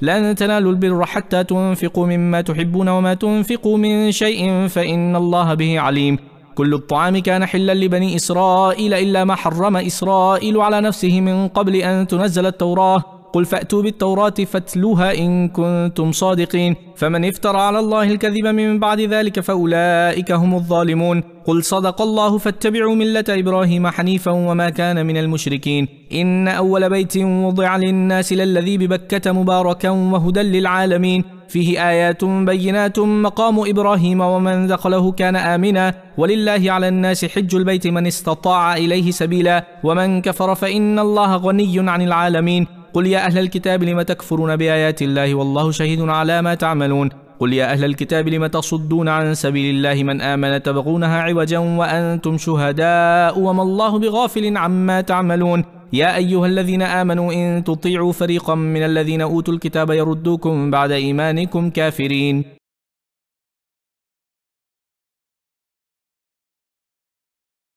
لن تنالوا البر حتى تنفقوا مما تحبون وما تنفقوا من شيء فإن الله به عليم. كل الطعام كان حلا لبني إسرائيل إلا ما حرم إسرائيل على نفسه من قبل أن تنزل التوراة. قل فأتوا بالتوراة فاتلوها إن كنتم صادقين. فمن افترى على الله الكذب من بعد ذلك فأولئك هم الظالمون. قل صدق الله فاتبعوا ملة إبراهيم حنيفا وما كان من المشركين. إن أول بيت وضع للناس للذي ببكة مباركا وهدى للعالمين فيه آيات بينات مقام إبراهيم ومن دخله كان آمنا ولله على الناس حج البيت من استطاع إليه سبيلا ومن كفر فإن الله غني عن العالمين. قل يا أهل الكتاب لم تكفرون بآيات الله والله شهيد على ما تعملون. قل يا أهل الكتاب لم تصدون عن سبيل الله من آمن تبغونها عوجا وأنتم شهداء وما الله بغافل عما تعملون. يا أيها الذين آمنوا إن تطيعوا فريقا من الذين أوتوا الكتاب يردوكم بعد إيمانكم كافرين.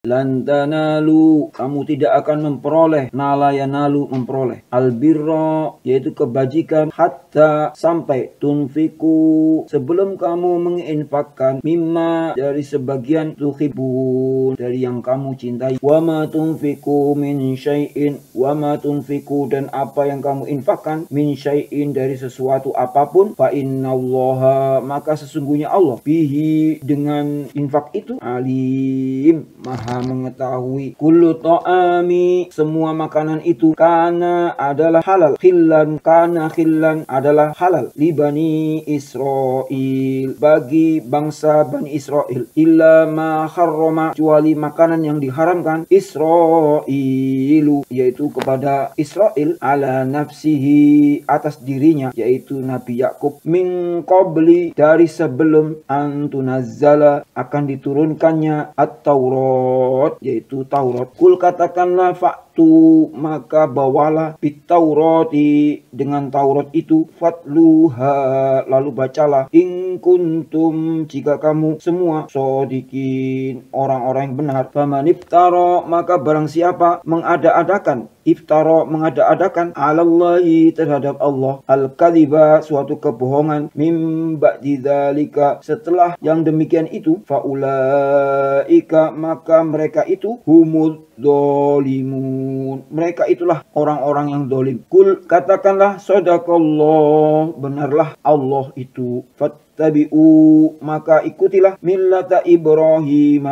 Lan tanalu, kamu tidak akan memperoleh, nala yanalu memperoleh, albirra yaitu kebajikan, hatta sampai, tunfiku sebelum kamu menginfakkan, mimma dari sebagian, tuhibun dari yang kamu cintai, wama tunfiku min syai'in, wama tunfiku dan apa yang kamu infakkan, min syai'in dari sesuatu apapun, fa innallaha maka sesungguhnya Allah, bihi dengan infak itu, alim maha mengetahui. Kullu ta'ami semua makanan itu kana adalah halal, khillan kana khillan adalah halal, li bani Israel bagi bangsa Bani Israel, illa ma harrama kecuali makanan yang diharamkan, Israilu yaitu kepada Israel, ala nafsihi atas dirinya yaitu Nabi Yakub, min qabli dari sebelum, antunazzala akan diturunkannya at-Taurat yaitu Taurat. Kul katakanlah faktu maka bawalah bitaurati dengan Taurat itu, fatluha lalu bacalah, in kuntum jika kamu semua shodikin orang-orang yang benar, faman iftara maka barang siapa mengada-adakan, iftara mengada-adakan, alallahi terhadap Allah, al-kadhiba suatu kebohongan, mim ba'di dzalika setelah yang demikian itu, faulaika maka mereka itu humud dolimun mereka itulah orang-orang yang dolim. Kul katakanlah sadaqallah benarlah Allah itu, fattabi'u maka ikutilah millata Ibrahim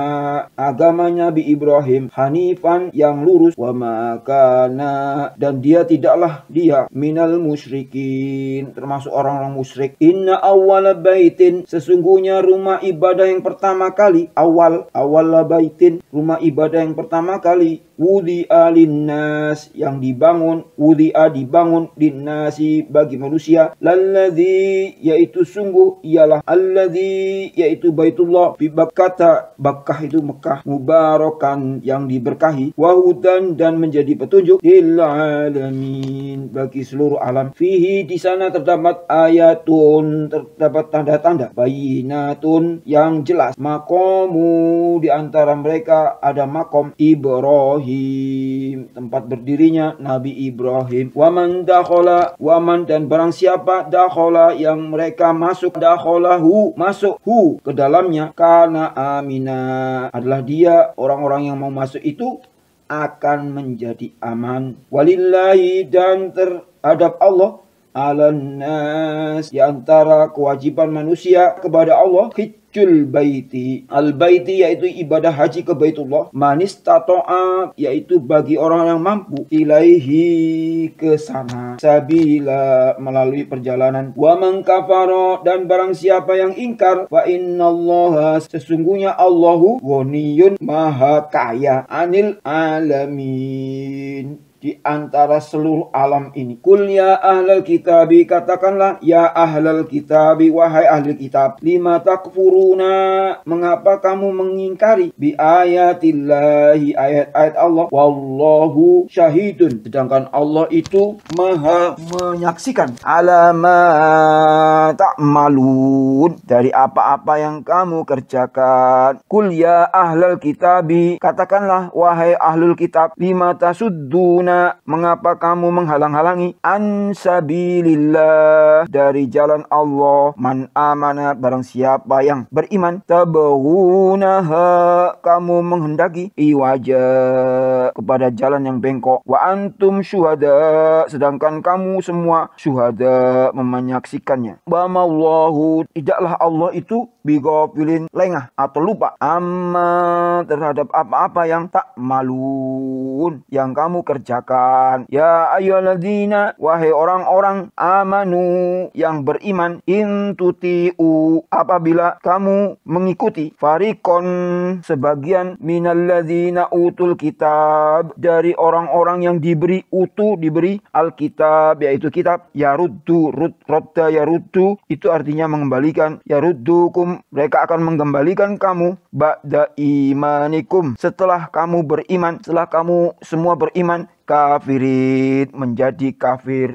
agamanya Nabi Ibrahim, hanifan yang lurus, wa makana dan dia tidaklah dia minal musyrikin termasuk orang-orang musyrik. Inna awwala baitin sesungguhnya rumah ibadah yang pertama kali, awwala baitin rumah ibadah yang pertama kali, wudi'a linnas yang dibangun, wudi'a dibangun, linnasi bagi manusia, lalladzi yaitu sungguh ialah, alladzi yaitu Baitullah, bi Bakkah Bakkah itu Mekah, mubarakan yang diberkahi, wahudan dan menjadi petunjuk, lil alamin bagi seluruh alam, fihi di sana terdapat ayatun terdapat tanda-tanda, bayinatun yang jelas, maqamu di antara mereka ada makom Ibrahim tempat berdirinya Nabi Ibrahim, waman dakhala waman dan barang siapa dakhala yang mereka masuk, dakhalahu masuk hu ke dalamnya, kana amina adalah dia orang-orang yang mau masuk itu akan menjadi aman, walillahi dan terhadap Allah, alannas di antara kewajiban manusia kepada Allah, hajjul baiti al-baiti yaitu ibadah haji ke Baitullah, manistata'a yaitu bagi orang yang mampu, ilaihi ke sana, sabila melalui perjalanan, wa man kafara dan barang siapa yang ingkar, fa innallaha sesungguhnya Allahu ghaniyun maha kaya, anil alamin di antara seluruh alam ini. Kul ya ahlal kitabi katakanlah ya ahlal kitabi wahai ahli kitab, lima takfuruna mengapa kamu mengingkari, bi ayatillahi ayat-ayat Allah, wallahu syahidun sedangkan Allah itu maha menyaksikan, ala ma ta'malun dari apa-apa yang kamu kerjakan. Kul ya ahlal kitabi katakanlah wahai ahlul kitab, lima tasudduna tasuduna, mengapa kamu menghalang-halangi ansabilillah, dari jalan Allah, man amana, barang siapa yang beriman, tabghunaha, kamu menghendaki iwaja, kepada jalan yang bengkok, wa antum syuhada, sedangkan kamu semua syuhada, menyaksikannya. Wa mallahu, tidaklah Allah itu bighafilin, lengah atau lupa, amma, terhadap apa-apa yang tak malun, yang kamu kerjakan. Ya ayyuhalladzina, wahai orang-orang amanu, yang beriman, in tuti'u, apabila kamu mengikuti, farikon, sebagian, minalladzina utul kitab, dari orang-orang yang diberi diberi alkitab, yaitu kitab, yaruddu, rodda yaruddu, itu artinya mengembalikan, yaruddukum, mereka akan mengembalikan kamu, ba'da imanikum, setelah kamu beriman, setelah kamu semua beriman, kafirin, menjadi kafir.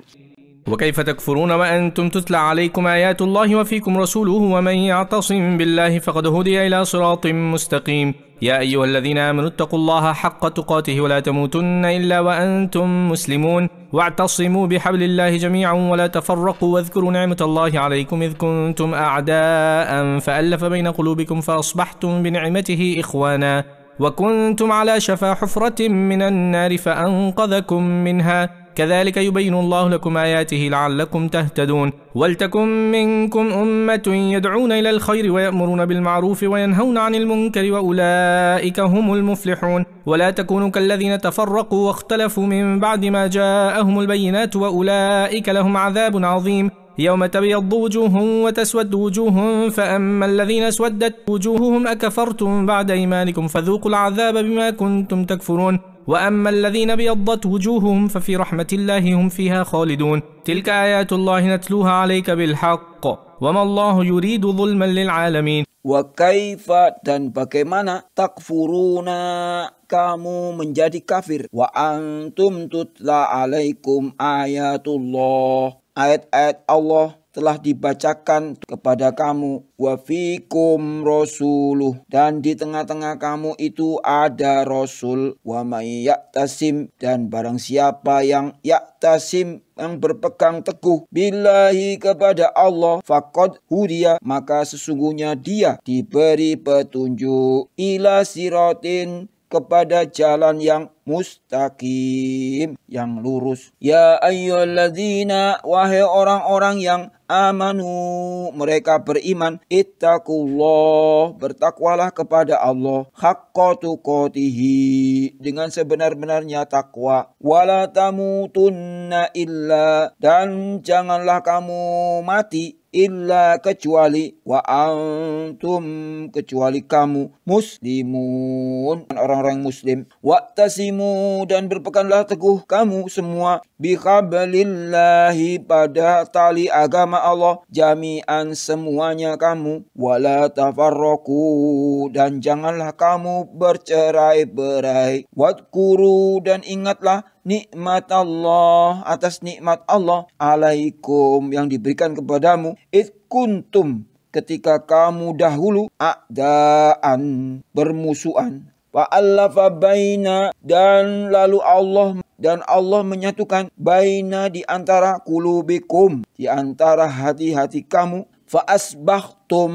وكيف تكفرون وأنتم تتلى عليكم آيات الله وفيكم رسوله ومن يعتصم بالله فقد هدي إلى صراط مستقيم يا أيها الذين آمنوا اتقوا الله حق تقاته ولا تموتن إلا وأنتم مسلمون واعتصموا بحبل الله جميعا ولا تفرقوا واذكروا نعمة الله عليكم إذ كنتم أعداء فألف بين قلوبكم فأصبحتم بنعمته إخوانا وكنتم على شفا حفرة من النار فأنقذكم منها كذلك يبين الله لكم آياته لعلكم تهتدون ولتكن منكم أمة يدعون إلى الخير ويأمرون بالمعروف وينهون عن المنكر وأولئك هم المفلحون ولا تكونوا كالذين تفرقوا واختلفوا من بعد ما جاءهم البينات وأولئك لهم عذاب عظيم يوم تبيض وجوه وتسود وجوه فأما الذين اسودت وجوههم أكفرتم بعد إيمانكم فذوقوا العذاب بما كنتم تكفرون وأما الذين ابيضت وجوههم ففي رحمة الله هم فيها خالدون تلك آيات الله نتلوها عليك بالحق وما الله يريد ظلما للعالمين. Wa kaifa, dan bagaimana, takfuruna, kamu menjadi kafir, wa antum tutla alaikum ayatullah, ayat-ayat Allah telah dibacakan kepada kamu, wa fikum rasuluh, dan di tengah-tengah kamu itu ada rasul, wa may ya'tasim, dan barang siapa yang ya'tasim, yang berpegang teguh, billahi, kepada Allah, faqad hudiya, maka sesungguhnya dia diberi petunjuk, ila siratin, kepada jalan yang mustaqim, yang lurus. Ya ayyuhalladzina, wahai orang-orang yang amanu, mereka beriman, ittaqullah, bertakwalah kepada Allah, haqqa tuqatihi, dengan sebenar-benarnya takwa, wala tamutunna illa, dan janganlah kamu mati, illa, kecuali, wa antum, kecuali kamu, muslimun, orang-orang muslim, wa'tasimu, dan berpeganglah teguh kamu semua, bihablillahi, pada tali agama Allah, jami'an, semuanya kamu, wala tafarraqu, dan janganlah kamu bercerai-berai, wadkuru, dan ingatlah nikmat Allah, atas nikmat Allah, alaikum, yang diberikan kepadamu, id kuntum, ketika kamu dahulu, a'daan, bermusuhan, fa'allafa baina, dan lalu Allah menyatukan, baina, di antara kulubikum, di antara hati-hati kamu, fa'asbahtum,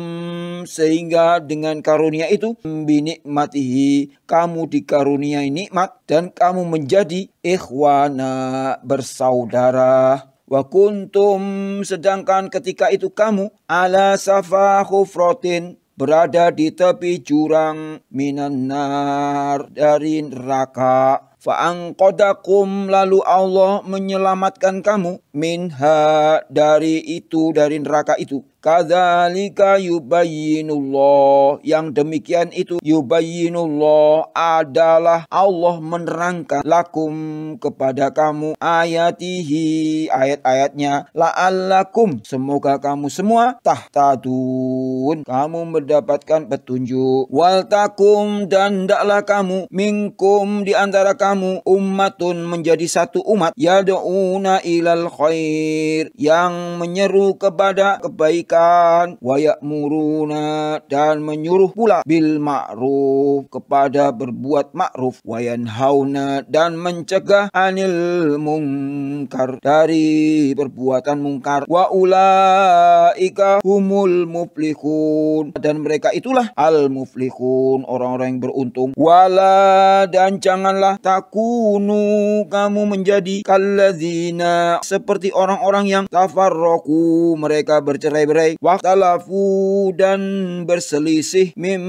sehingga dengan karunia itu, binikmatihi, kamu dikaruniai nikmat, dan kamu menjadi ikhwana, bersaudara. Wa kuntum, sedangkan ketika itu kamu, ala safa khufratin, berada di tepi jurang, minan nar, dari neraka. Fa'anqadakum, lalu Allah menyelamatkan kamu, minha, dari itu, dari neraka itu. Kadzalika yubayyinullah, yang demikian itu, yubayyinullah, adalah Allah menerangkan, lakum, kepada kamu, ayatihi, ayat-ayatnya, la'allakum, semoga kamu semua, tahtadun, kamu mendapatkan petunjuk. Wal takum, dan hendaklah kamu, minkum, di antara kamu, ummatun, menjadi satu umat, yad'una ilal khair, yang menyeru kepada kebaikan, kebaikan, wa ya'muruna dan menyuruh pula bil ma'ruf kepada berbuat ma'ruf, wa yanhauna dan mencegah anil mungkar dari perbuatan mungkar, wa ulaika humul muflihun dan mereka itulah al muflihun, orang-orang yang beruntung. Wala dan janganlah takunu kamu menjadi kalladzina seperti orang-orang yang tafarraqu mereka bercerai-berai, waqtalafu dan berselisih, mim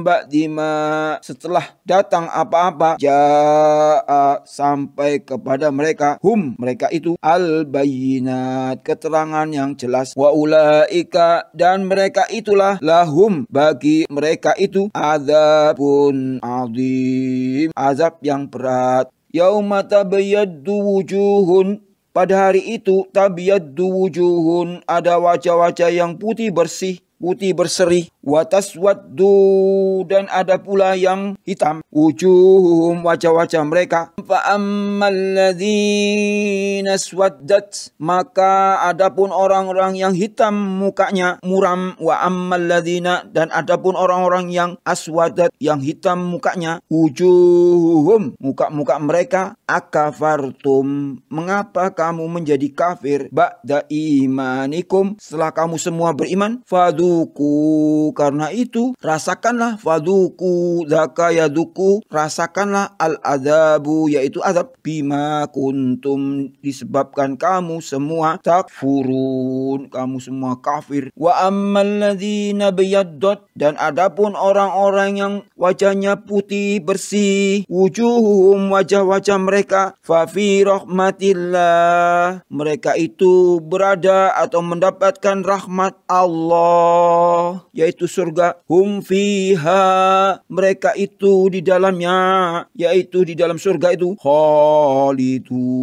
ba'dima setelah datang apa-apa, jaa sampai kepada mereka, hum mereka itu al bayyinat keterangan yang jelas, wa ulaika dan mereka itulah lahum bagi mereka itu adzabun adzim azab yang berat. Yauma tabayyaddu wujuhun pada hari itu, tabayyaddu wujuhun ada wajah-wajah yang putih bersih, putih berseri, wa taswaddu dan ada pula yang hitam, wujuhum wajah-wajah mereka. Fa ammal ladzina aswaddat maka adapun orang-orang yang hitam mukanya muram, wa ammal ladzina dan adapun orang-orang yang aswadat yang hitam mukanya, wujuhum muka-muka mereka, akafartum mengapa kamu menjadi kafir, ba'da imanikum setelah kamu semua beriman, faduku karena itu rasakanlah, faduku zaka yaduku rasakanlah al adzabu yaitu azab, bima kuntum disebabkan kamu semua takfurun kamu semua kafir. Wa ammal ladzina biyaddat dan adapun orang-orang yang wajahnya putih bersih, wujuhum wajah-wajah mereka, fa fi rahmatillah mereka itu berada atau mendapatkan rahmat Allah yaitu surga, hum fiha mereka itu di dalamnya yaitu di dalam surga itu khalidun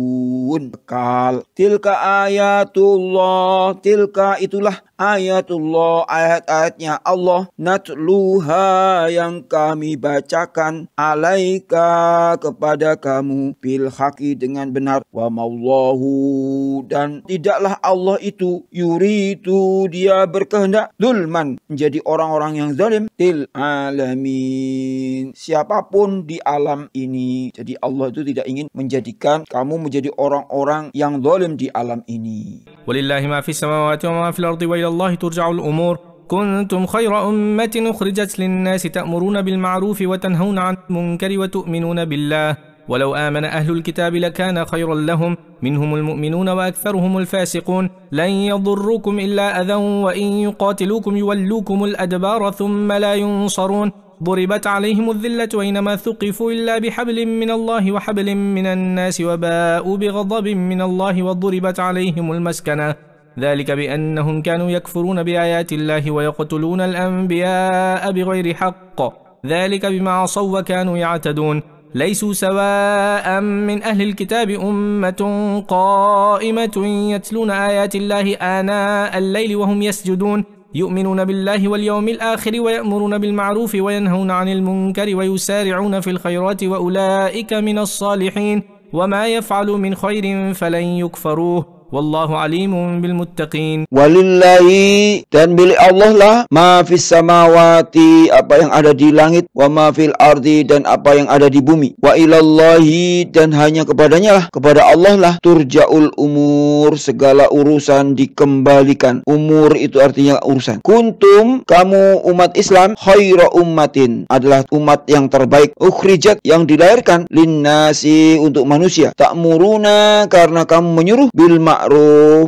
kekal. Tilka ayatullah tilka itulah ayatullah ayat-ayatnya Allah, natluha yang kami bacakan, alaika kepada kamu, bil haqi dengan benar, wa mallahu dan tidaklah Allah itu yuridu dia berkehendak zulman menjadi orang-orang yang zalim, til alamin siapapun di alam ini. Jadi Allah itu tidak ingin menjadikan kamu menjadi orang-orang yang zalim di alam ini. Walillahi ma fis samawati wa ma fil ardi wa ila Allahi turja'ul umur. كنتم خير أمة أخرجت للناس تأمرون بالمعروف وتنهون عن المنكر وتؤمنون بالله ولو آمن أهل الكتاب لكان خيرا لهم منهم المؤمنون وأكثرهم الفاسقون لن يضركم إلا أذى وإن يقاتلوكم يولوكم الأدبار ثم لا ينصرون ضربت عليهم الذلة وإنما ثقفوا إلا بحبل من الله وحبل من الناس وباءوا بغضب من الله وضربت عليهم المسكنة ذلك بأنهم كانوا يكفرون بآيات الله ويقتلون الأنبياء بغير حق ذلك بما عصوا وكانوا يعتدون ليسوا سواء من أهل الكتاب أمة قائمة يتلون آيات الله آناء الليل وهم يسجدون يؤمنون بالله واليوم الآخر ويأمرون بالمعروف وينهون عن المنكر ويسارعون في الخيرات وأولئك من الصالحين وما يفعلوا من خير فلن يكفروه Wallahu alimun bil muttaqin. Walillahi dan milik Allah lah ma fis samawati apa yang ada di langit, wa ma fil ardi dan apa yang ada di bumi, wa ilallahi dan hanya kepadanya lah, kepada Allah lah turja'ul umur segala urusan dikembalikan. Umur itu artinya urusan. Kuntum kamu umat Islam khaira ummatin adalah umat yang terbaik, ukhrijat yang dilahirkan, linnasi untuk manusia, ta'muruna karena kamu menyuruh bil ma'ruf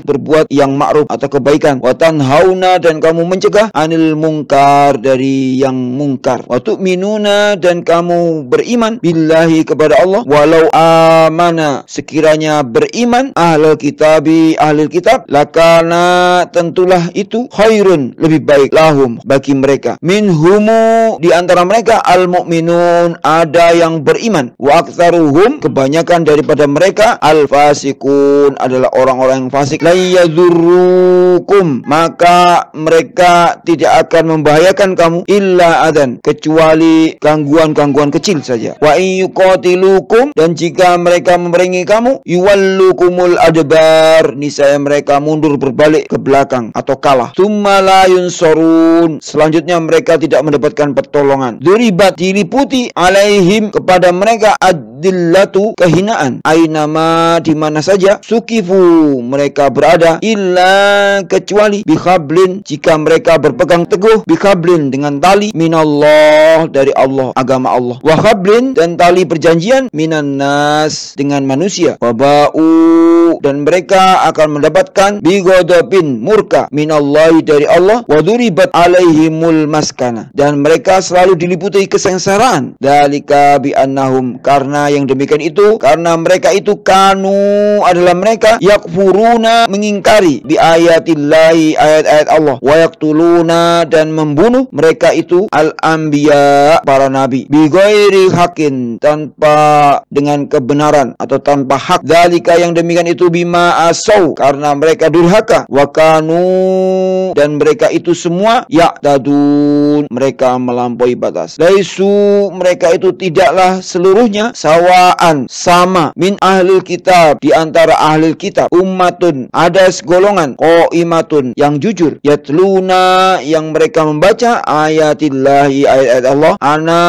berbuat yang ma'ruf atau kebaikan, wa tanhauna dan kamu mencegah anil mungkar dari yang mungkar, wa tu'minuna dan kamu beriman billahi kepada Allah, walau amana sekiranya beriman ahlul kitabi ahlul kitab, lakana tentulah itu khairun lebih baik, lahum bagi mereka, minhumu di antara mereka al mu'minun ada yang beriman, wa aktsaruhum kebanyakan daripada mereka al fasikun adalah orang-orang orang-orang yang fasik. La yadurrukum, maka mereka tidak akan membahayakan kamu illa adan, kecuali gangguan-gangguan kecil saja. Wa yuqatilukum, dan jika mereka memerangi kamu, yuwallukumul adbar, niscaya mereka mundur berbalik ke belakang atau kalah. Tsumma la yunsurun, selanjutnya mereka tidak mendapatkan pertolongan. Duribat, diliputi, alaihim, kepada mereka, adillatu, kehinaan, ainama, di mana saja, sukifu, mereka berada, illa, kecuali, bikhablin, jika mereka berpegang teguh, bikhablin, dengan tali, minallah, dari Allah, agama Allah, wa khablin, dan tali perjanjian, minan nas, dengan manusia, waba'u, dan mereka akan mendapatkan bigodobin, murka, minallahi, dari Allah, wa duribat alaihimul maskana, dan mereka selalu diliputi kesengsaraan. Dalika bi annahum, karena yang demikian itu, karena mereka itu kanu, adalah mereka, yakfuruna, mengingkari, bi ayatillahi, ayat-ayat Allah, wa yaktuluna, dan membunuh mereka itu al-anbiya, para nabi, bi ghairi haqqin, tanpa dengan kebenaran atau tanpa hak. Dalika, yang demikian itu, bima asau, karena mereka durhaka, wa kanu, dan mereka itu semua, ya'tadun, mereka melampaui batas. Laisu, mereka itu tidaklah seluruhnya, sawaan, sama, min ahlil kitab, di antara ahlil kitab, ummatun, ada segolongan, qaimatun, yang jujur, yatluna, yang mereka membaca, ayatillahi, ayat-ayat Allah, ana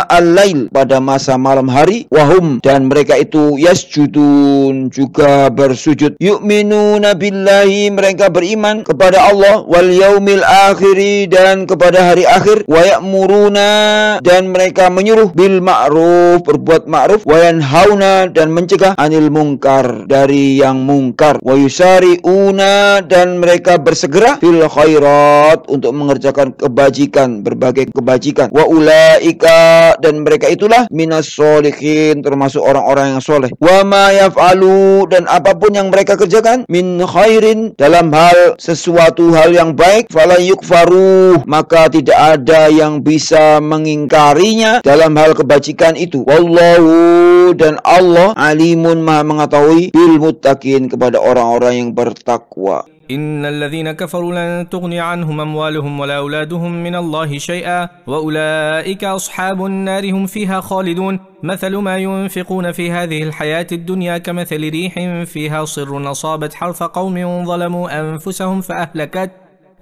al-lail, pada masa malam hari, wahum, dan mereka itu yasjudun, juga bersujud, yu'minuna billahi, mereka beriman kepada Allah, wal yaumil akhiri, dan kepada hari akhir, wa ya'muruna, dan mereka menyuruh, bil ma'ruf, berbuat ma'ruf, wa yanhauna, dan mencegah, anil mungkar, dari yang mungkar, wa yusari'una, dan mereka bersegera, fil khairat, untuk mengerjakan kebajikan, berbagai kebajikan, wa ulaika, dan mereka itulah, minas sholihin, termasuk orang-orang yang soleh, wa ma yaf'alu, dan apapun yang mereka kerjakan, min khairin, dalam hal sesuatu hal yang baik, fala yukfaru, maka tidak ada yang bisa mengingkarinya dalam hal kebajikan itu. Wallahu, dan Allah, alimun, maha mengetahui, bil muttaqin, kepada orang-orang yang bertakwa. إن الذين كفروا لن تغني عنهم أموالهم ولا أولادهم من الله شيئا وأولئك أصحاب النار هم فيها خالدون مثل ما ينفقون في هذه الحياة الدنيا كمثل ريح فيها صر أصابت حرث قوم ظلموا أنفسهم فأهلكت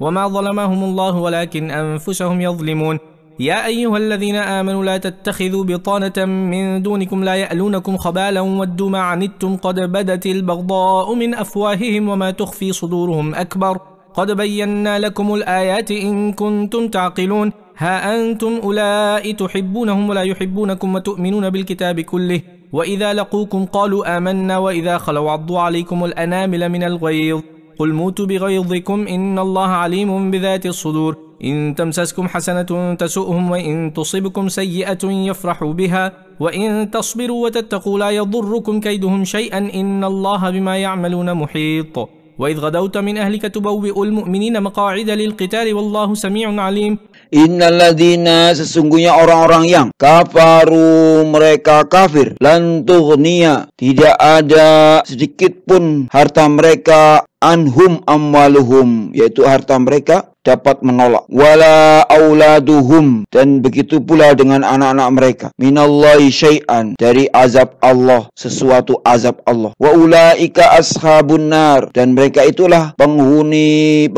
وما ظلمهم الله ولكن أنفسهم يظلمون يا أيها الذين آمنوا لا تتخذوا بطانة من دونكم لا يألونكم خبالا ودوا ما عنتم قد بدت البغضاء من أفواههم وما تخفي صدورهم أكبر قد بينا لكم الآيات إن كنتم تعقلون ها أنتم أولئك تحبونهم ولا يحبونكم وتؤمنون بالكتاب كله وإذا لقوكم قالوا آمنا وإذا خلوا عضوا عليكم الأنامل من الغيظ قل موتوا بغيظكم إن الله عليم بذات الصدور إن تمسسكم حسنة تسؤهم وإن تصبكم سيئة يفرحوا بها وإن تصبروا وتتقوا لا يضركم كيدهم شيئا إن الله بما يعملون محيط وإذ غدوت من أهلك تبوئ المؤمنين مقاعد للقتال والله سميع عليم Innalladzina, sesungguhnya orang-orang yang kafaru, mereka kafir, lan tughniya, tidak ada sedikit pun harta mereka, anhum amwaluhum, yaitu harta mereka dapat menolak, wala auladuhum, dan begitu pula dengan anak-anak mereka, minallahi syai'an, dari azab Allah, sesuatu azab Allah, wa ulaika ashabun nar, dan mereka itulah penghuni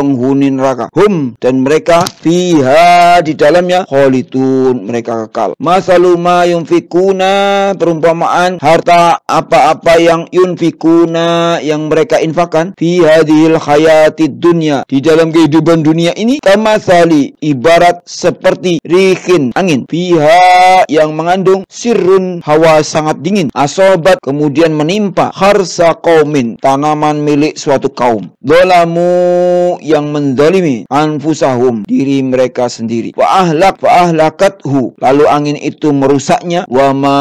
neraka, hum, dan mereka fiha, di dalamnya, khalidun, mereka kekal. Masalu ma yunfikuna, perumpamaan harta apa-apa yang yunfikuna, yang mereka infakkan, fi hadhil hayatid dunya, di dalam kehidupan dunia ini, kamasali, ibarat seperti rihin, angin, fiha, yang mengandung sirrun, hawa sangat dingin, asobat, kemudian menimpa, kharsa qaumin, tanaman milik suatu kaum, dolamu, yang mendolimi, anfusahum, diri mereka sendiri, wa ahlakathu, lalu angin itu merusaknya, wa ma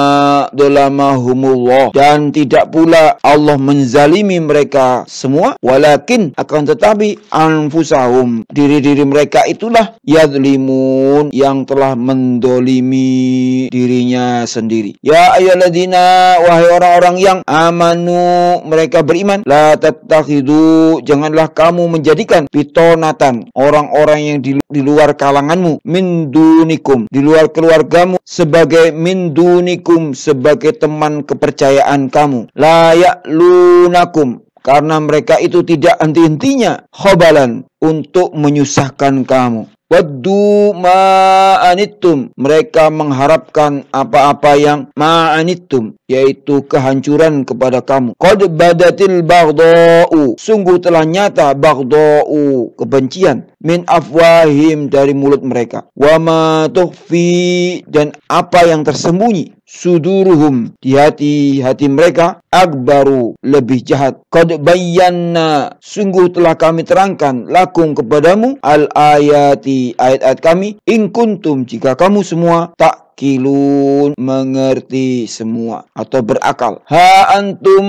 dolamahumullah, dan tidak pula Allah menzalimi mereka semua, walakin, akan tetapi, anfusahum, diri diri-diri mereka itulah yadlimun, yang telah mendolimi dirinya sendiri. Ya ayyuhalladzina, wahai orang-orang yang amanu, mereka beriman, la tattakhidu, janganlah kamu menjadikan pitonatan, orang-orang yang di luar kalanganmu, min dunikum, di luar keluargamu, sebagai min dunikum, sebagai teman kepercayaan kamu. La ya'lunakum, karena mereka itu tidak henti-hentinya khobalan, untuk menyusahkan kamu. Waddu ma'anittum, mereka mengharapkan apa-apa yang ma'anittum, yaitu kehancuran kepada kamu. Qad badatil baghdha'u, sungguh telah nyata baghdha'u, kebencian, min afwahim, dari mulut mereka. Wa ma tukhfi, dan apa yang tersembunyi, suduruhum, di hati-hati mereka, akbaru, lebih jahat. Qad bayyana, sungguh telah kami terangkan, lakum, kepadamu, al-ayati, ayat-ayat kami, in kuntum, jika kamu semua takilun, mengerti semua atau berakal. Ha antum,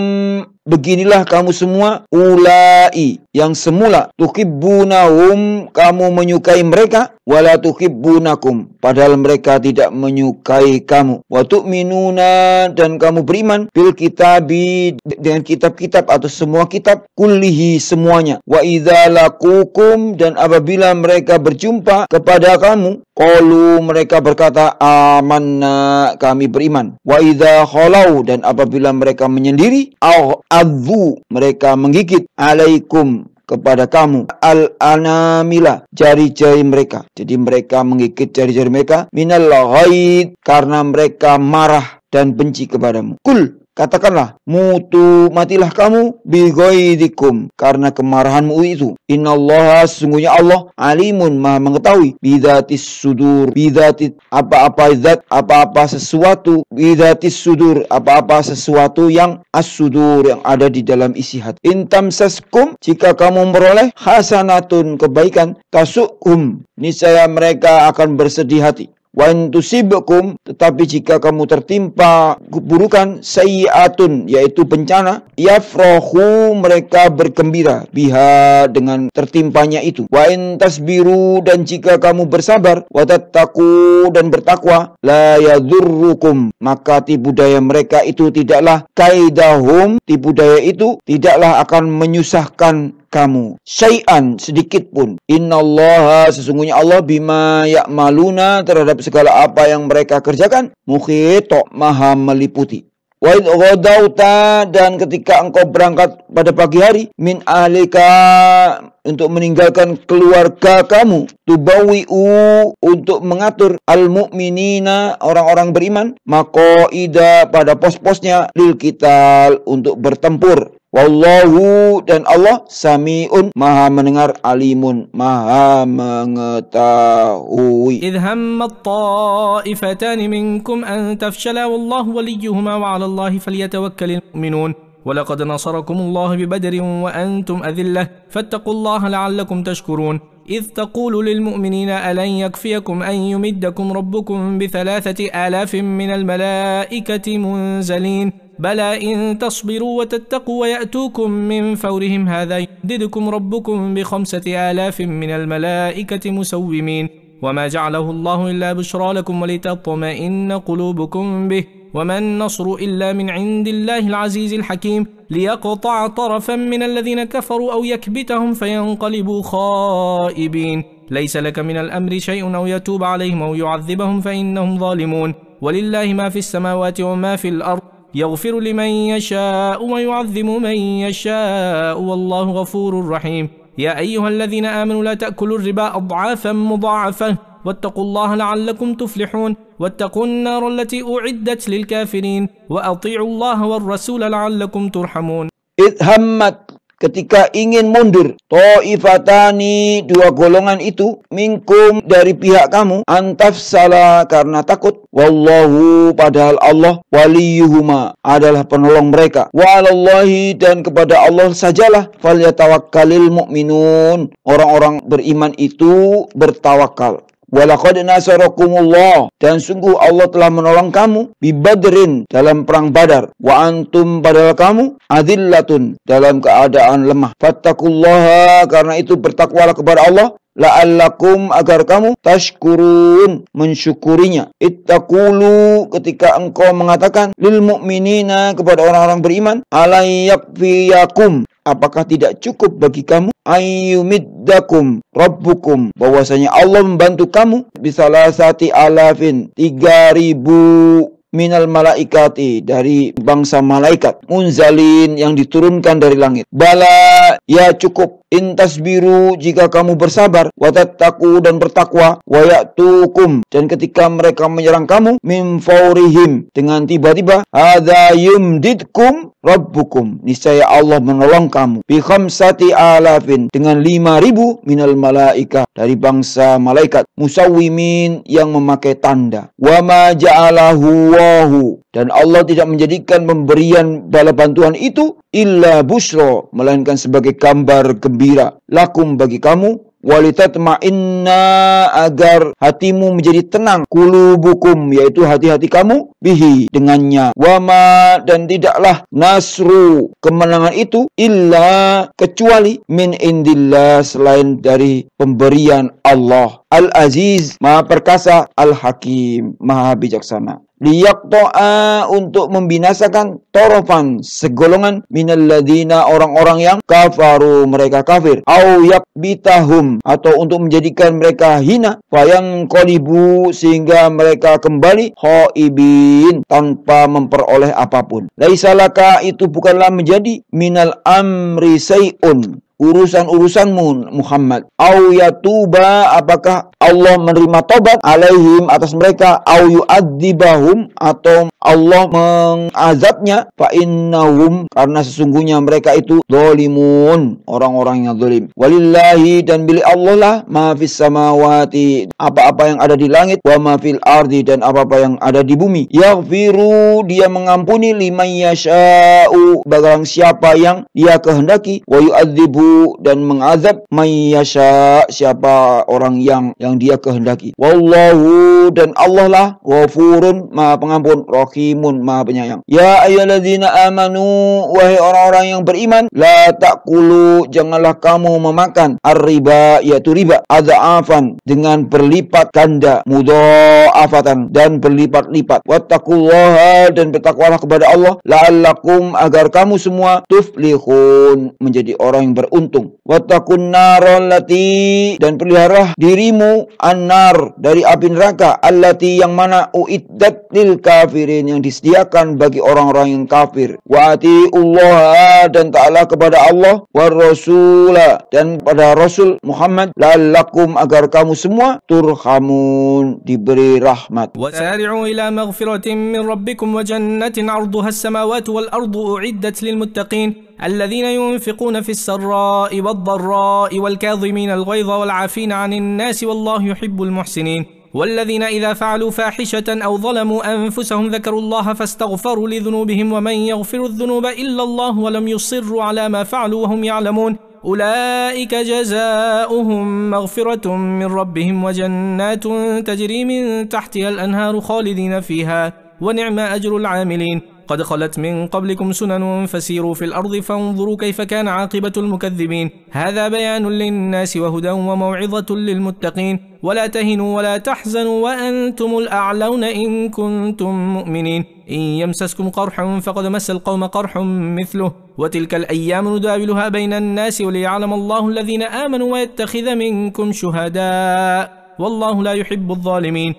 beginilah kamu semua, ulai, yang semula, tuhibbunahum, kamu menyukai mereka, wala tuhibbunakum, padahal mereka tidak menyukai kamu. Wa tu'minuna, dan kamu beriman, bil kitabi, dengan kitab-kitab atau semua kitab, kullihi, semuanya. Wa idza laqukum, dan apabila mereka berjumpa kepada kamu, qalu, mereka berkata, amanna, kami beriman. Wa idza khalau, dan apabila mereka menyendiri, adzu, mereka menggigit, alaikum, kepada kamu, al-anamila, jari-jari mereka. Jadi mereka menggigit jari-jari mereka, minal ghaid, karena mereka marah dan benci kepadamu. Kul, katakanlah, mutu, matilah kamu, bi ghaidikum, karena kemarahanmu itu. Innallaha, sesungguhnya Allah, alimun, maha mengetahui, bidzatis sudur, bidzatit, apa-apa zat, apa-apa sesuatu, bidzatis sudur, apa-apa sesuatu yang as-sudur, yang ada di dalam isi hati. Intamsaskum, jika kamu memperoleh hasanatun, kebaikan, tasukum, niscaya mereka akan bersedih hati. Wa in tusibkum, tetapi jika kamu tertimpa keburukan, sayyi'atun, yaitu bencana, yafrahu, mereka bergembira, biha, dengan tertimpanya itu. Wa in tasbiru, dan jika kamu bersabar, wa tattaqu, dan bertakwa, la yadurrukum, maka tipu daya mereka itu tidaklah, kaidahum, tipu daya itu tidaklah akan menyusahkan kamu, syai'an, sedikit pun. Innallaha, sesungguhnya Allah, bima ya'maluna, terhadap segala apa yang mereka kerjakan, muhito, maha meliputi. Wa idh ghadawta, dan ketika engkau berangkat pada pagi hari, min ahlika, untuk meninggalkan keluarga kamu, tubawi'u, untuk mengatur, al-mu'minina, orang-orang beriman, maqaida, pada pos-posnya, lil qital, untuk bertempur. Wallahu, dan Allah, sami'un, maha mendengar, alimun, maha mengetahui. إذ هم الطائفتان منكم أن تفشلا والله وليهما وعلى الله فليتوكل المؤمنون ولقد نصركم الله ببدر وأنتم أذلة فاتقوا الله لعلكم تشكرون إذ تقول للمؤمنين ألن يكفيكم أن يمدكم ربكم ب3,000 من الملائكة منزلين بلى إن تصبروا وتتقوا ويأتوكم من فورهم هذا يمددكم ربكم ب5,000 من الملائكة مسومين وما جعله الله إلا بشرى لكم ولتطمئن قلوبكم به وما النصر إلا من عند الله العزيز الحكيم ليقطع طرفا من الذين كفروا أو يكبتهم فينقلبوا خائبين ليس لك من الأمر شيء أو يتوب عليهم أو يعذبهم فإنهم ظالمون ولله ما في السماوات وما في الأرض يغفر لمن يشاء ويعذب من يشاء والله غفور رحيم يا أيها الذين آمنوا لا تأكلوا الربا أضعافا مضاعفة واتقوا الله لعلكم تفلحون واتقوا النار التي أعدت للكافرين وأطيعوا الله والرسول لعلكم ترحمون. إذ همت, ketika ingin mundur, ta'ifatani, dua golongan itu, minkum, dari pihak kamu, antafsala, karena takut, wallahu, padahal Allah, waliyuhuma, adalah penolong mereka, wa alallahi, dan kepada Allah sajalah, falyatawakkalil mu'minun, orang-orang beriman itu bertawakal. Walaqad nasarakumullah, dan sungguh Allah telah menolong kamu bi Badrin, dalam perang Badar, wa antum, padahal kamu adillatun, dalam keadaan lemah. Fattakullaha, karena itu bertakwalah kepada Allah, la'allakum, agar kamu tashkurun, mensyukurinya. Ittaqulu, ketika engkau mengatakan lil mu'minina, kepada orang-orang beriman, alayyakfiyakum, apakah tidak cukup bagi kamu, ayyumiddakum rabbukum, bahwasanya Allah membantu kamu, bisalasati alafin, 3.000 minal malaikati, dari bangsa malaikat, munzalin, yang diturunkan dari langit. Bala, ya cukup, intasbiru, jika kamu bersabar, watattaku, dan bertakwa, wayatukum, dan ketika mereka menyerang kamu, min faurihim, dengan tiba-tiba, hadza yumdidkum rabbukum, niscaya Allah menolong kamu, bi khamsati alafin, dengan 5.000 minal malaika, dari bangsa malaikat, musawwimin, yang memakai tanda. Wa ma ja'alahu, dan Allah tidak menjadikan pemberian bala bantuan itu illa busra, melainkan sebagai kabar gembira, lakum, bagi kamu, walitatma'inna, agar hatimu menjadi tenang, kulubukum, yaitu hati-hati kamu, bihi, dengannya, wama, dan tidaklah nasru, kemenangan itu, illa, kecuali, min indillah, selain dari pemberian Allah, Al-Aziz, Maha Perkasa, Al-Hakim, Maha Bijaksana. Liyaqta'a, untuk membinasakan, torofan, segolongan, minalladina, orang-orang yang kafaru, mereka kafir, au yakbitahum, atau untuk menjadikan mereka hina, fayangqalibu, sehingga mereka kembali, khaibin, tanpa memperoleh apapun. Laisalaka, itu bukanlah menjadi, minal amri say'un, urusan-urusanmu Muhammad, au yatuba, apakah Allah menerima tobat, alaihim, atas mereka, au yu'adzibahum, atau Allah mengazabnya, fa innahum, karena sesungguhnya mereka itu zalimun, orang-orang yang zalim. Walillahi, dan milik Allah lah, ma fis samawati, apa-apa yang ada di langit, wa ma fil ardi, dan apa-apa yang ada di bumi. Yaghfiru, dia mengampuni, liman yasha'u, barang siapa yang dia kehendaki, wa yu'adzibu, dan mengazab, may yasha, siapa orang yang dia kehendaki. Wallahu, dan Allah lah, ghafurun, maha pengampun, rahimun, maha penyayang. Ya ayyuhalladzina amanu, wahai orang-orang yang beriman, la ta'kulu, janganlah kamu memakan, ar-riba, yaitu riba, adza'afan, dengan berlipat ganda, mudha'afatan, dan berlipat-lipat. Wattaqullaha, dan bertakwalah kepada Allah, la'allakum, agar kamu semua tuflihun, menjadi orang yang beruntung. Wattaqun naral lati, dan pelihara dirimu, an-nar, dari api neraka, allati, yang mana, uiddat lil kafirin, yang disediakan bagi orang-orang yang kafir. Wa atiullaha, dan ta'ala kepada Allah, war rasula, dan pada Rasul Muhammad, la'allakum, agar kamu semua turhamun, diberi rahmat. Wasari'u ila maghfiratin min rabbikum wa jannatin 'arduha as-samawati wal ardu u'iddat lil muttaqin الذين ينفقون في السراء والضراء والكاظمين الغيظ والعافين عن الناس والله يحب المحسنين والذين إذا فعلوا فاحشة أو ظلموا أنفسهم ذكروا الله فاستغفروا لذنوبهم ومن يغفر الذنوب إلا الله ولم يصروا على ما فعلوا وهم يعلمون أولئك جزاؤهم مغفرة من ربهم وجنات تجري من تحتها الأنهار خالدين فيها ونعم أجر العاملين قد خلت من قبلكم سنن فسيروا في الأرض فانظروا كيف كان عاقبة المكذبين هذا بيان للناس وهدى وموعظة للمتقين ولا تهنوا ولا تحزنوا وأنتم الأعلون إن كنتم مؤمنين إن يمسسكم قرح فقد مس القوم قرح مثله وتلك الأيام نداولها بين الناس وليعلم الله الذين آمنوا ويتخذ منكم شهداء والله لا يحب الظالمين.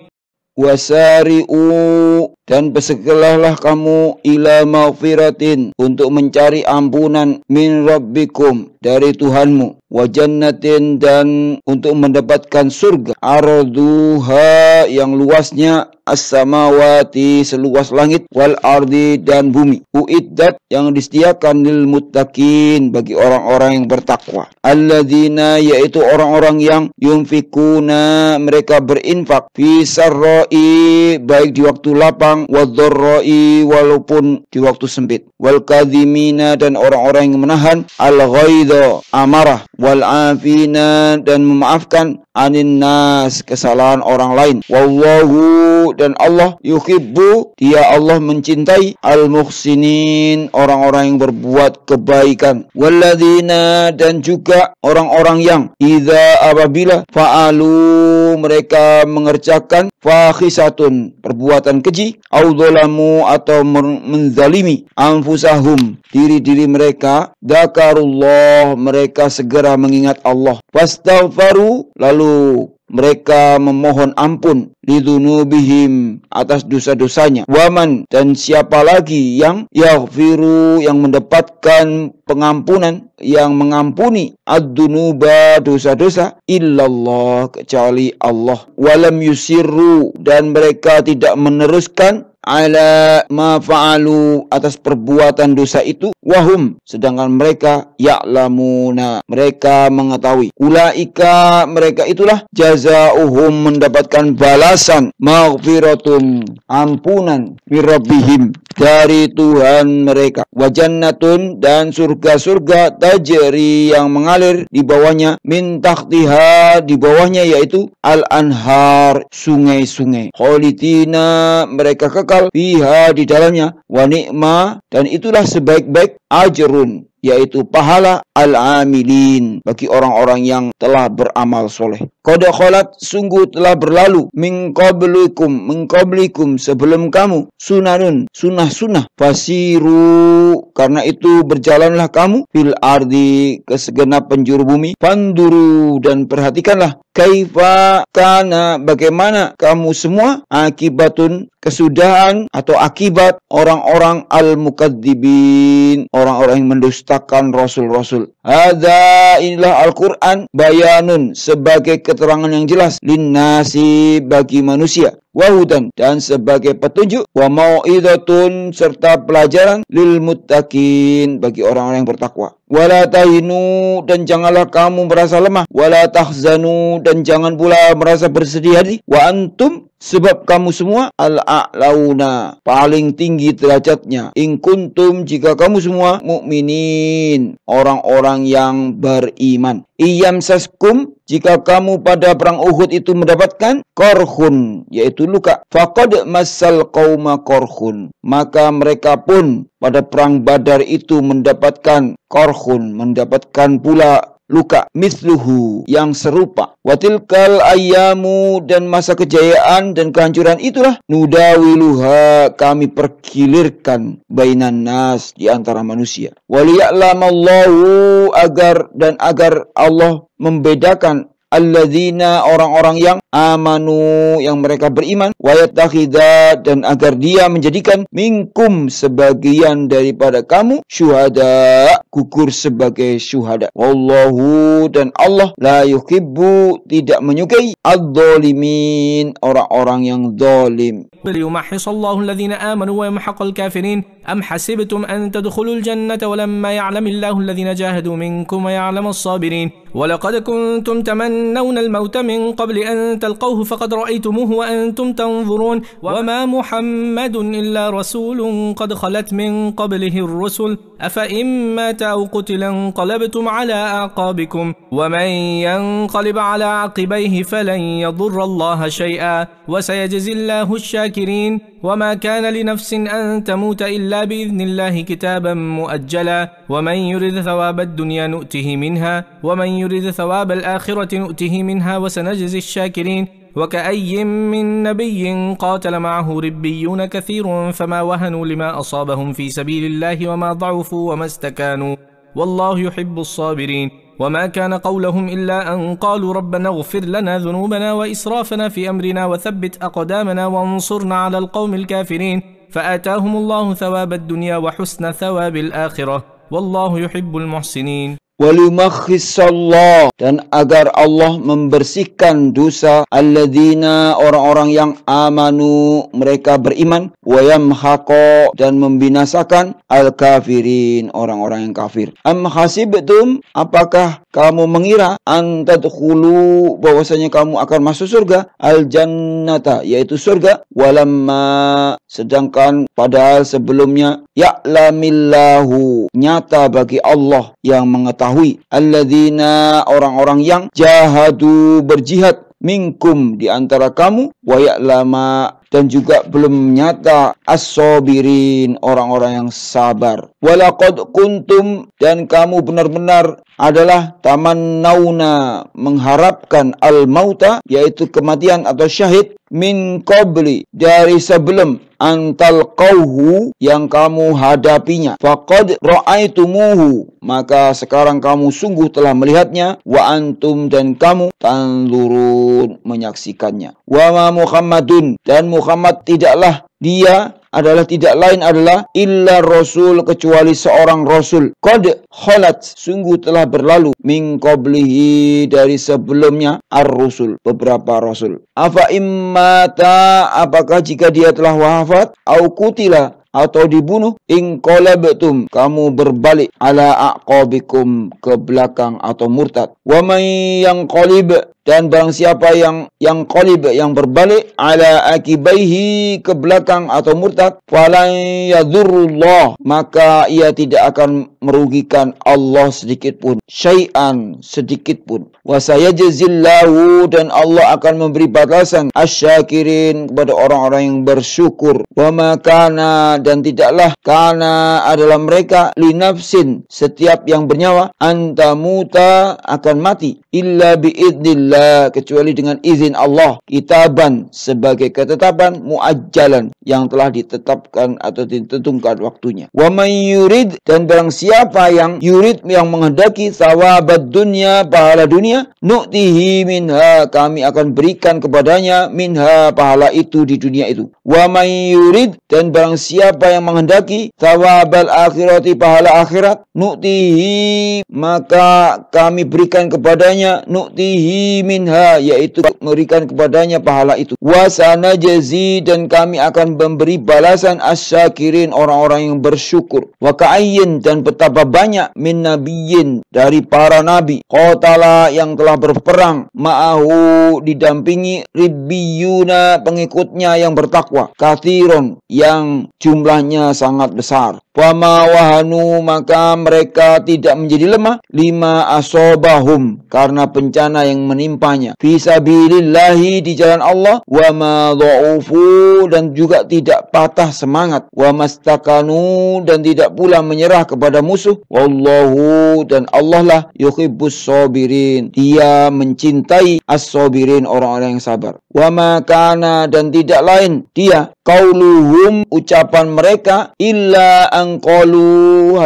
Wasari'u, dan bersegeralah kamu ila maghfiratin, untuk mencari ampunan, min rabbikum, dari Tuhanmu, wa jannatin, dan untuk mendapatkan surga, arduha, yang luasnya, as-samawati, seluas langit, wal ardi, dan bumi, uiddat, yang disediakan lil muttaqin, bagi orang-orang yang bertakwa, alladzina, yaitu orang-orang yang yunfikuna, mereka berinfak, fi sarra'i, baik di waktu lapang, wadharra'i, walaupun di waktu sempit, wal kadhimina, dan orang-orang yang menahan, al-ghaidha, amarah, wal afina dan memaafkan anin nas kesalahan orang lain. Wallahu dan Allah yuhibbu dia Allah mencintai al muhsinin orang-orang yang berbuat kebaikan. Walladzina dan juga orang-orang yang idza apabila fa'alu mereka mengerjakan fahisatun perbuatan keji au dzalamu atau menzalimi anfusahum diri-diri mereka dzakarullah mereka segera mengingat Allah fastaghfaru lalu mereka memohon ampun lidzunubihim atas dosa-dosanya. Waman dan siapa lagi yang yaghfiru yang mendapatkan pengampunan yang mengampuni ad-dunuba dosa-dosa illallah kecuali Allah. Walam yusirru dan mereka tidak meneruskan ala ma fa'alu atas perbuatan dosa itu wahum sedangkan mereka ya'lamuna mereka mengetahui. Ulaika mereka itulah jazaohum mendapatkan balasan maghfiratun ampunan mirabbihim dari Tuhan mereka wa jannatun dan surga-surga tajri yang mengalir di bawahnya min tahtiha di bawahnya yaitu al-anhar sungai-sungai khalidina mereka kekal fiha di dalamnya wa ni'ma dan itulah sebaik-baik ajrun yaitu pahala al-amilin bagi orang-orang yang telah beramal soleh. Qad khalat sungguh telah berlalu min qablikum sebelum kamu sunanun sunnah fasiru karena itu berjalanlah kamu fil ardi ke segenap penjuru bumi panduru dan perhatikanlah kaifa kana bagaimana kamu semua akibatun kesudahan atau akibat orang-orang al-mukadzibin orang-orang yang mendustakan rasul-rasul. Hadza inilah Al-Qur'an bayanun sebagai keterangan yang jelas linnasi bagi manusia wahudan dan sebagai petunjuk wa mau'izatun serta pelajaran lil muttaqin bagi orang-orang yang bertakwa. Wala tahinu dan janganlah kamu merasa lemah wala tahzanu dan jangan pula merasa bersedih hati wa antum sebab kamu semua al-a'launa paling tinggi derajatnya in kuntum jika kamu semua mukminin orang-orang yang beriman. Iyam saskum jika kamu pada perang Uhud itu mendapatkan korhun yaitu luka faqad massal qauma korhun maka mereka pun pada perang Badar itu mendapatkan korhun mendapatkan pula luka misluhu yang serupa. Watilkal ayyamu dan masa kejayaan dan kehancuran itulah nudawiluha kami pergilirkan bainan nas di antara manusia. Waliya'lamallahu agar Allah membedakan alladzina orang-orang yang amanu yang mereka beriman wayattakhidha dan agar dia menjadikan minkum sebagian daripada kamu syuhada gugur sebagai syuhada. Wallahu dan Allah la yuhibbu tidak menyukai adz-dzalimin orang-orang yang zalim. ليمحص الله الذين آمنوا ويمحق الكافرين أم حسبتم أن تدخلوا الجنة ولما يعلم الله الذين جاهدوا منكم ويعلم الصابرين ولقد كنتم تمنون الموت من قبل أن تلقوه فقد رأيتموه وأنتم تنظرون وما محمد إلا رسول قد خلت من قبله الرسل أفإن مات أو قتل انقلبتم على أعقابكم ومن ينقلب على عقبيه فلن يضر الله شيئا وسيجزي الله الشاكرين وما كان لنفس أن تموت إلا بإذن الله كتابا مؤجلا ومن يرد ثواب الدنيا نؤته منها ومن يرد ثواب الآخرة نؤته منها وسنجزي الشاكرين وكأي من نبي قاتل معه ربيون كثير فما وهنوا لما أصابهم في سبيل الله وما ضعفوا وما استكانوا والله يحب الصابرين وما كان قولهم إلا أن قالوا ربنا اغفر لنا ذنوبنا وإسرافنا في أمرنا وثبت أقدامنا وانصرنا على القوم الكافرين فآتاهم الله ثواب الدنيا وحسن ثواب الآخرة والله يحب المحسنين. Walimakhissallah dan agar Allah membersihkan dosa alladzina orang-orang yang amanu mereka beriman wa yamhaqa dan membinasakan al-kafirin orang-orang yang kafir. Am hasibtum apakah kamu mengira an tadkhulu bahwasanya kamu akan masuk surga al-jannata yaitu surga walamma sedangkan padahal sebelumnya ya'lamillahu nyata bagi Allah yang mengetahui ketahui alladzina orang-orang yang jahadu berjihad minkum di antara kamu wa ya'lama dan juga belum nyata as-sabirin orang-orang yang sabar. Walaqad kuntum dan kamu benar-benar adalah tamannauna mengharapkan al-mauta yaitu kematian atau syahid min qabli dari sebelum antal qauhu yang kamu hadapinya. Faqad ra'aitumuhu maka sekarang kamu sungguh telah melihatnya wa antum dan kamu tanzurun menyaksikannya. Wa ma Muhammadun dan Muhammad tidaklah dia adalah tidak lain adalah illa rasul kecuali seorang rasul. Qad khalat sungguh telah berlalu min qablihi dari sebelumnya ar-rusul beberapa rasul. Afa immata apakah jika dia telah wafat au kutila atau dibunuh inqalabtum kamu berbalik ala aqabikum ke belakang atau murtad. Wa may yanqalib dan barang siapa yang qalib yang berbalik ala akibaihi ke belakang atau murtad falan yadurrullah maka ia tidak akan merugikan Allah sedikit pun syai'an sedikit pun. Wa sayajzillahu dan Allah akan memberi balasan asyakirin kepada orang-orang yang bersyukur. Wa ma kana dan tidaklah kana adalah mereka linafsin setiap yang bernyawa antamuta akan mati illa biidznillah kecuali dengan izin Allah kitaban sebagai ketetapan muajjalan yang telah ditetapkan atau ditentukan waktunya. Wa may yurid dan barang siapa yang yurid yang menghendaki thawabad dunya pahala dunia nu'tihi minha kami akan berikan kepadanya minha pahala itu di dunia itu. Wa may yurid dan barang siapa yang menghendaki thawabal akhirati pahala akhirat nu'tihi maka kami berikan kepadanya nu'tihi minha yaitu memberikan kepadanya pahala itu. Wa sanajzi dan kami akan memberi balasan asyakirin orang-orang yang bersyukur. Wa ka'ayyin dan betapa banyak min nabiyyin dari para nabi qatala yang telah berperang ma'ahu didampingi ribbiyuna pengikutnya yang bertakwa katsiron yang jumlahnya sangat besar. Fama wahanu maka mereka tidak menjadi lemah lima asobahum karena bencana yang menimpanya fisabilillahi di jalan Allah wa ma dha'ufu dan juga tidak patah semangat wa mastakanu dan tidak pula menyerah kepada musuh wallahu dan Allah lah yuhibbus sabirin dia mencintai as-sabirin orang-orang yang sabar. Wa ma kana dan tidak lain dia qauluhum ucapan mereka illa angqalu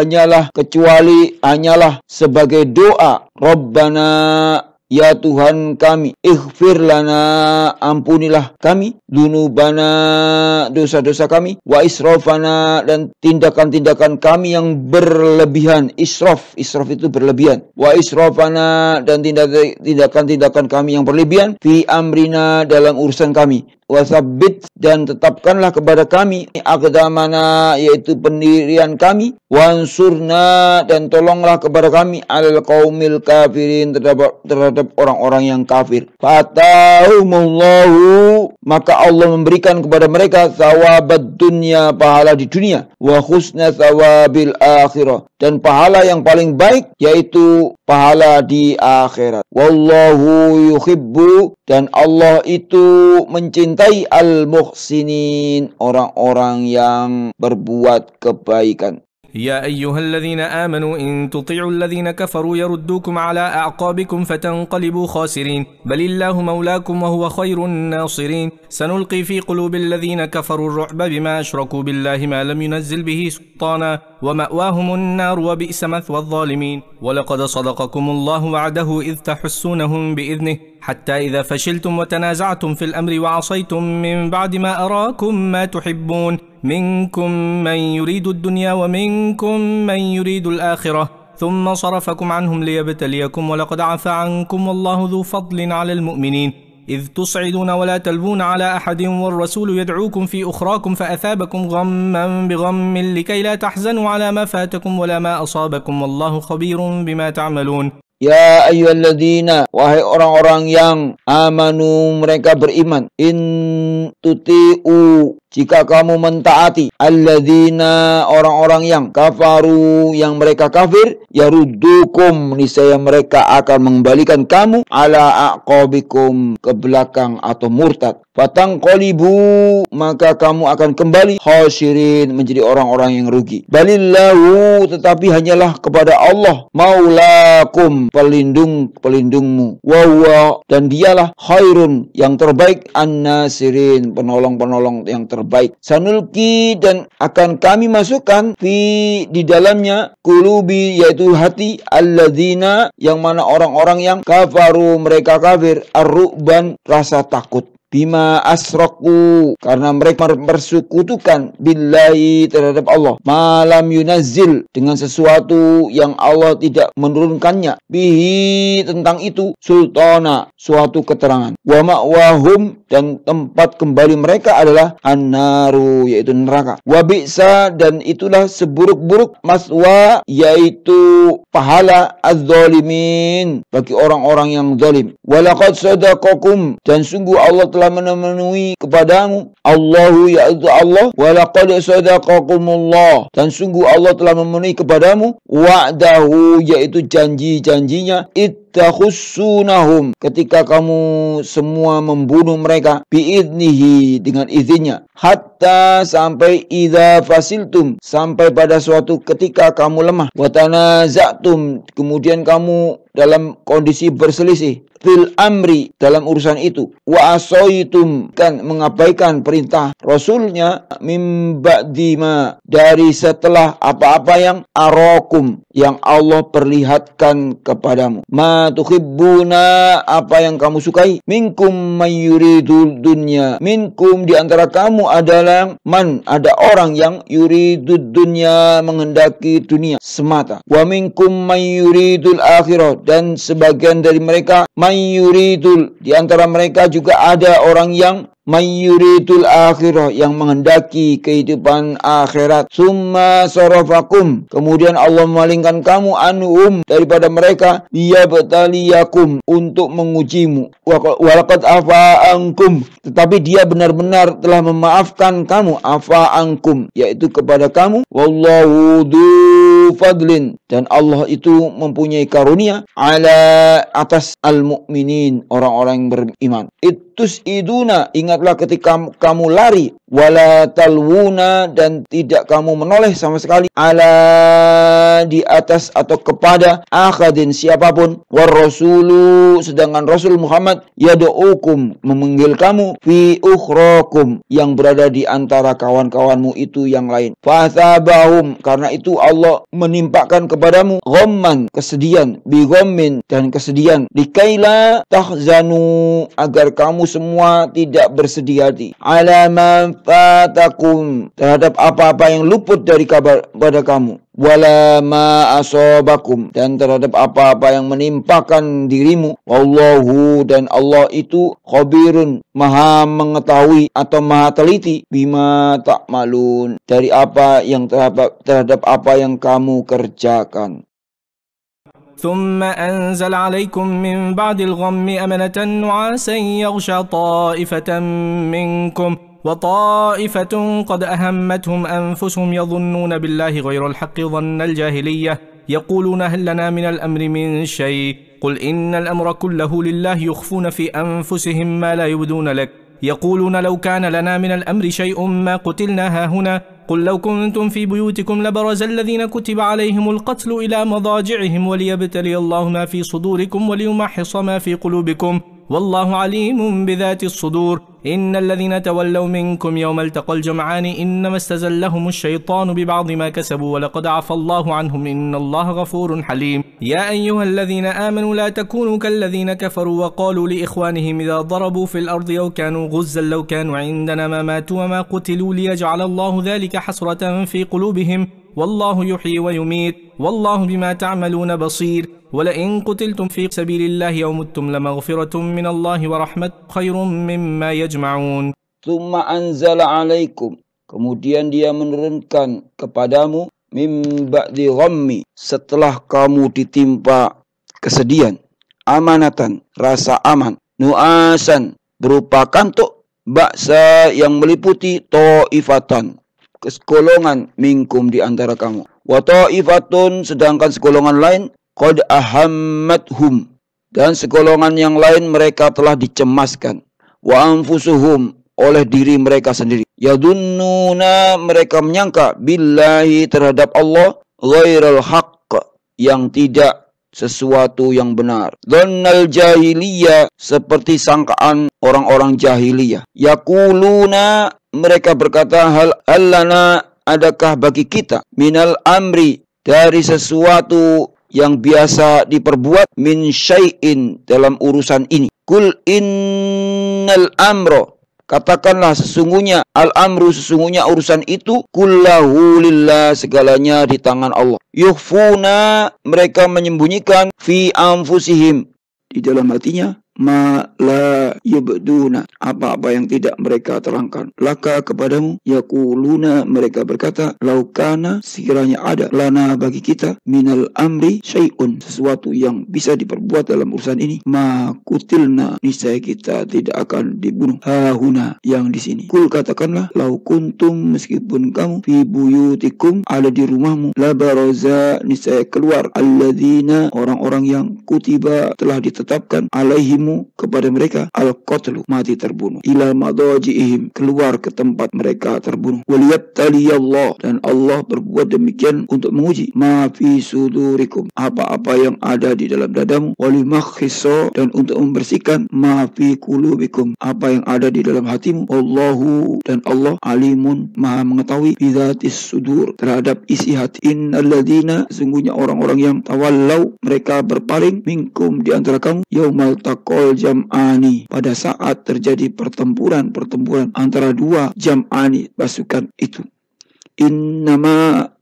hanyalah sebagai doa Rabbana ya Tuhan kami ighfir lana ampunilah kami dunubana dosa-dosa kami wa israfana dan tindakan-tindakan kami yang berlebihan. Israf itu berlebihan. Wa israfana dan tindakan-tindakan kami yang berlebihan fi amrina dalam urusan kami. Wasabbit dan tetapkanlah kepada kami aqdamana yaitu pendirian kami wansurna dan tolonglah kepada kami alal qaumil kafirin terhadap orang-orang yang kafir. Fatahumullahu maka Allah memberikan kepada mereka thawabad dunya pahala di dunia wa husna thawabil akhirah dan pahala yang paling baik yaitu pahala di akhirat. Wallahu yuhibbu dan Allah itu mencintai al-muhsinin orang-orang yang berbuat kebaikan. يا أيها الذين آمنوا إن تطيعوا الذين كفروا يردوكم على أعقابكم فتنقلبوا خاسرين بل الله مولاكم وهو خير الناصرين سنلقي في قلوب الذين كفروا الرعب بما أشركوا بالله ما لم ينزل به سلطانا ومأواهم النار وبئس مثوى الظالمين ولقد صدقكم الله وعده إذ تحسونهم بإذنه حتى إذا فشلتم وتنازعتم في الأمر وعصيتم من بعد ما أراكم ما تحبون منكم من يريد الدنيا ومنكم من يريد الآخرة ثم صرفكم عنهم ليبتليكم ولقد عفا عنكم والله ذو فضل على المؤمنين إذ تصعدون ولا تلوون على أحد والرسول يدعوكم في أخراكم فأثابكم غما بغم لكي لا تحزنوا على ما فاتكم ولا ما أصابكم والله خبير بما تعملون. Ya ayyuhalladzina wahai orang-orang yang amanu mereka beriman in tuti'u jika kamu mentaati alladzina orang-orang yang kafaru yang mereka kafir, yaruddukum niscaya mereka akan mengembalikan kamu ala aqabikum ke belakang atau murtad. Fatangqalibu maka kamu akan kembali khasirin menjadi orang-orang yang rugi. Balillahu tetapi hanyalah kepada Allah maulakum pelindungmu. Wa huwa dan dialah khairun yang terbaik an-nasirin penolong-penolong yang terbaik. Sanulki dan akan kami masukkan di dalamnya qulubi yaitu hati alladzina yang mana orang-orang yang kafaru mereka kafir ar-ru'ban rasa takut. Bima asraku karena mereka bersekutukan billahi terhadap Allah malam yunazzil dengan sesuatu yang Allah tidak menurunkannya bihi tentang itu sultana suatu keterangan wa ma'wahum dan tempat kembali mereka adalah annaru yaitu neraka wa bi'sa dan itulah seburuk-buruk maswa yaitu pahala az-zalimin bagi orang-orang yang zalim. Walaqad sadaqakum dan sungguh Allah telah memenuhi kepadamu Allahu yaitu Allah walaqad sadaqakumullah dan sungguh Allah telah memenuhi kepadamu wa'dahu yaitu janji-janjinya takhussunahum ketika kamu semua membunuh mereka biidnihi dengan izinnya hatta sampai idza fasiltum sampai pada suatu ketika kamu lemah wa tanazatum kemudian kamu dalam kondisi berselisih fil amri dalam urusan itu wa asaitum kan mengabaikan perintah rasulnya mim ba'dima dari setelah apa-apa yang arakum yang Allah perlihatkan kepadamu ma tuhibbuna apa yang kamu sukai minkum mayuridul dunya minkum di antara kamu adalah man ada orang yang yuridud dunya menghendaki dunia semata wa minkum mayuridul akhirah dan sebagian dari mereka mayuridul di antara mereka juga ada orang yang mayuridul akhirah yang menghendaki kehidupan akhirat summa sarafakum kemudian Allah memalingkan kamu anhum daripada mereka liyabtaliyakum untuk mengujimu walaqad afa ankum tetapi dia benar-benar telah memaafkan kamu afa ankum yaitu kepada kamu wallahu dzu fadlin dan Allah itu mempunyai karunia ala atas al-mu'minin orang-orang yang beriman itus iduna ingatlah ketika kamu lari wala talwuna dan tidak kamu menoleh sama sekali ala di atas atau kepada akhadin siapapun war rasulu sedangkan Rasul Muhammad yad'ukum memanggil kamu fi ukhrakum yang berada di antara kawan-kawanmu itu yang lain fathabahum karena itu Allah menimpakan kepadamu ghamman kesedihan bi ghammin dan kesedihan likaila tahzanu agar kamu semua tidak bersedih hati ala ma fatakum terhadap apa-apa yang luput dari kabar pada kamu wala ma asobakum dan terhadap apa-apa yang menimpakan dirimu wallahu dan Allah itu khabirun maha mengetahui atau maha teliti bima ta'malun dari apa yang terhadap apa yang kamu kerjakan. ثم أنزل عليكم من بعد الغم أمنة نعاسا يغشى طائفة منكم وطائفة قد أهمتهم أنفسهم يظنون بالله غير الحق ظن الجاهلية يقولون هل لنا من الأمر من شيء قل إن الأمر كله لله يخفون في أنفسهم ما لا يبدون لك يقولون لو كان لنا من الأمر شيء ما قتلنا هاهنا قل لو كنتم في بيوتكم لبرز الذين كتب عليهم القتل إلى مضاجعهم وليبتلي الله ما في صدوركم وليمحص ما في قلوبكم والله عليم بذات الصدور إن الذين تولوا منكم يوم التقى الجمعان إنما استزلهم الشيطان ببعض ما كسبوا ولقد عفى الله عنهم إن الله غفور حليم يا أيها الذين آمنوا لا تكونوا كالذين كفروا وقالوا لإخوانهم إذا ضربوا في الأرض أو كانوا غزا لو كانوا عندنا ما ماتوا وما قتلوا ليجعل الله ذلك حسرة في قلوبهم والله يحيي ويميت والله بما تعملون بصير ولئن قتلتم في سبيل الله أو متم لمغفرة من الله ورحمة خير مما يجمعون. Tsumma anzala alaikum kemudian dia menurunkan kepadamu mim ba'di ghammi setelah kamu ditimpa kesedihan amanatan rasa aman nuasan berupa kantuk ba'sa yang meliputi ta'ifatan, sekolongan minkum di antara kamu. Wa ta'ifatun, sedangkan sekolongan lain qad ahammathum, dan sekolongan yang lain mereka telah dicemaskan. Wa anfusuhum, oleh diri mereka sendiri. Yadunnuna, mereka menyangka billahi, terhadap Allah, ghairal haqq, yang tidak sesuatu yang benar. Dhannal jahiliyah, seperti sangkaan orang-orang jahiliyah. Yaquluna, mereka berkata, hal lana, adakah bagi kita, minal amri, dari sesuatu yang biasa diperbuat, min syai'in, dalam urusan ini. Kul innal amro, katakanlah sesungguhnya, al-amru, sesungguhnya urusan itu, kullahu lillah, segalanya di tangan Allah. Yukhfuna, mereka menyembunyikan, fi anfusihim, di dalam hatinya, ma la yubduna, apa-apa yang tidak mereka terangkan. Laka, kepadamu, yaquluna, mereka berkata, laukana, sekiranya ada, lana, bagi kita, minal amri syai'un, sesuatu yang bisa diperbuat dalam urusan ini, ma kutilna, niscaya kita tidak akan dibunuh, hahuna, yang di sini. Kul, katakanlah, lau kuntum, meskipun kamu, fi buyutikum, ada di rumahmu, la baraza, niscaya keluar, alladzina, orang-orang yang kutiba, telah ditetapkan, alaihim, kepada mereka, al-qatlu, mati terbunuh, ila madaji'ihim, keluar ke tempat mereka terbunuh. Waliyabtaliyallah, dan Allah berbuat demikian untuk menguji, ma fi sudurikum, apa-apa yang ada di dalam dadamu, walimakhiso, dan untuk membersihkan, ma fi qulubikum, apa yang ada di dalam hatimu. Allahu, dan Allah, alimun, maha mengetahui, bidzatis sudur, terhadap isi hati. Innalladzina, sesungguhnya orang-orang yang tawallau, mereka berpaling, minkum, di antara kamu, yaumal taqal jam'ani, pada saat terjadi pertempuran antara dua jam'ani, pasukan itu. Innama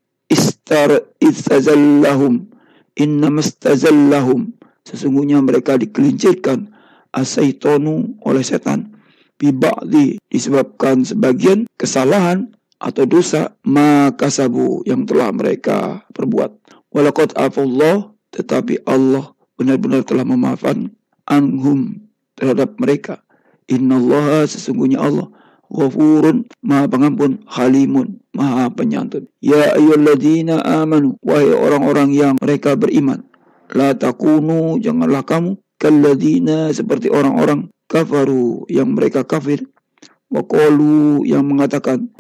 istazallahum, sesungguhnya mereka dikelincirkan, asyaitonu, oleh setan, biba'di, disebabkan sebagian kesalahan atau dosa, makasabu, yang telah mereka perbuat. Walaqad afallah, tetapi Allah benar-benar telah memaafkan, anhum, terhadap mereka. Innallaha, sesungguhnya Allah, ghafurun, maha pengampun, halimun, maha penyantun. Ya ayyuhalladzina amanu, wahai orang-orang yang mereka beriman, la takunu, janganlah kamu, kalladzina, seperti orang-orang kafaru, yang mereka kafir, wa qalu, yang mengatakan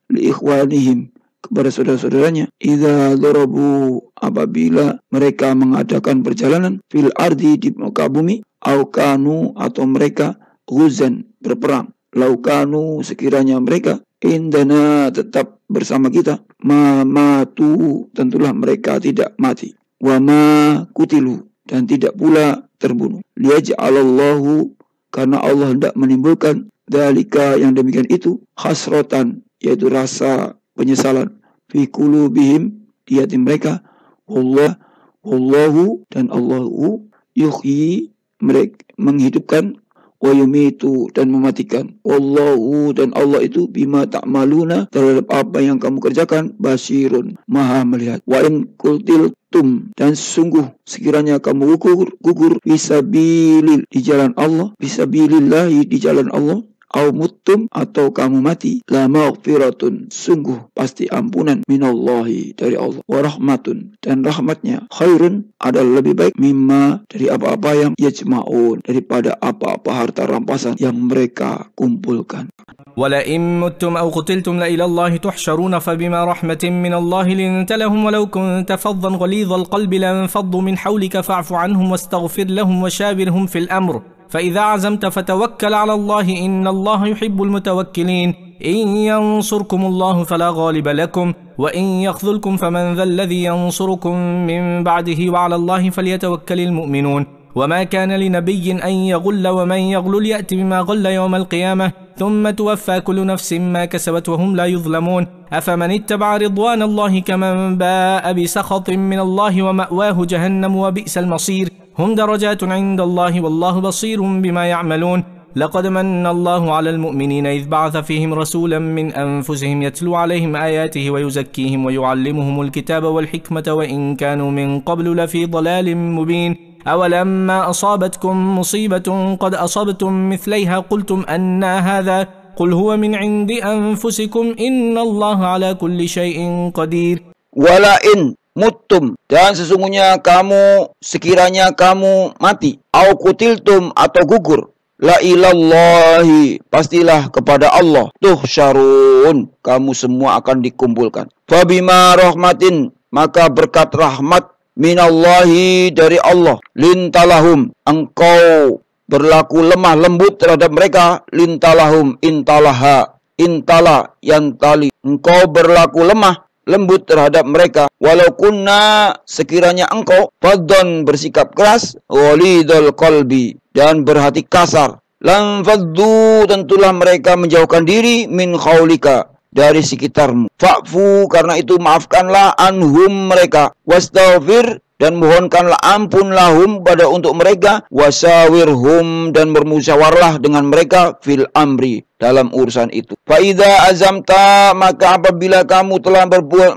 li ikhwanihim, kepada saudara-saudaranya, idza darabu, apabila mereka mengadakan perjalanan, fil ardi, di muka bumi, au kanu, atau mereka, ghuzan, berperang, laukanu, sekiranya mereka, indana, tetap bersama kita, ma matu, tentulah mereka tidak mati, wa ma kutilu, dan tidak pula terbunuh, liyaj'alallahu, karena Allah hendak menimbulkan, dzalika, yang demikian itu, hasratan, yaitu rasa penyesalan, fi qulubihim, di hati mereka. Wallahu, dan Allahu, yuhyi, mereka menghidupkan, wa yumitu, dan mematikan. Wallahu, dan Allah itu, bima ta'maluna, terhadap apa yang kamu kerjakan, basirun, maha melihat. Wa in qultiltum, dan sungguh sekiranya kamu gugur fisabilil, di jalan Allah, fisabilillahi, di jalan Allah, au muttum, atau kamu mati, la maghfiratun, sungguh pasti ampunan, minallahi, dari Allah, wa rahmatun, dan rahmatnya, khairun, adalah lebih baik, mimma, dari apa-apa yang yajma'un, daripada apa-apa harta rampasan yang mereka kumpulkan. ولئن متم أو قتلتم لإلى الله تحشرون فبما رحمة من الله لنت لهم ولو كنت فظا غليظ القلب لانفضوا من حولك فاعف عنهم واستغفر لهم وشاورهم في الأمر فإذا عزمت فتوكل على الله إن الله يحب المتوكلين إن ينصركم الله فلا غالب لكم وإن يخذلكم فمن ذا الذي ينصركم من بعده وعلى الله فليتوكل المؤمنون وما كان لنبي أن يغل ومن يغل يأتي بما غل يوم القيامة ثم توفى كل نفس ما كسبت وهم لا يظلمون أفمن اتبع رضوان الله كمن باء بسخط من الله ومأواه جهنم وبئس المصير هم درجات عند الله والله بصير بما يعملون لقد من الله على المؤمنين إذ بعث فيهم رسولا من أنفسهم يتلو عليهم آياته ويزكيهم ويعلمهم الكتاب والحكمة وإن كانوا من قبل لفي ضلال مبين أولما أصابتكم مصيبة قد أصبتم مثليها قلتم أن هذا قل هو من عند أنفسكم إن الله على كل شيء قدير. Walain muttum, dan sesungguhnya kamu, sekiranya kamu mati, au kutiltum, atau gugur, la ilallahi, pastilah kepada Allah, tuhsyarun, kamu semua akan dikumpulkan. Fabima rahmatin, maka berkat rahmat, minallahi, dari Allah, lintalahum, engkau berlaku lemah lembut terhadap mereka, lintalahum, intalaha, intala, yantali, engkau berlaku lemah lembut terhadap mereka, walau kunna, sekiranya engkau faddan, bersikap keras, walidul qalbi, dan berhati kasar, lam faddu, tentulah mereka menjauhkan diri, min khaulika, dari sekitarmu. Fa'fu, karena itu maafkanlah, anhum, mereka, wastaghfir, dan mohonkanlah ampun lahum, pada untuk mereka, wasawirhum, dan bermusyawarah dengan mereka, fil amri, dalam urusan itu. Fa'idha azamta, maka apabila kamu telah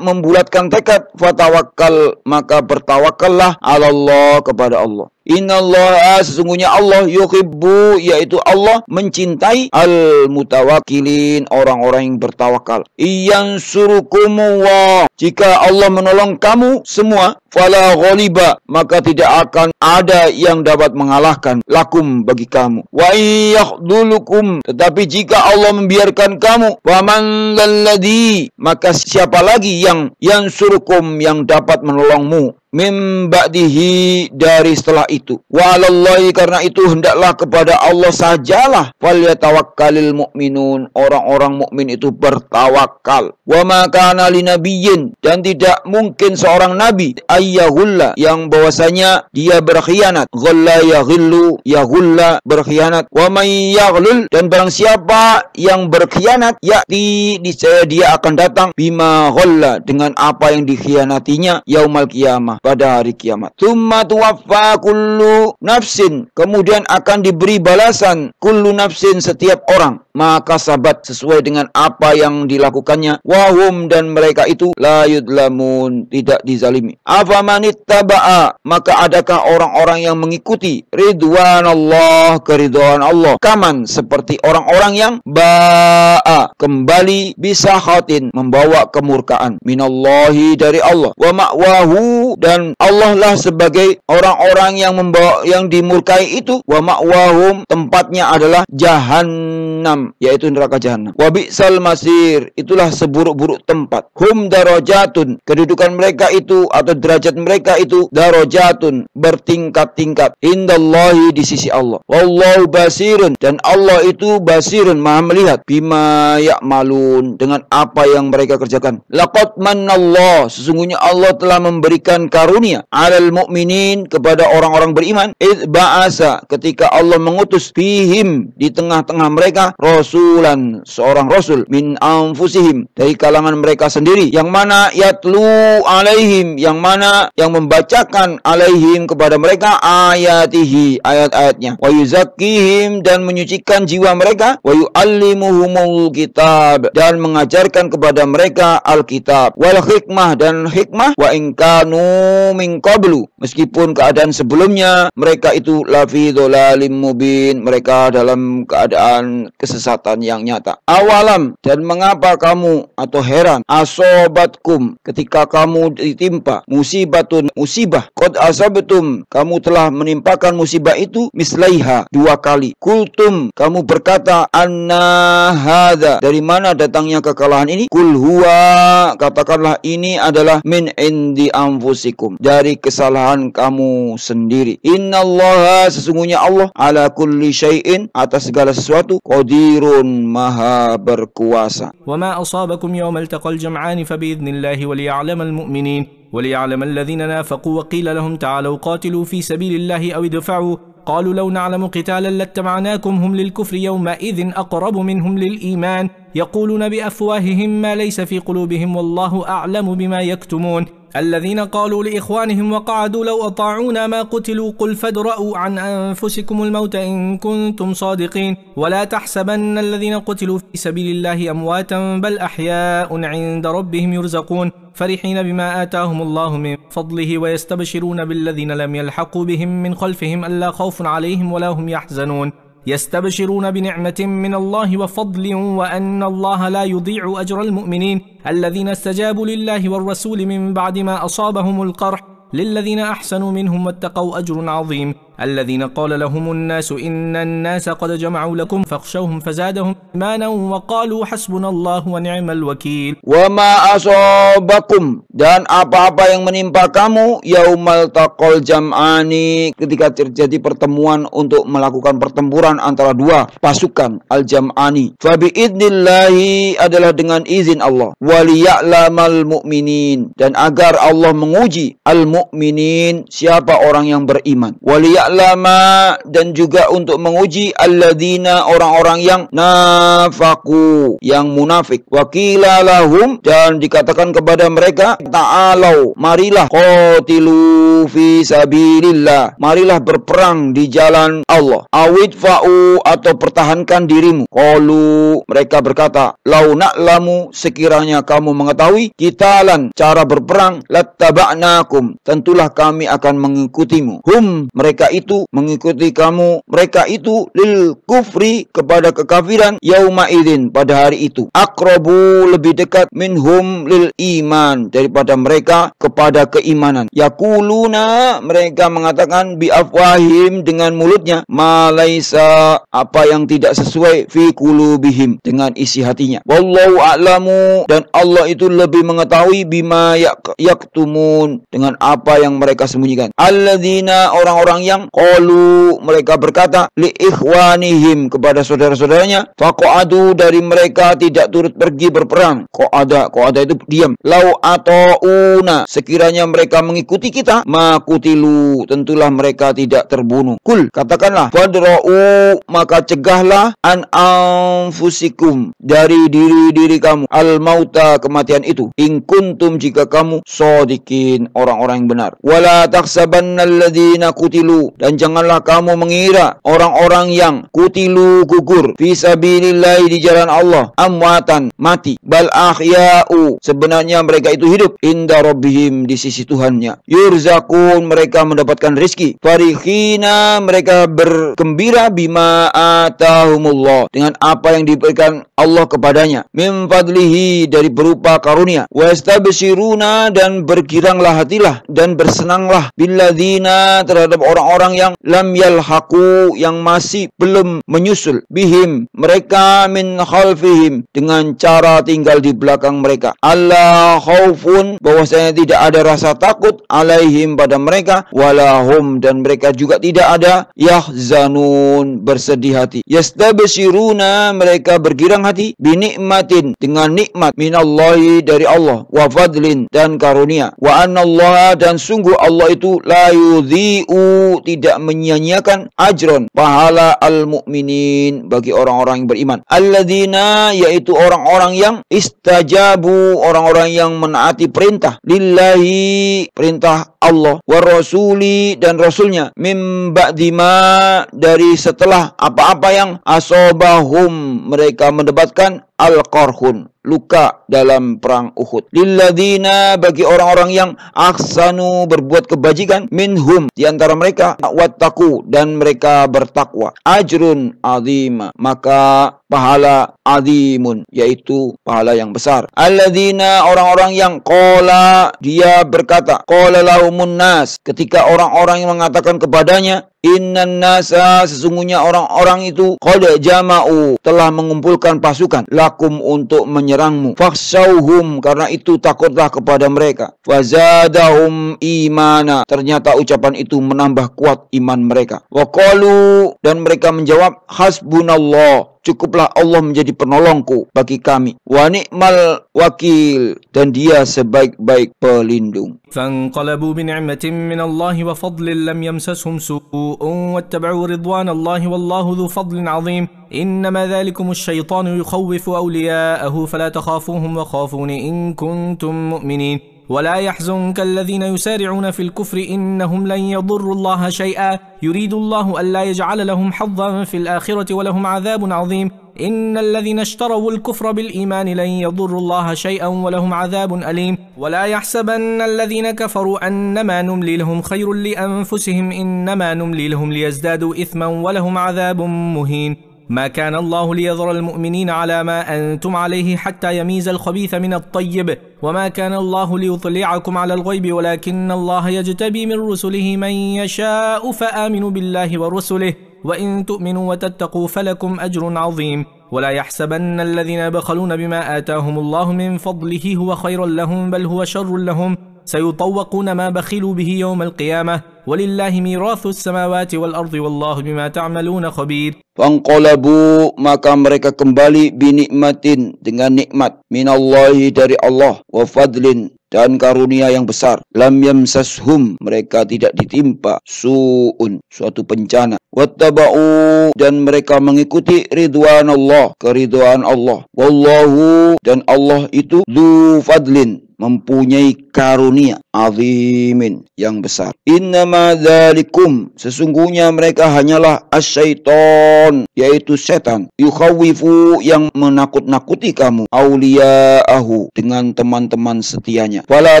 membulatkan tekad, fatawakkal, maka bertawakallah, ala Allah, kepada Allah. Innallaha, sesungguhnya Allah, yuhibbu, yaitu Allah mencintai, al-mutawakkilin, orang-orang yang bertawakal. Iyansurukumullah, jika Allah menolong kamu semua, fala ghaliba, maka tidak akan ada yang dapat mengalahkan, lakum, bagi kamu. Wa yakhdhulukum, tetapi jika Allah membiarkan kamu, faman lalladhi, maka siapa lagi yang yansurukum, yang dapat menolongmu, mim ba'dihi, dari setelah itu. Wa 'alallahi, karena itu hendaklah kepada Allah sajalah, falyatawakkalul mu'minun, orang-orang mukmin itu bertawakal. Wa ma kana linabiyyin, dan tidak mungkin seorang nabi, ayyahulla, yang bahwasanya dia berkhianat, ghalla yaghillu, yaghulla, berkhianat, wa may yaghlul, dan barang siapa yang berkhianat, ya'ti, niscaya dia akan datang, bima ghalla, dengan apa yang dikhianatinya, yaumal qiyamah, pada hari kiamat. Tsumma tuwaffa kullu nafsin, kemudian akan diberi balasan, kullu nafsin, setiap orang, maka sabat, sesuai dengan apa yang dilakukannya, wahum, dan mereka itu la yudlamun, tidak dizalimi. Afamanittaba'a, maka adakah orang-orang yang mengikuti ridwanallah, keridhaan Allah, kaman, seperti orang-orang yang ba'a, kembali, bisakhatin, membawa kemurkaan, minallahi, dari Allah, wa ma'wahu, dan Allah lah sebagai orang-orang yang membawa, yang dimurkai itu, wa ma'wahum, tempatnya adalah jahannam, yaitu neraka jahannam. Wa bi'sal masir, itulah seburuk-buruk tempat. Hum darajatun, kedudukan mereka itu atau derajat mereka itu, darajatun, bertingkat-tingkat, indallahi, di sisi Allah. Wallahu basirun, dan Allah itu basirun, maha melihat, bima ya'malun, dengan apa yang mereka kerjakan. Laqad mannallah, sesungguhnya Allah telah memberikan karunia, alal mu'minin, kepada orang-orang beriman, id ba'asa, ketika Allah mengutus, fihim, di tengah-tengah mereka, rasulan, seorang rasul, min anfusihim, dari kalangan mereka sendiri, yang mana yatlu alaihim, yang mana yang membacakan alaihim, kepada mereka, ayatihi, ayat-ayatnya, wa yuzakkihim, dan menyucikan jiwa mereka, wa yu'allimuhumul kitab, dan mengajarkan kepada mereka alkitab, wal hikmah, dan hikmah, wa inkanu min qablu, meskipun keadaan sebelumnya mereka itu lafi dhalalim mubin, mereka dalam keadaan kesesatan yang nyata. Awalam, dan mengapa kamu atau heran, asobatkum, ketika kamu ditimpa, musibatun, musibah, qad asabtum, kamu telah menimpakan musibah itu, mislaiha, 2 kali, kultum, kamu berkata, anna hadza, dari mana datangnya kekalahan ini, kul huwa, katakanlah ini adalah min indi anfusikum, dari kesalahan kamu sendiri. Innallaha, sesungguhnya Allah, ala kulli syai'in, atas segala sesuatu, qadirun, maha berkuasa. Wa ma asabakum yawmal taqal jam'an fabi'idhnillahi waliya'lamal mu'minin waliya'lamal ladzina nafaqu wa qila lahum ta'alu qatilu fi sabilillahi aw idfa'u قالوا لو نعلم قتالا لاتبعناكم هم للكفر يومئذ أقرب منهم للإيمان يقولون بأفواههم ما ليس في قلوبهم والله أعلم بما يكتمون الذين قالوا لإخوانهم وقعدوا لو أطاعونا ما قتلوا قل فادرءوا عن أنفسكم الموت إن كنتم صادقين ولا تحسبن الذين قتلوا في سبيل الله أمواتا بل أحياء عند ربهم يرزقون فرحين بما آتاهم الله من فضله ويستبشرون بالذين لم يلحقوا بهم من خلفهم ألا خوف عليهم ولا هم يحزنون يستبشرون بنعمة من الله وفضل وأن الله لا يضيع أجر المؤمنين الذين استجابوا لله والرسول من بعد ما أصابهم القرح للذين أحسنوا منهم واتقوا أجر عظيم الذين قال لهم الناس إن الناس قد جمعوا لكم فاخشوهم فزادهم إيمانا وقالوا حسبنا الله ونعم الوكيل. Wama asobakum, dan apa-apa yang menimpa kamu yaumal taqal jam'ani, ketika terjadi pertemuan untuk melakukan pertempuran antara dua pasukan al-jam'ani, fa biidnillahi, adalah dengan izin Allah, waliya'lamal mu'minin, dan agar Allah menguji al-mu'minin, siapa orang yang beriman, lama, dan juga untuk menguji alladzina, orang-orang yang nafaku, yang munafik. Wakila lahum, dan dikatakan kepada mereka, ta'alau, marilah, qatilu fi sabilillah, marilah berperang di jalan Allah, awidfa'u, atau pertahankan dirimu. Qalu, mereka berkata, lau na'lamu, sekiranya kamu mengetahui, qitalan, cara berperang, lattaba'nakum, tentulah kami akan mengikutimu. Hum, mereka itu mengikuti kamu, mereka itu lil kufri, kepada kekafiran, yauma idzin, pada hari itu, aqrabu, lebih dekat, minhum lil iman, daripada mereka kepada keimanan. Yaquluna, mereka mengatakan, bi afwahim, dengan mulutnya, ma laisa, apa yang tidak sesuai, fi qulubihim, dengan isi hatinya. Wallahu a'lamu, dan Allah itu lebih mengetahui, bima yaktumun, dengan apa yang mereka sembunyikan. Alladzina, orang-orang yang qalu, mereka berkata, li ikhwanihim, kepada saudara-saudaranya, faqa'adu, dari mereka tidak turut pergi berperang. Qa'ada itu diam. Lau ata'una, sekiranya mereka mengikuti kita, makutilu, tentulah mereka tidak terbunuh. Kul, katakanlah, fadra'u, maka cegahlah, an anfusikum, dari diri-diri kamu, al mauta, kematian itu, in kuntum, jika kamu shodikin, orang-orang yang benar. Wala takhsabanna alladzina kutilu, dan janganlah kamu mengira orang-orang yang kutilu, gugur, fisabilillah, di jalan Allah, amwatan, mati, bal ahya'u, sebenarnya mereka itu hidup, inda rabbihim, di sisi Tuhannya, yurzakun, mereka mendapatkan rizki, farihina, mereka bergembira, bima atahumullah, dengan apa yang diberikan Allah kepadanya, min fadlihi, dari berupa karunia, wastabshiruna, dan bergiranglah hatilah, dan bersenanglah, billadzina, terhadap orang-orang yang lam yalhaqu, yang masih belum menyusul, bihim, mereka, min khalfihim, dengan cara tinggal di belakang mereka, alla khaufun, bahwasanya tidak ada rasa takut, alaihim, pada mereka, walahum, dan mereka juga tidak ada, yahzanun, bersedih hati, yastabshiruna, mereka bergirang hati, binikmatin, dengan nikmat, minallahi, dari Allah, wa fadlin, dan karunia, wa anallaha, dan sungguh Allah itu la yudhi'u, tidak menyia-nyiakan, ajron, pahala, al-mu'minin, bagi orang-orang yang beriman, alladzina, yaitu orang-orang yang istajabu, orang-orang yang menaati perintah, lillahi, perintah Allah, wa rasuli, dan rasulnya, mim ba'dima, dari setelah apa-apa yang asobahum, mereka mendapatkan, al-qarhun, luka dalam perang Uhud, lilladzina, bagi orang-orang yang ahsanu, berbuat kebajikan, minhum, di antara mereka, wattaqu, dan mereka bertakwa, ajrun azim, maka pahala azimun, yaitu pahala yang besar. Alladzina, orang-orang yang qala, dia berkata, qala lahumun nas, ketika orang-orang yang mengatakan kepadanya, innan nasa, sesungguhnya orang-orang itu, qad jama'u, telah mengumpulkan pasukan, lakum, untuk menyerangmu, fakhshawhum, karena itu takutlah kepada mereka, fazadahum imana, ternyata ucapan itu menambah kuat iman mereka, wa qalu, dan mereka menjawab, hasbunallah, cukuplah Allah menjadi penolongku bagi kami, wa ni'mal wakil, dan dia sebaik-baik pelindung. فانقلبوا بنعمة من الله وفضل لم يمسسهم سوء واتبعوا رضوان الله والله ذو فضل عظيم إنما ذلكم الشيطان يخوف أولياءه فلا تخافوهم وخافون إن كنتم مؤمنين ولا يحزنك الذين يسارعون في الكفر إنهم لن يضروا الله شيئا يريد الله ألا يجعل لهم حظا في الآخرة ولهم عذاب عظيم إن الذين اشتروا الكفر بالإيمان لن يضروا الله شيئا ولهم عذاب أليم ولا يحسبن الذين كفروا أنما نملي لهم خير لأنفسهم إنما نملي لهم ليزدادوا إثما ولهم عذاب مهين ما كان الله ليذر المؤمنين على ما أنتم عليه حتى يميز الخبيث من الطيب وما كان الله ليطلعكم على الغيب ولكن الله يجتبي من رسله من يشاء فآمنوا بالله ورسله وإن تؤمنوا وتتقوا فلكم أجر عظيم ولا يحسبن الذين بخلون بما آتاهم الله من فضله هو خير لهم بل هو شر لهم سيطوقون ما بخلوا به يوم القيامة ولله ميراث السماوات والأرض والله بما تعملون خبير. Fanqalabu, maka mereka kembali binikmatin, dengan nikmat, minallahi, dari Allah, wa fadlin, dan karunia yang besar. Lam yamsashum, mereka tidak ditimpa su'un, suatu bencana. Wattaba'u, dan mereka mengikuti ridwan Allah, keridhaan Allah. Wallahu, dan Allah itu dzu fadlin, mempunyai karunia azimin, yang besar. Innama dzalikum, sesungguhnya mereka hanyalah asyaiton, yaitu setan, yukhawifu, yang menakut-nakuti kamu, auliya'ahu, dengan teman-teman setianya. Fala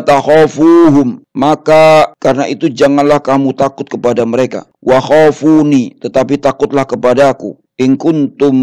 takhafuhum, maka karena itu janganlah kamu takut kepada mereka. Wa khafuni, tetapi takutlah kepada aku. In kuntum,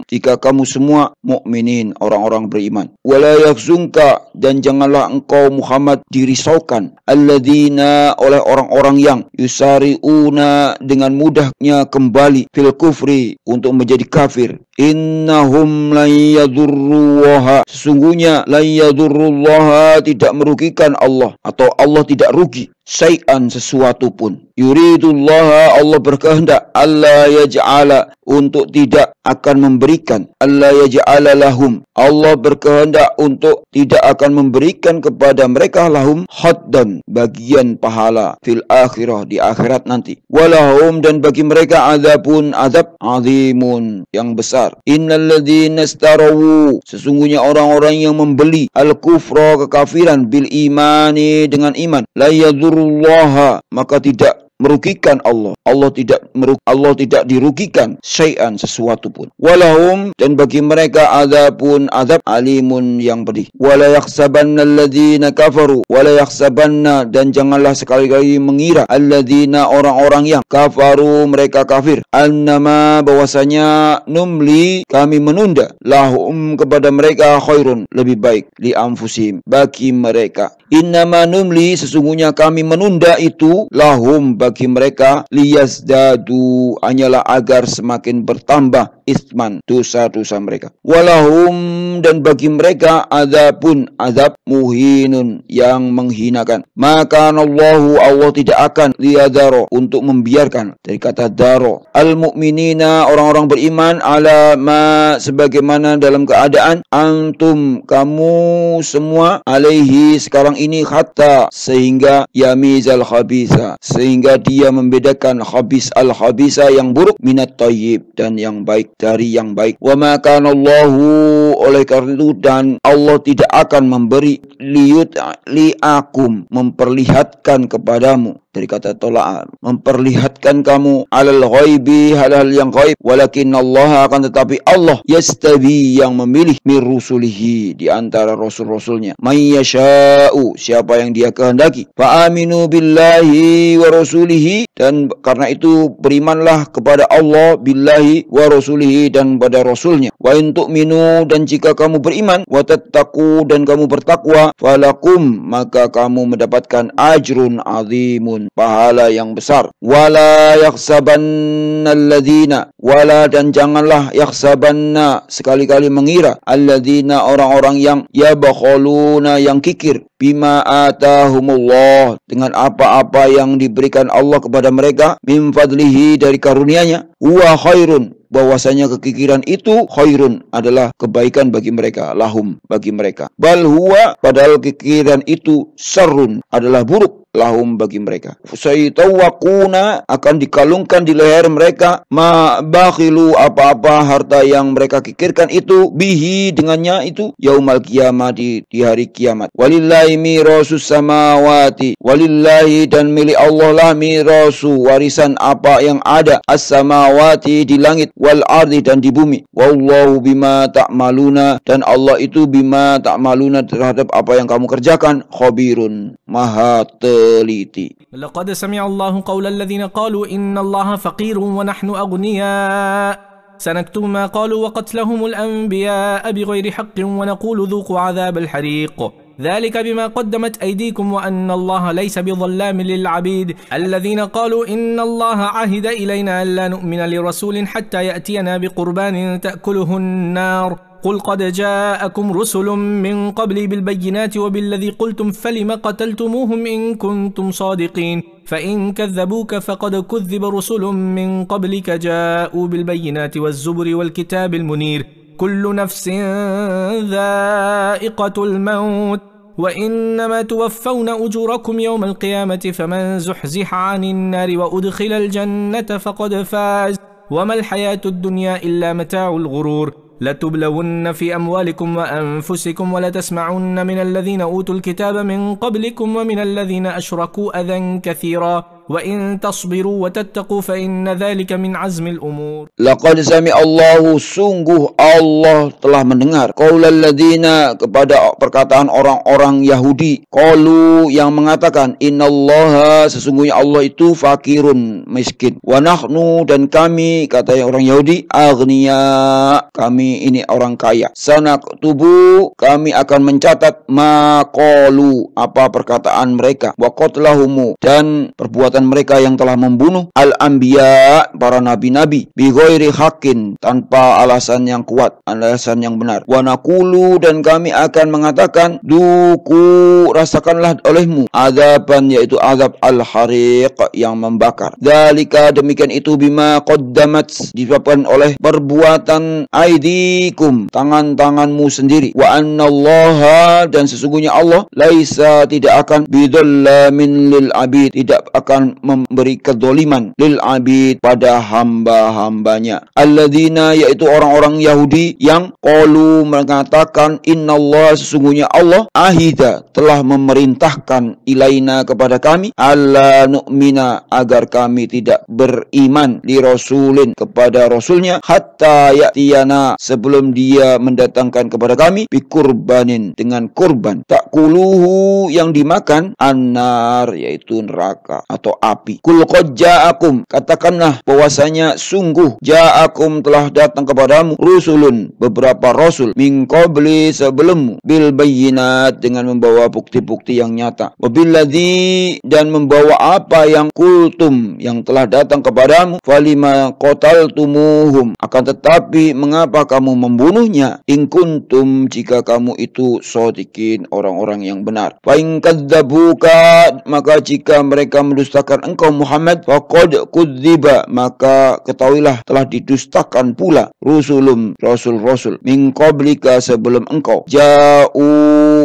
jika kamu semua mukminin, orang-orang beriman. Wala yakhzunka, dan janganlah engkau Muhammad dirisaukan, alladzina, oleh orang-orang yang yusari'una, dengan mudahnya kembali fil kufri, untuk menjadi kafir. Innahum lan yadurrullaha, sesungguhnya lan yadurrullaha, tidak merugikan Allah, atau Allah tidak rugi syai'an, sesuatu pun. Yuridullah, Allah berkehendak, alla yaj'ala, untuk tidak akan memberikan, alla yaj'ala lahum, Allah berkehendak untuk tidak akan memberikan kepada mereka lahum haddan, bagian pahala, fil akhirah, di akhirat nanti. Walahum, dan bagi mereka azabun, azab azimun, yang besar. Innalladzina istarawu, sesungguhnya orang-orang yang membeli al-kufra, kekafiran, bil imani, dengan iman, la yadurrullaha, maka tidak merugikan Allah. Allah tidak dirugikan syai'an, sesuatu pun. Walahum, dan bagi mereka azabun, azab alimun, yang pedih. Wala yakhsabanna alladzina kafaru, wala yakhsabanna, dan janganlah sekali-kali mengira, alladzina, orang-orang yang kafaru, mereka kafir, annama, bahwasanya numli, kami menunda, lahum, kepada mereka, khairun, lebih baik, li anfusihim, bagi mereka. Innama numli, sesungguhnya kami menunda itu, lahum, bagi mereka, liyazdadu, hanyalah agar semakin bertambah, isman, dosa-dosa mereka. Walahum, dan bagi mereka, azabun, azab muhinun, yang menghinakan. Maka Allahu, Allah tidak akan liyadaro, untuk membiarkan, dari kata daro, al-mu'minina, orang-orang beriman, ala ma, sebagaimana dalam keadaan, antum, kamu semua, alaihi, sekarang ini, hatta, sehingga yamizal khabisa, sehingga dia membedakan khabis al-khabisa, yang buruk, minat tayyib, dan yang baik, dari yang baik. Wa ma kana Allahu, oleh karena itu, dan Allah tidak akan memberi, liakum, memperlihatkan kepadamu, dari kata tolak, memperlihatkan kamu, alal ghaibi, hal-hal yang ghaib, walakin Allah, akan tetapi Allah, yastabi, yang memilih, mir rusulihi, di antara rasul-rasulnya, may yasha'u, siapa yang dia kehendaki. Fa aminu billahi wa rasulihi, dan karena itu berimanlah kepada Allah, billahi wa rasulihi, dan pada rasulnya. Wa in tu'minu, dan jika kamu beriman, wa tattaqu, dan kamu bertakwa, falakum, maka kamu mendapatkan ajrun azimun, pahala yang besar. Wala yakhsabanna alladzina, wala, dan janganlah, yakhsabanna, sekali-kali mengira, alladzina, orang-orang yang yabakhaluna, yang kikir, bima atahumullah, dengan apa-apa yang diberikan Allah kepada mereka, min fadlihi, dari karunia-Nya, huwa khairun, bahwasanya kekikiran itu khairun, adalah kebaikan bagi mereka, lahum, bagi mereka. Bal huwa, padahal kekikiran itu syarrun, adalah buruk, lahum bagi mereka. Saytawaquna akan dikalungkan di leher mereka ma bakhilu apa-apa harta yang mereka kikirkan itu bihi dengannya itu yaumal qiyamah di hari kiamat. Walillahi mirasus samawati walillahi dan milik Allah lah mirasu warisan apa yang ada as-samawati di langit wal ardi dan di bumi. Wallahu bima ta'maluna dan Allah itu bima ta'maluna terhadap apa yang kamu kerjakan khabirun maha teliti. لقد سمع الله قول الذين قالوا إن الله فقير ونحن أغنياء سنكتب ما قالوا وقتلهم الأنبياء بغير حق ونقول ذوقوا عذاب الحريق ذلك بما قدمت أيديكم وأن الله ليس بظلام للعبيد الذين قالوا إن الله عهد إلينا ألا نؤمن لرسول حتى يأتينا بقربان تأكله النار قل قد جاءكم رسل من قبلي بالبينات وبالذي قلتم فلم قتلتموهم إن كنتم صادقين فإن كذبوك فقد كذب رسل من قبلك جاءوا بالبينات والزبر والكتاب المنير كل نفس ذائقة الموت وإنما توفون أجوركم يوم القيامة فمن زحزح عن النار وأدخل الجنة فقد فاز وما الحياة الدنيا إلا متاع الغرور لتبلون في أموالكم وأنفسكم ولتسمعن من الذين أوتوا الكتاب من قبلكم ومن الذين أشركوا أذى كثيرا وإن تصبروا وتتقوا فإن ذلك من عزم الأمور. Laqad sami'allahu sungguh Allah telah mendengar qaulal ladzina kepada perkataan orang-orang Yahudi qalu yang mengatakan innallaha sesungguhnya Allah itu fakirun miskin wa nahnu dan kami kata orang Yahudi aghnia kami ini orang kaya sanaktubu kami akan mencatat ma qalu apa perkataan mereka wa qatlahumu dan perbuatan mereka yang telah membunuh al-anbiya para nabi-nabi bi ghairi haqqin tanpa alasan yang kuat, alasan yang benar. Wa naqulu dan kami akan mengatakan duku rasakanlah olehmu azaban yaitu azab al-hariq yang membakar. Dzalika demikian itu bima qaddamat disebabkan oleh perbuatan aidikum tangan-tanganmu sendiri. Wa annallaha dan sesungguhnya Allah laisa tidak akan bidzallamin lil abid tidak akan memberi kedoliman lil abid pada hamba-hambanya alladzina yaitu orang-orang Yahudi yang qalu mengatakan innallaha sesungguhnya Allah ahida telah memerintahkan ilaina kepada kami alla nu'mina agar kami tidak beriman li rasulin kepada rasulnya hatta ya'tiyana sebelum dia mendatangkan kepada kami bi kurbanin dengan kurban takuluhu yang dimakan annar yaitu neraka atau api. Kul qad ja'akum katakanlah bahwasanya sungguh ja'akum telah datang kepadamu rusulun beberapa rasul min qabli sebelummu bil bayyinat dengan membawa bukti-bukti yang nyata wabilladzi dan membawa apa yang kultum yang telah datang kepadamu falima qataltumuhum akan tetapi mengapa kamu membunuhnya in kuntum jika kamu itu shodiqin orang-orang yang benar fa in kadzabuka maka jika mereka mendustakan engkau Muhammad faqad kudziba maka ketahuilah telah didustakan pula rusulum rasul-rasul min qablika sebelum engkau ja'u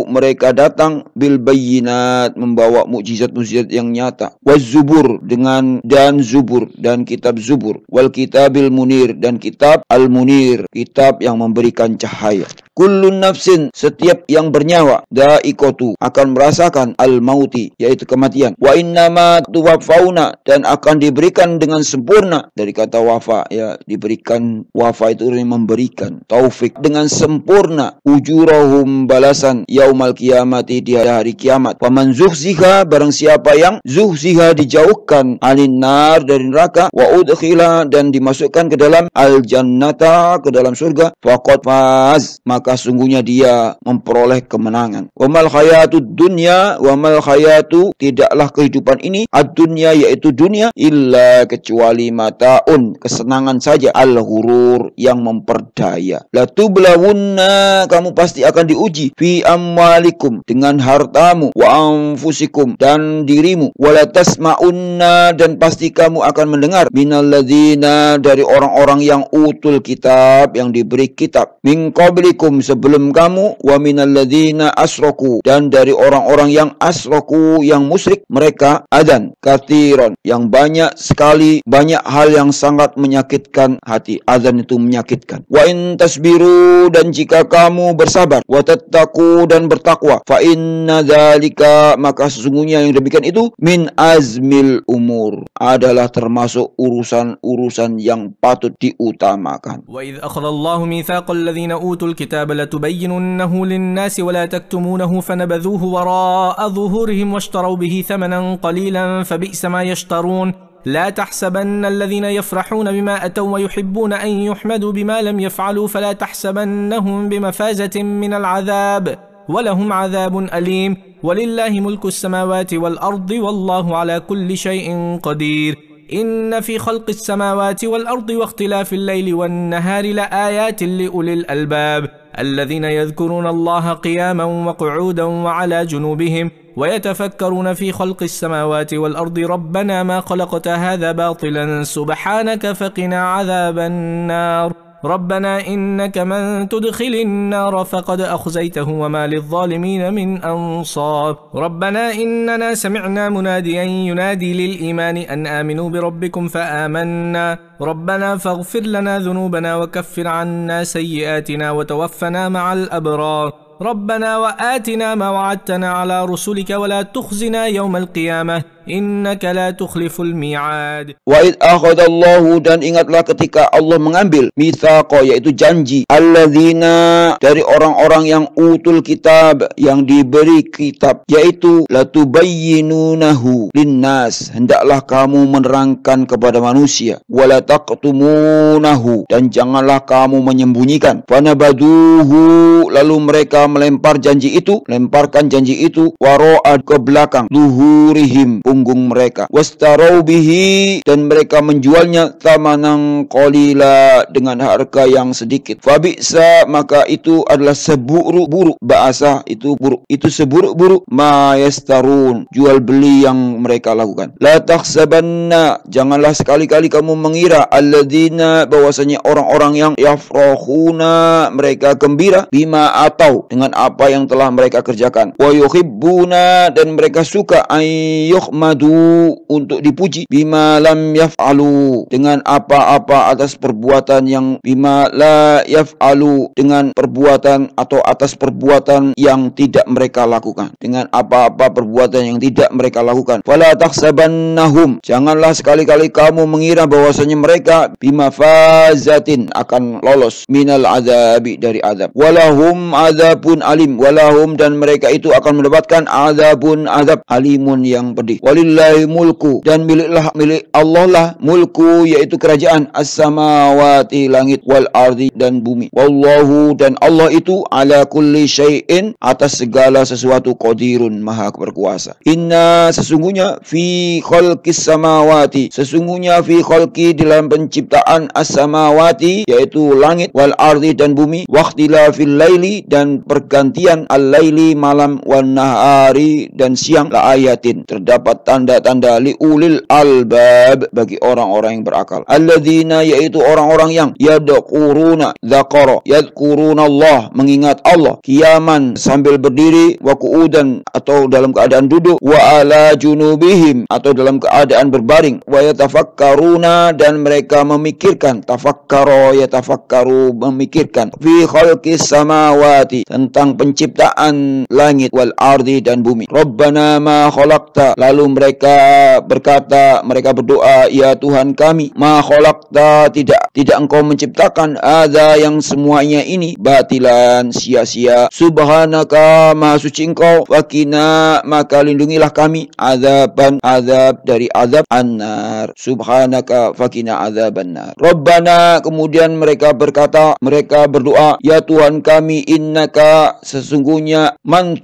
mereka datang bil bayyinat membawa mukjizat-mukjizat yang nyata waz-zubur dengan dan zubur dan kitab zubur wal kitabil munir dan kitab al-munir kitab yang memberikan cahaya kullun nafsin setiap yang bernyawa da'iqatu akan merasakan al-mauti yaitu kematian wa innama tuwafauna dan akan diberikan dengan sempurna dari kata wafa ya diberikan wafa itu memberikan taufik dengan sempurna ujurahum balasan yaumal qiyamati di hari kiamat faman zuhziha barang siapa yang zuhziha dijauhkan anin nar dari neraka wa udkhila dan dimasukkan ke dalam al jannata ke dalam surga faqad faz maka sungguhnya dia memperoleh kemenangan wa mal hayatud dunya wa mal hayatu tidaklah kehidupan ini ad-dunya yaitu dunia illa kecuali mataun kesenangan saja al-ghurur yang memperdaya la tublawunna kamu pasti akan diuji fi amwalikum dengan hartamu wa anfusikum dan dirimu wala tasma'unna dan pasti kamu akan mendengar minalladzina dari orang-orang yang utul kitab yang diberi kitab min qablikum qablikum sebelum kamu, wa minal ladzina asyraku dan dari orang-orang yang asyraku yang musyrik mereka adzan katsiran yang banyak sekali, banyak hal yang sangat menyakitkan hati. Adzan itu menyakitkan. Wa in tasbiru dan jika kamu bersabar, wa tattaqu dan bertakwa, fa inna dzalika maka sesungguhnya yang demikian itu min azmil umur adalah termasuk urusan-urusan yang patut diutamakan. Wa idz akhadallahu mitsaqal ladzina utul kitaba latubayyinunnahu lin-nasi wa la taktumunahu fanabadhuhu wara'a dhuhurihim washtaraw bihi thamanan qalilan fabi'sa ma yashtarun. لا تحسبن الذين يفرحون بما أتوا ويحبون أن يحمدوا بما لم يفعلوا فلا تحسبنهم بمفازة من العذاب ولهم عذاب أليم ولله ملك السماوات والأرض والله على كل شيء قدير إن في خلق السماوات والأرض واختلاف الليل والنهار لآيات لأولي الألباب الذين يذكرون الله قياما وقعودا وعلى جنوبهم ويتفكرون في خلق السماوات والأرض ربنا ما خلقت هذا باطلا سبحانك فقنا عذاب النار ربنا إنك من تدخل النار فقد أخزيته وما للظالمين من أنصار ربنا إننا سمعنا مناديا ينادي للإيمان أن آمنوا بربكم فآمنا ربنا فاغفر لنا ذنوبنا وكفر عنا سيئاتنا وتوفنا مع الأبرار ربنا وآتنا ما وعدتنا على رسلك ولا تخزنا يوم القيامة إنك لا تخلف الميعاد. Wa id akhadallahu dan ingatlah ketika Allah mengambil mitsaqa yaitu janji alladzina dari orang-orang yang utul kitab yang diberi kitab yaitu latubayyinunahu linnas hendaklah kamu menerangkan kepada manusia wala taqtumunahu dan janganlah kamu menyembunyikan fanabaduhu lalu mereka lemparkan janji itu wara'a ke belakang zuhurihim punggung mereka wastarau bihi dan mereka menjualnya thamanan qalila dengan harga yang sedikit fabi'sa maka itu adalah seburuk-buruk bahasa itu buruk itu seburuk-buruk ma yastarun jual beli yang mereka lakukan la takhsabanna janganlah sekali-kali kamu mengira alladzina bahwasanya orang-orang yang yafrahuna mereka gembira bima atau dengan apa yang telah mereka kerjakan wa yuhibbuna dan mereka suka ayyuhmadu untuk dipuji bima lam yaf'alu dengan apa-apa atas perbuatan yang bima la yaf'alu dengan perbuatan atau atas perbuatan yang tidak mereka lakukan dengan apa-apa perbuatan yang tidak mereka lakukan fala takhsabannahum janganlah sekali-kali kamu mengira bahwasanya mereka bimafazatin akan lolos minal azabi dari azab walahum azabun alim walahum dan mereka itu akan mendapatkan azabun azab alimun yang pedih walillahi mulku dan milik Allah lah mulku yaitu kerajaan as-samawati langit wal ardi dan bumi wallahu dan Allah itu ala kulli syai'in atas segala sesuatu qadirun maha berkuasa inna sesungguhnya fi khalqis samawati sesungguhnya fi khalqi dalam penciptaan as-samawati yaitu langit wal ardi dan bumi waqtilafil laili dan pergantian al-laili malam wan nahari dan siang la ayatin terdapat tanda-tanda li ulil albab bagi orang-orang yang berakal alladzina yaitu orang-orang yang yadquruna dzakara yadquruna Allah mengingat Allah qiyaman sambil berdiri wa qu'udan atau dalam keadaan duduk wa ala junubihim atau dalam keadaan berbaring wa yatafakkaruna dan mereka memikirkan tafakkara yatafakkaru memikirkan fi khalqis samawati tentang penciptaan langit wal ardi dan bumi Rabbana ma khalaqta lalu mereka berkata mereka berdoa ya Tuhan kami ma khalaqta tidak engkau menciptakan ada yang semuanya ini batilan sia-sia subhanaka maha suci engkau wakina maka lindungilah kami azab dari azab annar subhanaka fakina azaban nar Rabbana kemudian mereka berkata mereka berdoa ya Tuhan kami innaka sesungguhnya man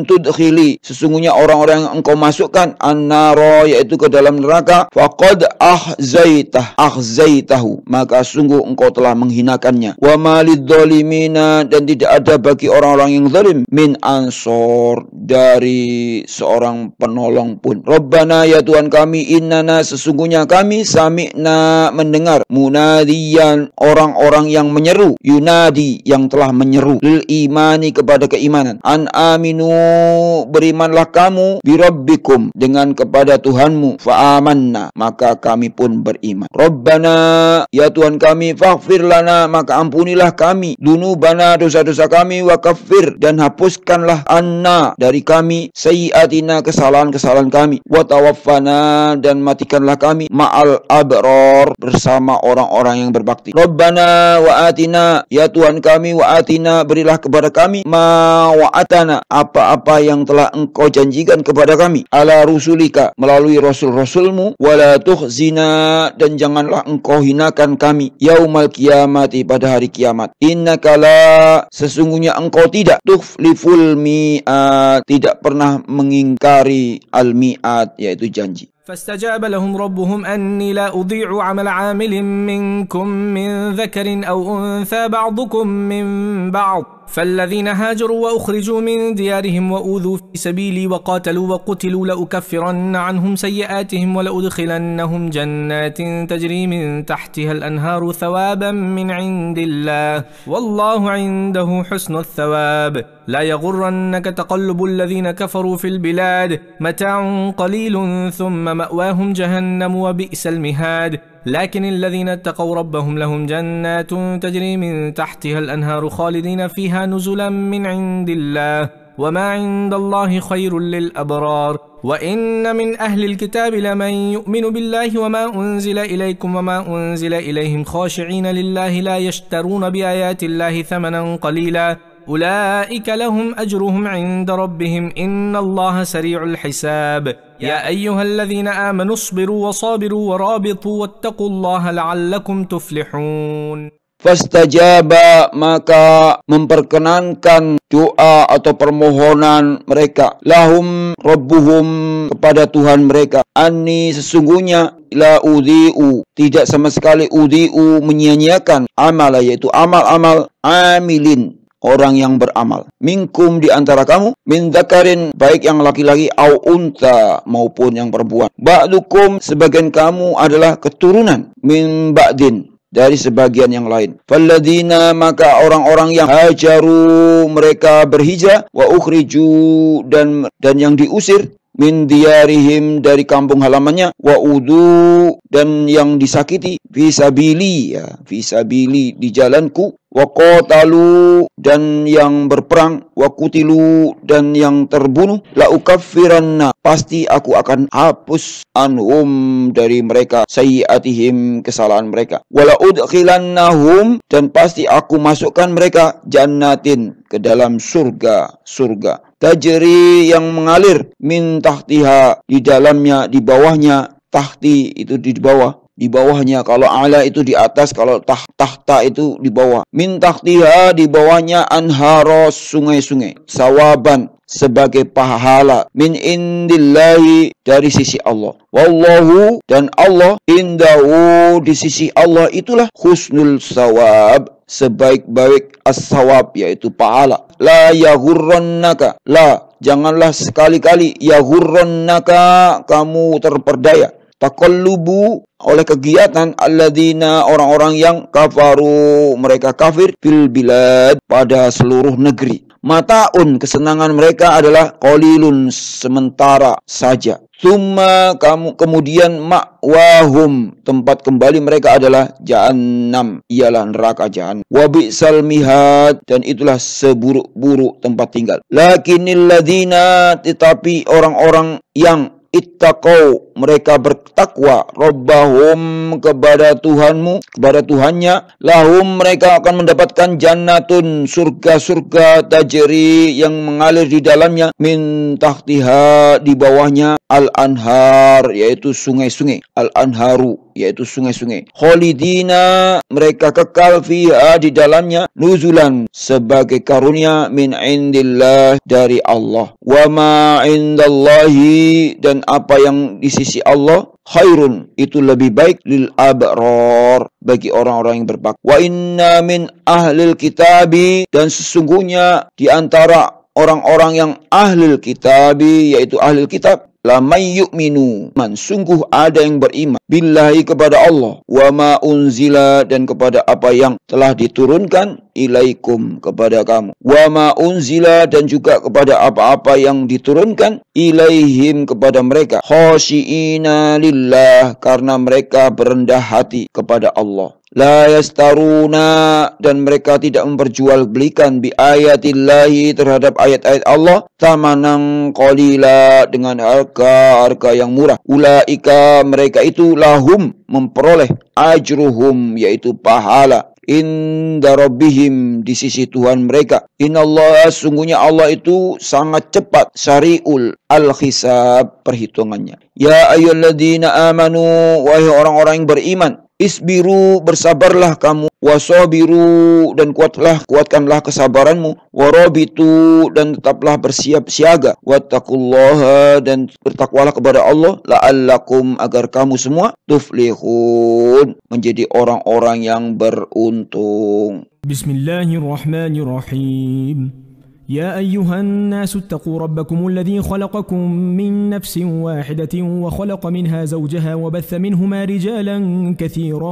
tudkhili sesungguhnya orang-orang orang-orang yang engkau masukkan an-naro, yaitu ke dalam neraka, faqad akhzaitahu, maka sungguh engkau telah menghinakannya. Wa malid zalimina, dan tidak ada bagi orang-orang yang zalim, min ansor, dari seorang penolong pun. Rabbana, ya Tuhan kami, innana, sesungguhnya kami, sami'na, mendengar, munadiyan, orang-orang yang menyeru, yunadi, yang telah menyeru, lil imani, kepada keimanan, an aminu, berimanlah kamu, birabbikum, dengan kepada Tuhanmu, fa'amanna, maka kami pun beriman. Rabbana, ya Tuhan kami, faghfir lana, maka ampunilah kami, dunubana, dosa-dosa kami, wa kaffir, dan hapuskanlah anna, dari kami, sayyiatina, kesalahan-kesalahan kami, wa tawaffana, dan matikanlah kami, ma'al abror, bersama orang-orang yang berbakti. Rabbana wa atina, ya Tuhan kami, wa atina, berilah kepada kami, ma wa'atana, apa-apa yang telah engkau janjikan kepada kami, ala rusulika, melalui rasul-rasulmu, wala tukhzina, dan janganlah engkau hinakan kami, yaumal kiamati, pada hari kiamat. Innaka la, sesungguhnya engkau tidak, tukhliful mi'at, tidak pernah mengingkari al-mi'at, yaitu janji. فاستجاب لهم ربهم أني لا أضيع عمل عامل منكم من ذكر أو أنثى بعضكم من بعض فالذين هاجروا وأخرجوا من ديارهم وأوذوا في سبيلي وقاتلوا وقتلوا لأكفرن عنهم سيئاتهم ولأدخلنهم جنات تجري من تحتها الأنهار ثوابا من عند الله والله عنده حسن الثواب لا يغرنك تقلب الذين كفروا في البلاد متاع قليل ثم مأواهم جهنم وبئس المهاد لكن الذين اتقوا ربهم لهم جنات تجري من تحتها الأنهار خالدين فيها نزلا من عند الله وما عند الله خير للأبرار وإن من أهل الكتاب لمن يؤمن بالله وما أنزل إليكم وما أنزل إليهم خاشعين لله لا يشترون بآيات الله ثمنا قليلا أولئك لهم أجرهم عند ربهم إن الله سريع الحساب يا أيها الذين آمنوا اصبروا وصابروا ورابطوا واتقوا الله لعلكم تفلحون. Fastajaba, maka memperkenankan doa atau permohonan mereka, lahum rabbuhum, kepada Tuhan mereka, anni, sesungguhnya, la udhi'u, tidak sama sekali, udhi'u, menyia-nyiakan, amala, yaitu amal-amal, amilin, orang yang beramal, minkum, di antara kamu, min dzakarin, baik yang laki-laki, au unta, maupun yang perempuan, ba'dukum, sebagian kamu adalah keturunan, min ba'din, dari sebagian yang lain. Falladzina, maka orang-orang yang hajaru, mereka berhijrah, wa ukhriju, dan yang diusir, min diyarihim, dari kampung halamannya, wa udu, dan yang disakiti, fisabili, ya, fisabili, di jalanku, wa qatalu, dan yang berperang, wa kutilu, dan yang terbunuh, la ukaffiranna, pasti aku akan hapus, anhum, dari mereka, sayyiatihim, kesalahan mereka, wala udkhilannahum, dan pasti aku masukkan mereka, jannatin, ke dalam surga, tajri, yang mengalir, min tahtiha, di dalamnya, di bawahnya, tahti itu di bawah, di bawahnya, kalau ala itu di atas, kalau tahta itu di bawah, min tahtiha, di bawahnya, anharos, sungai-sungai, sawaban, sebagai pahala, min indillahi, dari sisi Allah, wallahu, dan Allah, indahu, di sisi Allah itulah, husnul sawab, sebaik-baik as-sawab, yaitu pahala. La yaghurrannaka, la, janganlah sekali-kali, yaghurrannaka, kamu terperdaya, taqallubu, oleh kegiatan, alladzina, orang-orang yang kafaru, mereka kafir, fil bilad, pada seluruh negeri. Mataun, kesenangan mereka adalah qalilun, sementara saja. Summa, kemudian ma'wahum, tempat kembali mereka adalah jahannam, ialah neraka jahannam. Wa bi'sal mihad, dan itulah seburuk-buruk tempat tinggal. Lakinnil ladzina, tetapi orang-orang yang ittaqau, mereka bertakwa, rabbahum, kepada Tuhanmu, kepada Tuhannya, lahum, mereka akan mendapatkan jannatun, surga-surga, tajri, yang mengalir di dalamnya, min tahtiha, di bawahnya, al-anhar yaitu sungai-sungai, al-anharu yaitu sungai-sungai. Khalidina mereka kekal fiha di dalamnya, nuzulan sebagai karunia min indillah dari Allah. Wa ma indallahi dan apa yang di sisi Allah khairun itu lebih baik lil abrar bagi orang-orang yang berbakti. Wa inna min ahlil kitabi dan sesungguhnya di antara orang-orang yang ahlil kitabi yaitu ahlil kitab la may yu'minu man sungguh ada yang beriman billahi kepada Allah wa ma unzila dan kepada apa yang telah diturunkan ilaikum kepada kamu wa ma unzila dan juga kepada apa-apa yang diturunkan ilaihim kepada mereka khasyiina lillah karena mereka berendah hati kepada Allah. La yastaruna dan mereka tidak memperjualbelikan bi ayatillahi terhadap ayat-ayat Allah tamanan qalila dengan harga yang murah. Ulaika mereka itu lahum memperoleh ajruhum yaitu pahala inda rabbihim di sisi Tuhan mereka. Innallaha sungguhnya Allah itu sangat cepat syari'ul al-hisab perhitungannya. Ya ayyuhalladzina amanu wahai orang-orang yang beriman isbiru bersabarlah kamu wasabiru dan kuatkanlah kesabaranmu warabitu dan tetaplah bersiap siaga wattaqullaha dan bertakwalah kepada Allah la'allakum agar kamu semua tuflihun menjadi orang-orang yang beruntung. Bismillahirrahmanirrahim. يا أيها الناس اتقوا ربكم الذي خلقكم من نفس واحدة وخلق منها زوجها وبث منهما رجالا كثيرا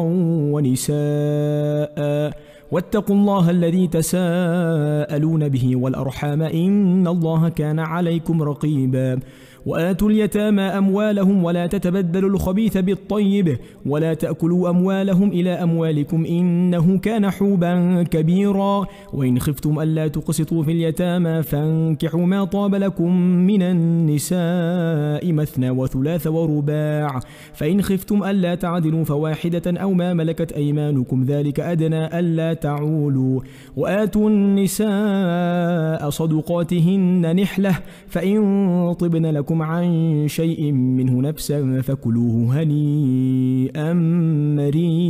ونساء واتقوا الله الذي تساءلون به والأرحام إن الله كان عليكم رقيبا وآتوا اليتامى أموالهم ولا تتبدلوا الخبيث بالطيب ولا تأكلوا أموالهم إلى أموالكم إنه كان حوبا كبيرا وإن خفتم ألا تقسطوا في اليتامى فانكحوا ما طاب لكم من النساء مثنى وثلاث ورباع فإن خفتم ألا تعدلوا فواحدة أو ما ملكت أيمانكم ذلك أدنى ألا تعولوا وآتوا النساء صدقاتهن نحلة فإن طبن لكم عن شيء منه نفسا فكلوه هنيئا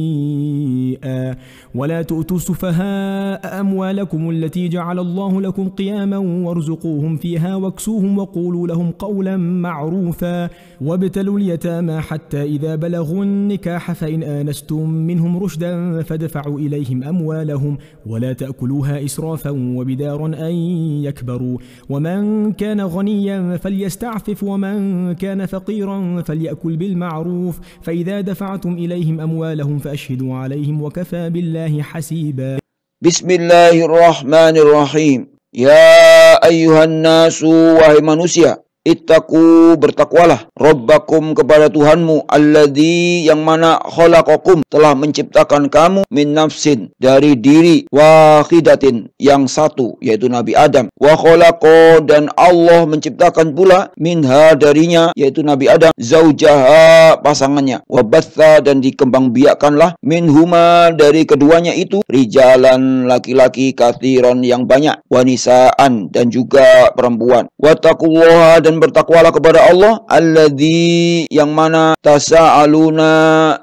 مريئا ولا تؤتوا السفهاء أموالكم التي جعل الله لكم قياما وارزقوهم فيها واكسوهم وقولوا لهم قولا معروفا وابتلوا اليتامى حتى إذا بلغوا النكاح فإن آنستم منهم رشدا فادفعوا إليهم أموالهم ولا تأكلوها إسرافا وبدارا أن يكبروا ومن كان غنيا فليستعفف ومن كان فقيرا فليأكل بالمعروف فإذا دفعتم إليهم أموالهم فأشهدوا عليهم وكفى بالله حسيبا. بسم الله الرحمن الرحيم. يا أيها الناس wahai manusia ittaqu bertakwalah rabbakum kepada Tuhanmu alladzi yang mana khalaqakum telah menciptakan kamu min nafsin dari diri wahidatin yang satu yaitu Nabi Adam wa khalaqa dan Allah menciptakan pula minha darinya yaitu Nabi Adam zaujaha pasangannya wa batha dan dikembangbiakkanlah minhuma dari keduanya itu rijalan laki-laki katsiran yang banyak wanisaan dan juga perempuan wattaqullaha dan bertakwalah kepada Allah alladzi yang mana tasa'aluna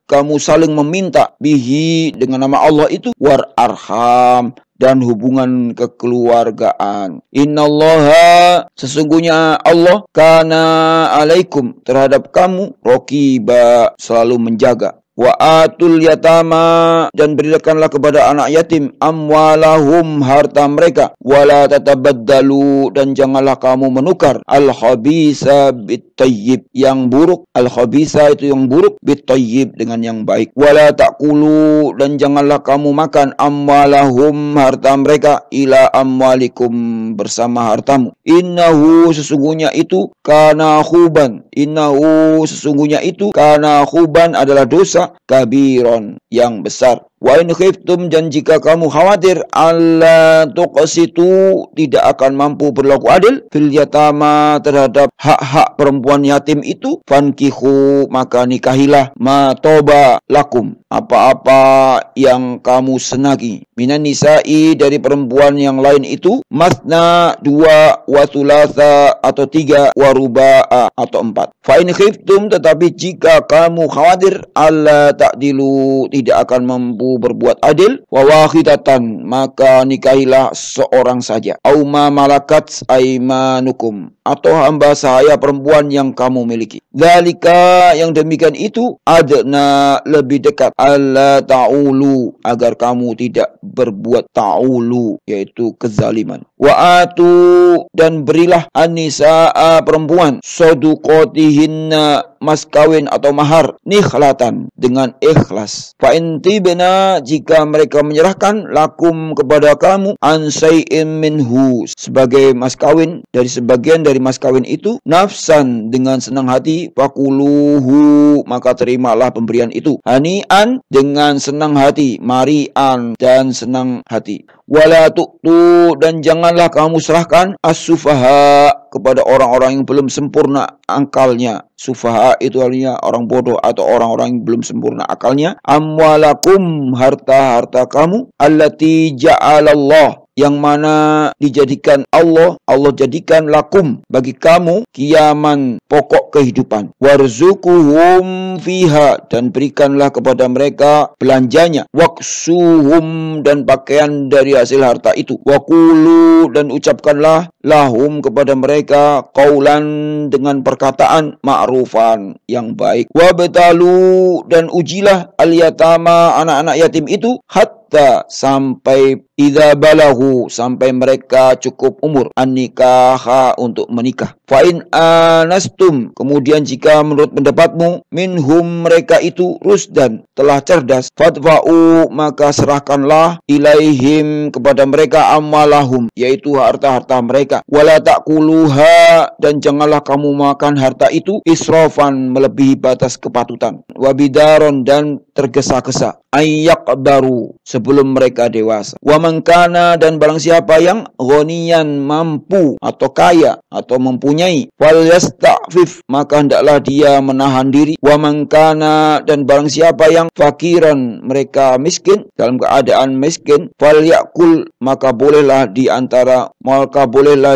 kamu saling meminta bihi dengan nama Allah itu war arham dan hubungan kekeluargaan. Innallaha sesungguhnya Allah kana alaikum terhadap kamu raqiba selalu menjaga. Wa atul yatama dan berikanlah kepada anak yatim amwalahum harta mereka wala tatabaddalu dan janganlah kamu menukar al khabisa bit tayyib yang buruk al khabisa itu yang buruk bit tayyib dengan yang baik wala taqulu dan janganlah kamu makan amwalahum harta mereka ila amwalikum bersama hartamu innahu sesungguhnya itu kana khuban innahu sesungguhnya itu kana khuban adalah dosa kabiron yang besar Wa in khiftum, dan jika kamu khawatir alla tuqsitu, tidak akan mampu berlaku adil fil yatama, terhadap hak-hak perempuan yatim itu, fankihu, maka nikahilah ma toba lakum, apa-apa yang kamu senangi, minan nisa'i, dari perempuan yang lain itu, masna, 2, wa thulatha, atau 3, wa ruba'a, atau 4. Fa in khiftum, tetapi jika kamu khawatir alla ta'dilu, tidak akan mampu berbuat adil, wa wahidatan, maka nikahilah seorang saja, au ma malakat aimanukum, atau hamba sahaya perempuan yang kamu miliki. Dzalika, yang demikian itu, adna, lebih dekat, alla ta'ulu, agar kamu tidak berbuat ta'ulu, yaitu kezaliman. Wa atu, dan berilah an-nisaa, perempuan, saduqatihinna, mas kawin atau mahar, nikhlatan, dengan ikhlas. Fa in tibna, jika mereka menyerahkan, lakum, kepada kamu, an syai'in minhu, sebagai mas kawin, dari sebagian dari mas kawin itu, nafsan, dengan senang hati, fakuluhu, maka terimalah pemberian itu, hani'an, dengan senang hati, mari'an, dan senang hati. Wala tu'tu, dan janganlah kamu serahkan as-sufaha, kepada orang-orang yang belum sempurna akalnya. Sufaha itu artinya orang bodoh atau orang-orang yang belum sempurna akalnya. Amwalakum, harta-harta kamu, allati ja'alallah, yang mana dijadikan Allah jadikan lakum, bagi kamu, qiyaman, pokok kehidupan. Warzukuhum fiha, dan berikanlah kepada mereka belanjanya. Waksuhum, dan pakaian dari hasil harta itu. Wakulu, dan ucapkanlah lahum, kepada mereka, qaulan, dengan perkataan ma'rufan, yang baik. Wabtalu, dan ujilah al-yatama, anak-anak yatim itu, hatta, sampai, idza balahu, sampai mereka cukup umur, an-nikaha, untuk menikah. Fa in anastum, kemudian jika menurut pendapatmu, minhum, mereka itu, rusdan, telah cerdas, fadfa'u, maka serahkanlah, ilaihim, kepada mereka, amwalahum, yaitu harta-harta mereka. Wala ta'kuluha, dan janganlah kamu makan harta itu, israfan, melebihi batas kepatutan. Wabidaron, dan tergesa-gesa, ayyakbaru, sebelum mereka dewasa. Wa man kana, dan barang siapa yang ghaniyan, mampu atau kaya atau mempunyai, fal yasta'fif, maka hendaklah dia menahan diri. Wa man kana, dan barang siapa yang fakiran, mereka miskin, dalam keadaan miskin, fal yakul, maka bolehlah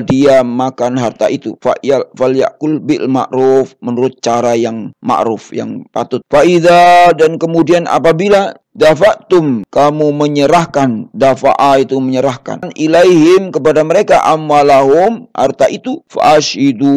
dia makan harta itu. Fal yakul bil ma'ruf, menurut cara yang ma'ruf, yang patut. Fa idza, dan kemudian apabila dafa'tum, kamu menyerahkan, dafa'a itu menyerahkan, ilaihim, kepada mereka, amwalahum, harta itu, fa'ashidu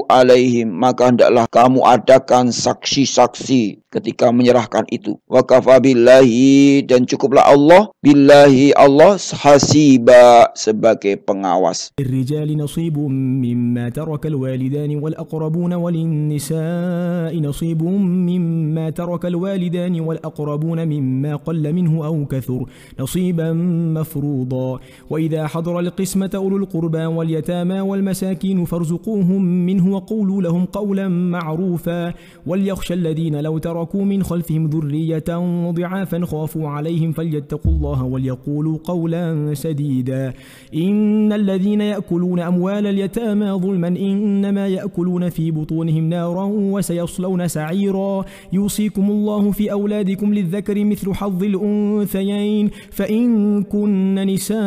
alaihim, maka hendaklah kamu adakan saksi-saksi ketika menyerahkan itu. Wa kafa billahi, dan cukuplah Allah, billahi, Allah, hasiba, sebagai pengawas. للرجال نصيب مما ترك الوالدان والأقربون وللنساء نصيب مما ترك الوالدان والأقربون مما قل منه أو كثر نصيبا مفروضا وإذا حضر القسمة أولو القربى واليتامى والمساكين فارزقوهم منه وقولوا لهم قولا معروفا وليخشى الذين لو تركوا من خلفهم ذرية ضعافا خافوا عليهم فليتقوا الله وليقولوا قولا سديدا إن الذين يأكلون أموال اليتامى ظلما إنما يأكلون في بطونهم نارا وسيصلون سعيرا يوصيكم الله في أولادكم للذكر مثل حظ الأنثيين فإن كن نساء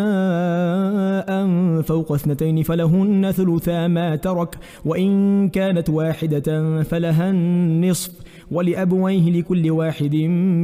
فوق 2 فلهن ثلثا ما ترك وإن كانت واحدة فلها النصف ولأبويه لكل واحد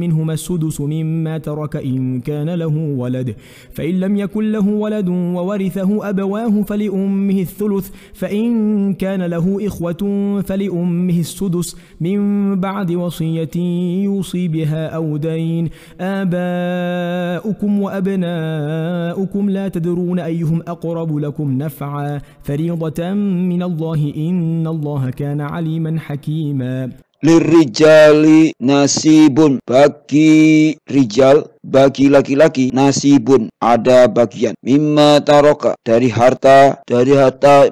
منهما السدس مما ترك إن كان له ولد فإن لم يكن له ولد وورثه أبواه فلأمه الثلث فإن كان له إخوة فلأمه السدس من بعد وصية يوصي بها أو دين آباؤكم وأبناؤكم لا تدرون أيهم أقرب لكم نفعا فريضة من الله إن الله كان عليما حكيما. Lirijali nasibun, bagi rijal, bagi laki-laki, nasibun, ada bagian, mimma taroka, dari harta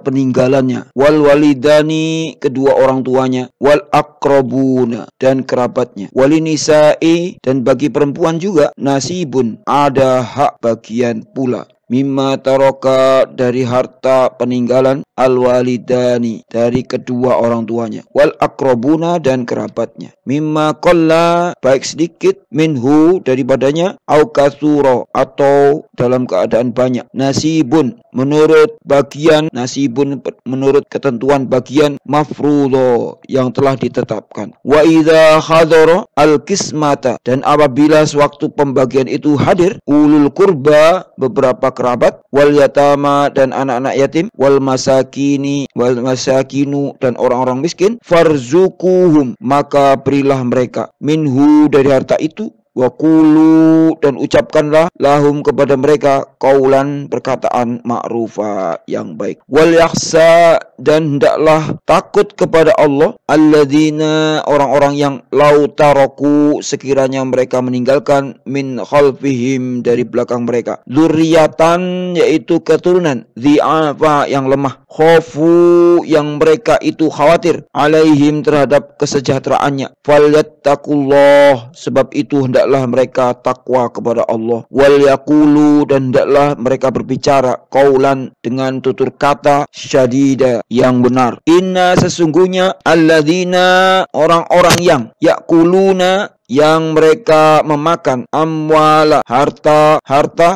peninggalannya, wal walidani, kedua orang tuanya, wal akrobuna, dan kerabatnya, walinisai, dan bagi perempuan juga, nasibun, ada hak bagian pula, mimma taroka, dari harta peninggalan, al-walidani, dari kedua orang tuanya, wal akrobuna, dan kerabatnya, mimma qalla, baik sedikit, minhu, daripadanya, au katsura, atau dalam keadaan banyak, nasibun, menurut bagian, nasibun, menurut ketentuan bagian, mafrudho, yang telah ditetapkan, wa idza hadara al-qismata, dan apabila sewaktu pembagian itu hadir, ulul kurba, beberapa kerabat, wal yatama, dan anak-anak yatim, wal masakinu, dan orang-orang miskin, farzukuhum, maka berilah mereka, minhu, dari harta itu, wa qulu, dan ucapkanlah, lahum, kepada mereka, qaulan, perkataan ma'rufa, yang baik, wal yakhsa, dan hendaklah takut kepada Allah, alladzina, orang-orang yang lau taraku, sekiranya mereka meninggalkan, min khalfihim, dari belakang mereka, dzurriatan, yaitu keturunan, dhi'afa, yang lemah, khofu, yang mereka itu khawatir, alaihim, terhadap kesejahteraannya, falyattaqullah, sebab itu hendaklah mereka takwa kepada Allah, wal yaqulu, dan hendaklah mereka berbicara, qaulan, dengan tutur kata, syadida, yang benar, inna, sesungguhnya, alladzina, orang-orang yang, yakuluna, yang mereka memakan, amwala, harta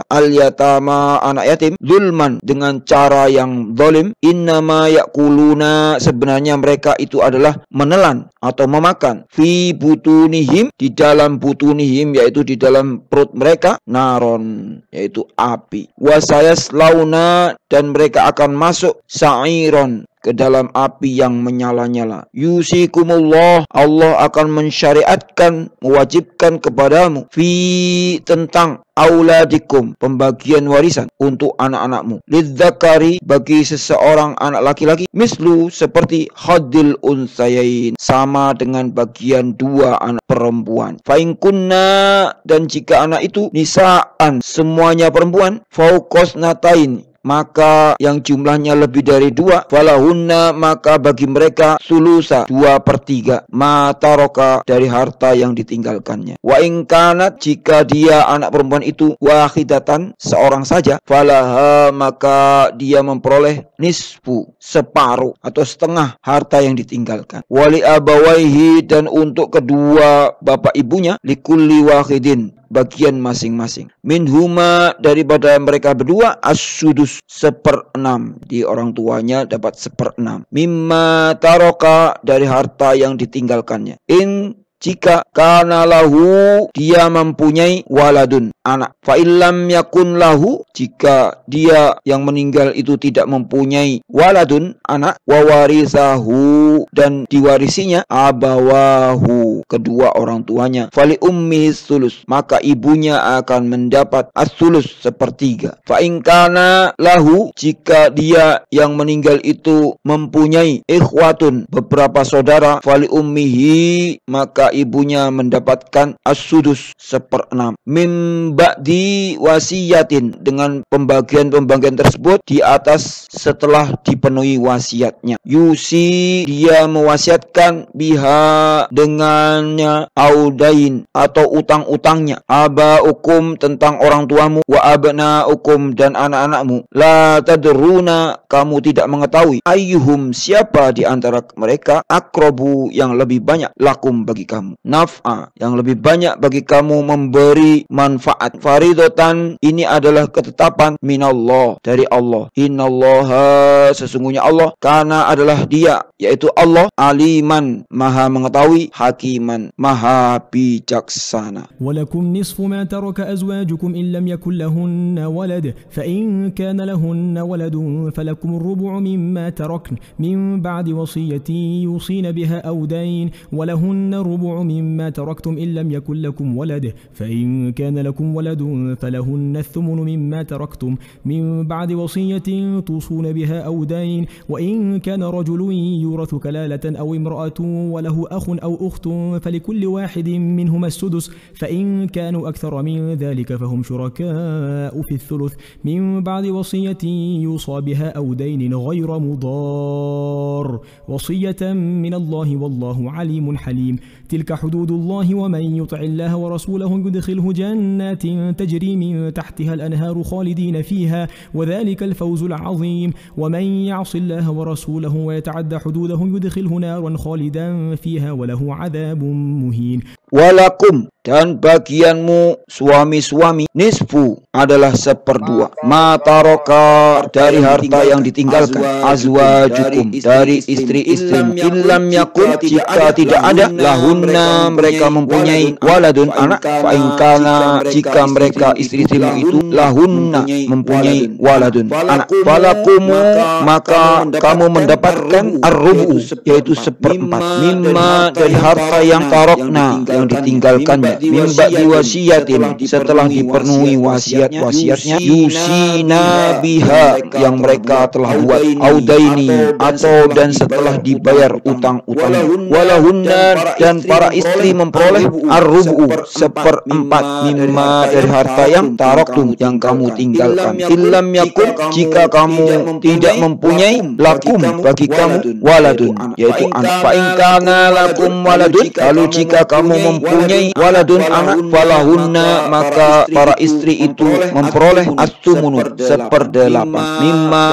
al-yatama, anak yatim, zulman, dengan cara yang zalim, innama yakuluna, sebenarnya mereka itu adalah menelan atau memakan, fi butunihim, di dalam butunihim, yaitu di dalam perut mereka, naron, yaitu api, wasayaslauna, dan mereka akan masuk, sa'iron, ke dalam api yang menyala-nyala. Yusikumullah, Allah akan mensyariatkan, mewajibkan kepadamu, fi, tentang auladikum, pembagian warisan untuk anak-anakmu, lidzakari, bagi seseorang anak laki-laki, mislu, seperti haddil unsayain, sama dengan bagian dua anak perempuan, fa in kunna, dan jika anak itu nisaan, semuanya perempuan, fauqosnatain, maka yang jumlahnya lebih dari 2, falahunna, maka bagi mereka, sulusa, 2/3, mataroka, dari harta yang ditinggalkannya, wa ingkanat, jika dia anak perempuan itu, wahidatan, seorang saja, falaha, maka dia memperoleh nisfu, separuh atau setengah harta yang ditinggalkan, wali abawaihi, dan untuk kedua bapak ibunya, likulli wahidin, bagian masing-masing, minhuma, daripada mereka berdua, as-sudus, 1/6, di orang tuanya dapat 1/6, mimma taroka, dari harta yang ditinggalkannya, in, jika kana lahu, dia mempunyai waladun, anak, fa illam yakun lahu, jika dia yang meninggal itu tidak mempunyai waladun, anak, wa warisahu, dan diwarisinya, abawahu, kedua orang tuanya, fali ummi sulus, maka ibunya akan mendapat as-sulus, 1/3, fa in kana lahu, jika dia yang meninggal itu mempunyai ikhwatun, beberapa saudara, fali ummihi, maka ibunya mendapatkan as-sudus, 1/6, mim ba'di wasiyatin, dengan pembagian tersebut di atas setelah dipenuhi wasiatnya, yusi, dia mewasiatkan, biha, dengannya, audain, atau utang-utangnya, abaukum, tentang orang tuamu, wa abnaukum, dan anak-anakmu, la tadruna, kamu tidak mengetahui, ayyuhum, siapa di antara mereka, akrobu, yang lebih banyak, lakum, bagi kamu, naf'a, yang lebih banyak bagi kamu memberi manfaat, faridotan, ini adalah ketetapan, minallah, dari Allah, innallaha, sesungguhnya Allah, kana, adalah dia, yaitu Allah, aliman, maha mengetahui, hakiman, maha bijaksana. Walakum nisfu ma taraka azwajukum in lam yakun lahunna walad, fa in kana lahunna waladun falakum ar-rubu' mimma tarakna min ba'di wasiyatin yusina biha aw dayn, wa lahunna rubu' الربع مما تركتم إن لم يكن لكم ولد فإن كان لكم ولد فلهن الثمن مما تركتم من بعد وصية توصون بها أو دين وإن كان رجل يورث كلالة أو امرأة وله أخ أو أخت فلكل واحد منهما السدس فإن كانوا أكثر من ذلك فهم شركاء في الثلث من بعد وصية يوصى بها أو دين غير مضار وصية من الله والله عليم حليم تلك حدود الله ومن يطع الله ورسوله يدخله جنات تجري من تحتها الأنهار خالدين فيها وذلك الفوز العظيم ومن يعص الله ورسوله ويتعد حدوده يدخله نارا خالدا فيها وله عذاب مهين. Walakum, dan bagianmu suami-suami, nisfu adalah seperdua mataroka dari harta yang ditinggalkan, azwajukum dari istri-istrimu, illam yakun jika tidak ada, lahunna mereka mempunyai, waladun anak, fa'ingkana jika mereka istri-istrimu itu, lahunna mempunyai waladun anak, falakumu maka kamu mendapatkan ar-rubu yaitu seperempat, mimma dari harta yang tarokna yang ditinggalkannya, mimba diwasiatin setelah dipenuhi wasiat-wasiatnya, yusina biha yang mereka telah buat, audaini atau dan setelah dibayar utang-utangnya, walahunna dan para istri memperoleh ar-rubu seperempat, mimma dari harta yang taroktum yang kamu tinggalkan, illam yakun jika kamu tidak mempunyai, lakum bagi kamu, waladun yaitu anak, fa'ingkana lakum waladun lalu jika kamu mempunyai waladun anak, falahunna maka para istri itu memperoleh as-sumunu seperdelapan, mimma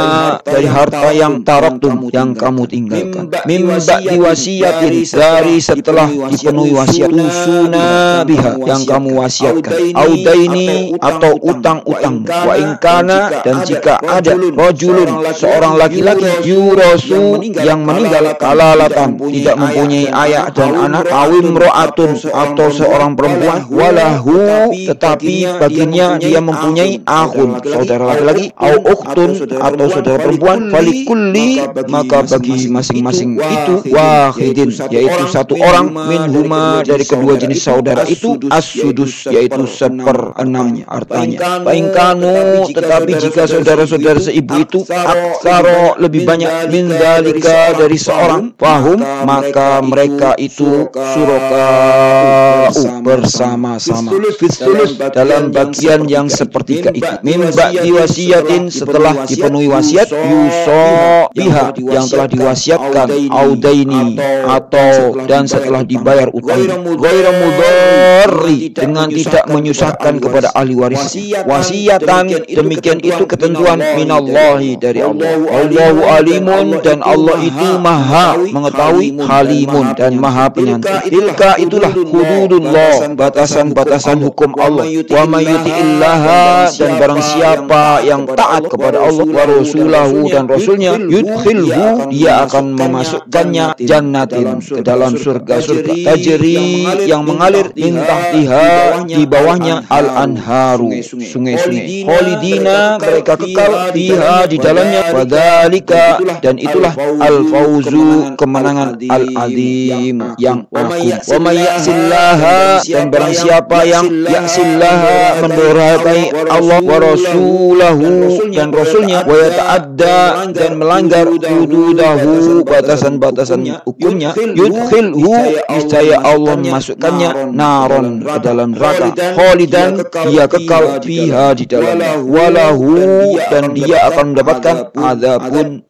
dari harta yang taroktum yang kamu tinggalkan, mimba diwasiatin dari setelah dipenuhi wasiat, tusuna biha yang kamu wasiatkan, audaini atau utang-utang, wa ingkana dan jika ada, rajulun seorang laki-laki, yurosu yang meninggal, kalalatan tidak mempunyai ayah dan anak, awim ro'atun atau seorang perempuan, walahu tetapi baginya dia mempunyai akhun saudara laki-laki, au ukhtun atau saudara perempuan, falikulli maka bagi masing-masing itu, wahidin yaitu satu orang, minhuma dari kedua jenis saudara itu, as-sudus yaitu seperenam hartanya, fa'ingkanu tetapi jika saudara-saudara seibu itu, aksaro lebih banyak, min dalika dari seorang, fahum maka mereka itu suroka'u bersama-sama, fitsulus dalam bagian yang sepertiga itu, mimba diwasiatin setelah dipenuhi wasiat, yuso biha yang telah diwasiatkan, audaini atau dan setelah dibayar utang, ghairu mudharri dengan tidak menyusahkan kepada ahli waris, wasiatan demikian itu ketentuan minallahi dari Allah, Allahu alimun dan Allah itu maha mengetahui, halimun dan maha penyantun, tilka itulah hududullah batasan-batasan hukum Allah, wa may yuti'illaha dan barang siapa yang taat kepada Allah, wa rasulahu dan rasulnya, yudkhilhu dia akan memasukkannya, jannatin ke dalam surga-surga, tajri yang mengalir, min tahtiha di bawahnya, al-anharu sungai-sungai, khalidina mereka kekal, fiha di dalamnya, wadzalika dan itulah al-fauzu kemenangan al-azim yang agung, wa may ya'sillaha dan barang siapa yang ya'sillaha mendurhakai Allah, wa rasulahu dan rasulnya, wa yata'adda dan melanggar hududahu batasan-batasannya hukumnya, yudkhilhu niscaya Allah memasukkannya, naron ke dalam neraka, khalidan dia kekal, fiha di dalamnya, walahu dan dia akan mendapatkan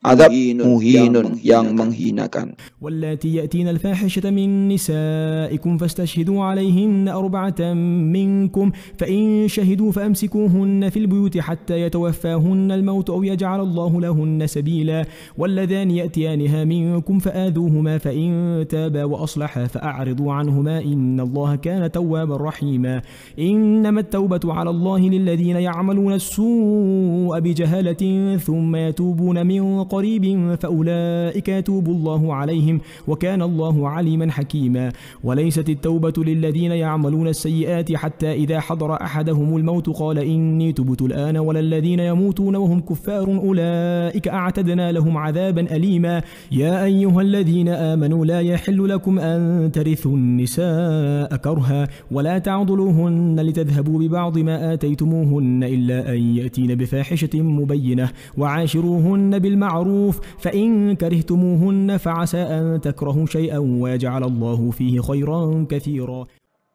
azab muhinun yang menghinakan. واللاتي يأتين الفاحشة من نسائكم فاستشهدوا عليهن أربعة منكم فإن شهدوا فأمسكوهن في البيوت حتى يتوفاهن الموت أو يجعل الله لهن سبيلا واللذان يأتيانها منكم فآذوهما فإن تابا وأصلحا فأعرضوا عنهما إن الله كان توابا رحيما إنما التوبة على الله للذين يعملون السوء بجهالة ثم يتوبون من قريب فأولئك يتوب الله عليهم وكان الله عليما حكيما وليست التوبة للذين يعملون السيئات حتى إذا حضر أحدهم الموت قال إني تبت الآن ولا الذين يموتون وهم كفار أولئك أعتدنا لهم عذابا أليما يا أيها الذين آمنوا لا يحل لكم أن ترثوا النساء كرها ولا تعضلوهن لتذهبوا ببعض ما آتيتموهن إلا أن يأتين بفاحشة مبينة وعاشروهن بالمعروف فإن كرهتموهن فعسى أن تكرهوا شيئا ويجعل الله فيه خيرا كثيرا.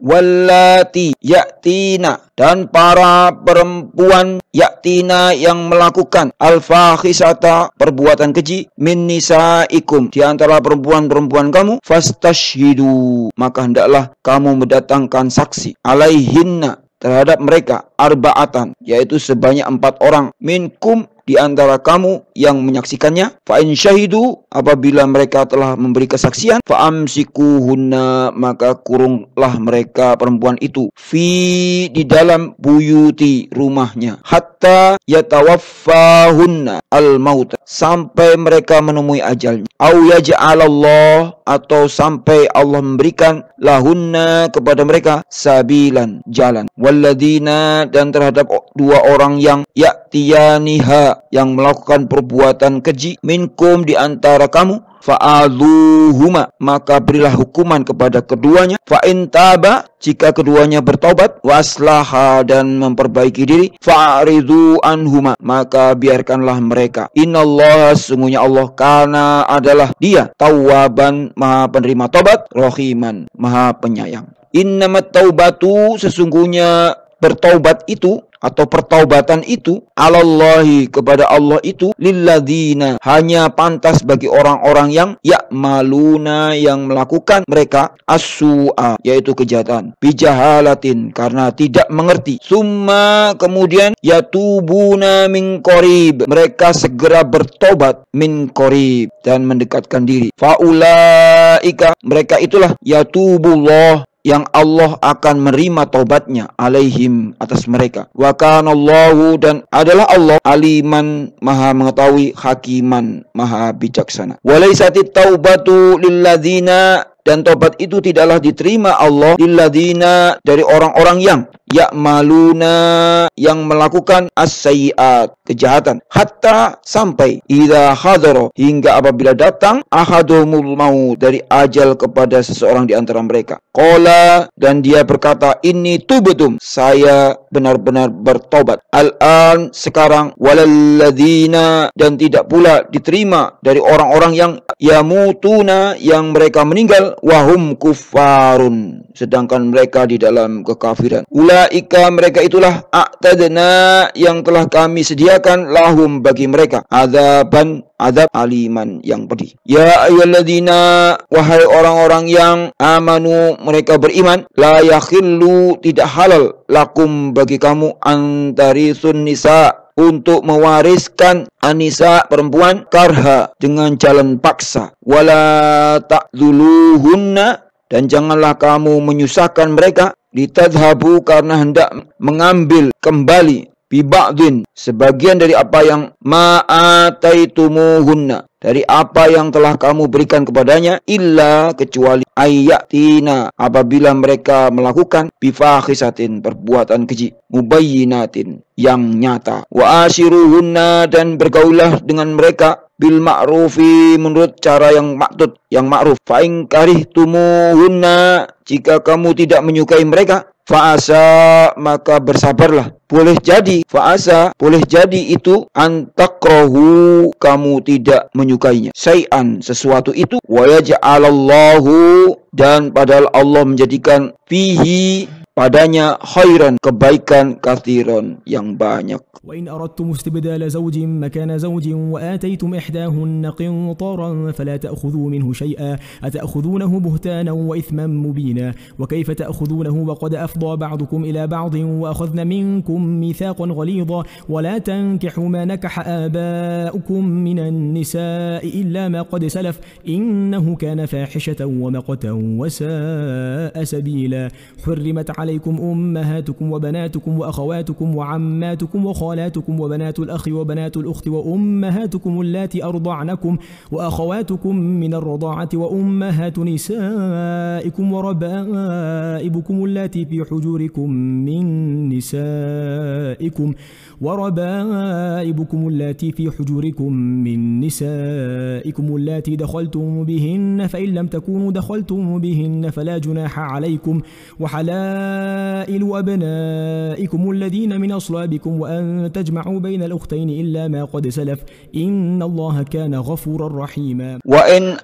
Wallati yaktina, dan para perempuan yaktina yang melakukan al-fahisata, perbuatan keji, min nisaikum, di antara perempuan-perempuan kamu, fastashhidu, maka hendaklah kamu mendatangkan saksi, alaihinna, terhadap mereka, arba'atan, yaitu sebanyak 4 orang, minkum, di antara kamu yang menyaksikannya. Fa in syahidu, apabila mereka telah memberi kesaksian, fa amsikuhunna, maka kurunglah mereka perempuan itu, di dalam buyuti, rumahnya, hatta yatawaffahunna al-maut, sampai mereka menemui ajalnya, au yaj'alallah, atau sampai Allah memberikan lahunna, kepada mereka, sabilan, jalan, walladzina, dan terhadap 2 orang yang ya'tiyaniha, yang melakukan perbuatan keji, minkum, di antara kamu, fa'adhuhuma, maka berilah hukuman kepada keduanya, fa'in taba, jika keduanya bertobat, waslaha, dan memperbaiki diri, fa'aridhu anhuma, maka biarkanlah mereka. Innallaha, sesungguhnya Allah, kana, adalah dia, tawwaban, maha penerima tobat, rahiman, maha penyayang. Innamat taubatu, sesungguhnya bertaubat itu, atau pertaubatan itu, alallahi, kepada Allah itu, lilladzina, hanya pantas bagi orang-orang yang ya'maluna, yang melakukan mereka, as-su'a, yaitu kejahatan, bijahalatin, karena tidak mengerti, summa, kemudian, yatubuna min qarib, mereka segera bertobat, min qarib, dan mendekatkan diri, faulaika, mereka itulah, yatubullah, yang Allah akan menerima taubatnya, alaihim, atas mereka. Wa kanallahu, dan adalah Allah, aliman, maha mengetahui, hakiman, maha bijaksana. Walaisatit taubatu lilladzina, dan taubat itu tidaklah diterima Allah, lilladzina, dari orang-orang yang ya'maluna, yang melakukan as-sayyi'at, kejahatan, hatta, sampai, idza hadara, hingga apabila datang, ahadumul maut, dari ajal kepada seseorang di antara mereka, qala, dan dia berkata, inni tubtum, saya benar-benar bertobat, al-an, sekarang, walalladzina, dan tidak pula diterima dari orang-orang yang yamutuna, yang mereka meninggal, wahum kuffarun, sedangkan mereka di dalam kekafiran. Ulaika, mereka itulah, a'tadna, yang telah kami sediakan, lahum, bagi mereka, adzaban, azab, aliman, yang pedih. Ya ayyuhalladzina, wahai orang-orang yang amanu, mereka beriman, la yakhillu, tidak halal, lakum, bagi kamu, antarisun nisa, untuk mewariskan anisa, perempuan, karha, dengan jalan paksa, wala ta'dzuluhunna, dan janganlah kamu menyusahkan mereka, litadhabu, karena hendak mengambil kembali, biba'din, sebagian dari apa yang ma'ataitumuhunna, dari apa yang telah kamu berikan kepadanya, illa, kecuali, ayyatina, apabila mereka melakukan, bifahisatin, perbuatan keji, mubayyinatin, yang nyata, wa ashiruhunna, dan bergaulah dengan mereka, bil ma'rufi, menurut cara yang maktub, yang ma'ruf. Fa in karihtumuhunna, jika kamu tidak menyukai mereka, fa'asa, maka bersabarlah, boleh jadi, fa'asa, boleh jadi itu, antakrohu, kamu tidak menyukainya, syai'an, sesuatu itu, wa yaj'alallahu, dan padahal Allah menjadikan, fihi, padanya, khairan, kebaikan, kathiran, yang banyak. وإن أردتم استبدال زوج مكان زوج وآتيتم إحداهن قنطارا فلا تأخذوا منه شيئا أتأخذونه بهتانا وإثما مبينا وكيف تأخذونه وقد أفضى بعضكم إلى بعض وأخذن منكم ميثاقا غليظا ولا تنكحوا ما نكح آباؤكم من النساء إلا ما قد سلف إنه كان فاحشة ومقتا وساء سبيلا حرمت عليكم عليكم أمهاتكم وبناتكم وأخواتكم وعماتكم وخالاتكم وبنات الأخ وبنات الأخت وأمهاتكم اللاتي أرضعنكم وأخواتكم من الرضاعة وأمهات نسائكم وربائبكم اللاتي في حجوركم من نسائكم اللاتي دخلتم بهن، فإن لم تكونوا دخلتم بهن فلا جناح عليكم، وحلائل أبنائكم الذين من أصلابكم، وأن تجمعوا بين الأختين إلا ما قد سلف، إن الله كان غفورا رحيما. وإن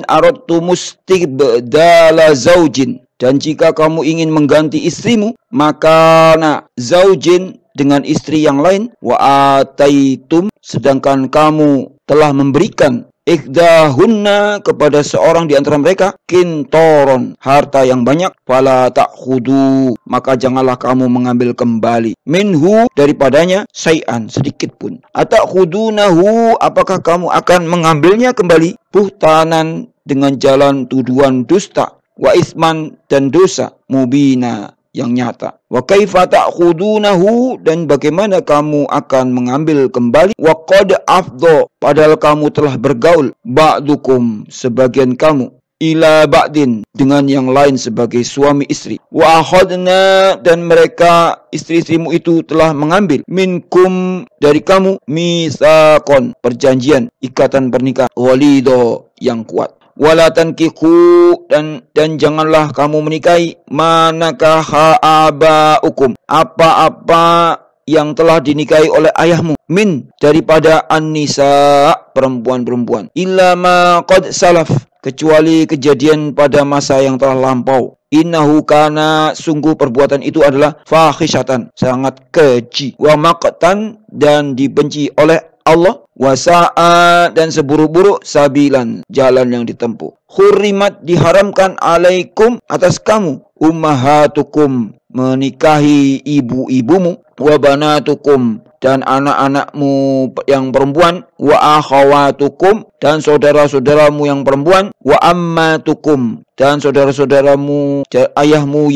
أردتم استبدال زوج, dan jika kamu ingin mengganti istrimu, maka zaujin dengan istri yang lain, wa ataitum, sedangkan kamu telah memberikan ikhdahunna kepada seorang di antara mereka kintoron, harta yang banyak, fala ta'khudu, maka janganlah kamu mengambil kembali, minhu, daripadanya, syai'an, sedikit pun. Atakhudunahu, apakah kamu akan mengambilnya kembali, buhtanan, dengan jalan tuduhan dusta, wa isman, dan dosa, mubina, yang nyata. Wa kaifa ta'khudunahu, dan bagaimana kamu akan mengambil kembali, wa qad afdha, padahal kamu telah bergaul, ba'dukum, sebagian kamu, ila ba'din, dengan yang lain sebagai suami istri. Wa akhadna, dan mereka istri-istrimu itu telah mengambil, minkum, dari kamu, mitsaqan, perjanjian, ikatan pernikahan, walido, yang kuat. Wala tankihu, dan janganlah kamu menikahi manakaha abaukum, apa-apa yang telah dinikahi oleh ayahmu, min, daripada an-nisa, perempuan-perempuan, illa ma qad salaf, kecuali kejadian pada masa yang telah lampau. Innahu kana, sungguh perbuatan itu adalah fahisyatan, sangat keji, wa maqtan, dan dibenci oleh Allah, wasa'a, dan seburuk-buruk, sabilan, jalan yang ditempuh. Hurrimat, diharamkan, alaikum, atas kamu, ummahatukum, menikahi ibu-ibumu, wa banatukum, dan anak-anakmu yang perempuan, wa akhawatukum, dan saudara-saudaramu yang perempuan, wa ammatukum, dan saudara-saudaramu, ayahmu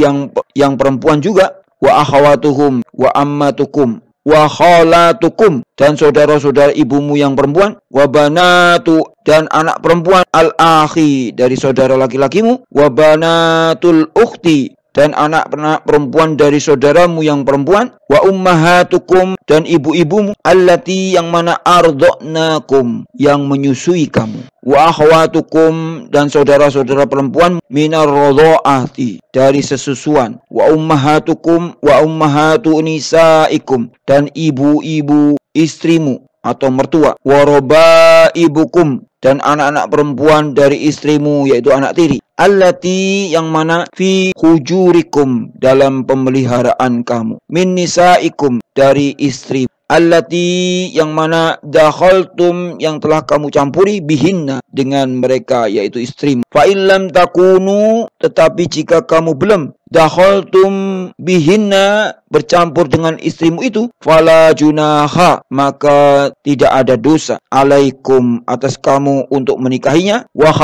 yang perempuan juga, wa akhawatuhum, wa ammatukum, wa khalatukum, dan saudara-saudara ibumu yang perempuan, wa banatu, dan anak perempuan, al-akhi, dari saudara laki-lakimu, wa banatul ukhti, dan anak perempuan dari saudaramu yang perempuan, wa ummahatukum, dan ibu-ibumu, allati, yang mana ardhanakum, yang menyusui kamu, wa akhwatukum, dan saudara-saudara perempuan, minar radha'ati, dari sesusuan, wa ummahatukum, wa ummahatu nisaikum, dan ibu-ibu istrimu atau mertua, wa rabaibukum, dan anak-anak perempuan dari istrimu, yaitu anak tiri, allati, yang mana fi hujurikum, dalam pemeliharaan kamu, min nisaikum, dari istri, allati, yang mana dakhaltum, yang telah kamu campuri, bihinna, dengan mereka, yaitu istrimu. Fa illam takunu, tetapi jika kamu belum dakhaltum bihinna, bercampur dengan istrimu itu, fala junaha, maka tidak ada dosa, alaikum, atas kamu untuk menikahinya, wa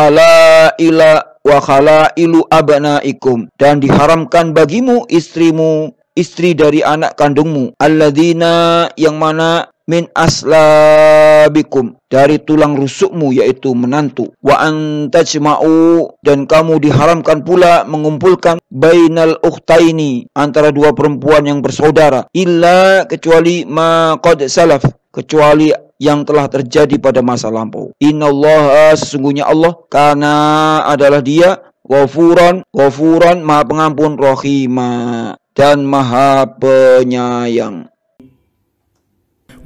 khalailu abnaikum, dan diharamkan bagimu istrimu, istri dari anak kandungmu, alladzina, yang mana min aslabikum, dari tulang rusukmu, yaitu menantu, wa antajma'u, dan kamu diharamkan pula mengumpulkan bainal ukhtaini, antara dua perempuan yang bersaudara, illa, kecuali ma qad salaf, kecuali yang telah terjadi pada masa lampau. Innallaha, sesungguhnya Allah, kana, adalah dia, ghafuran, maha pengampun, rahima, dan maha penyayang.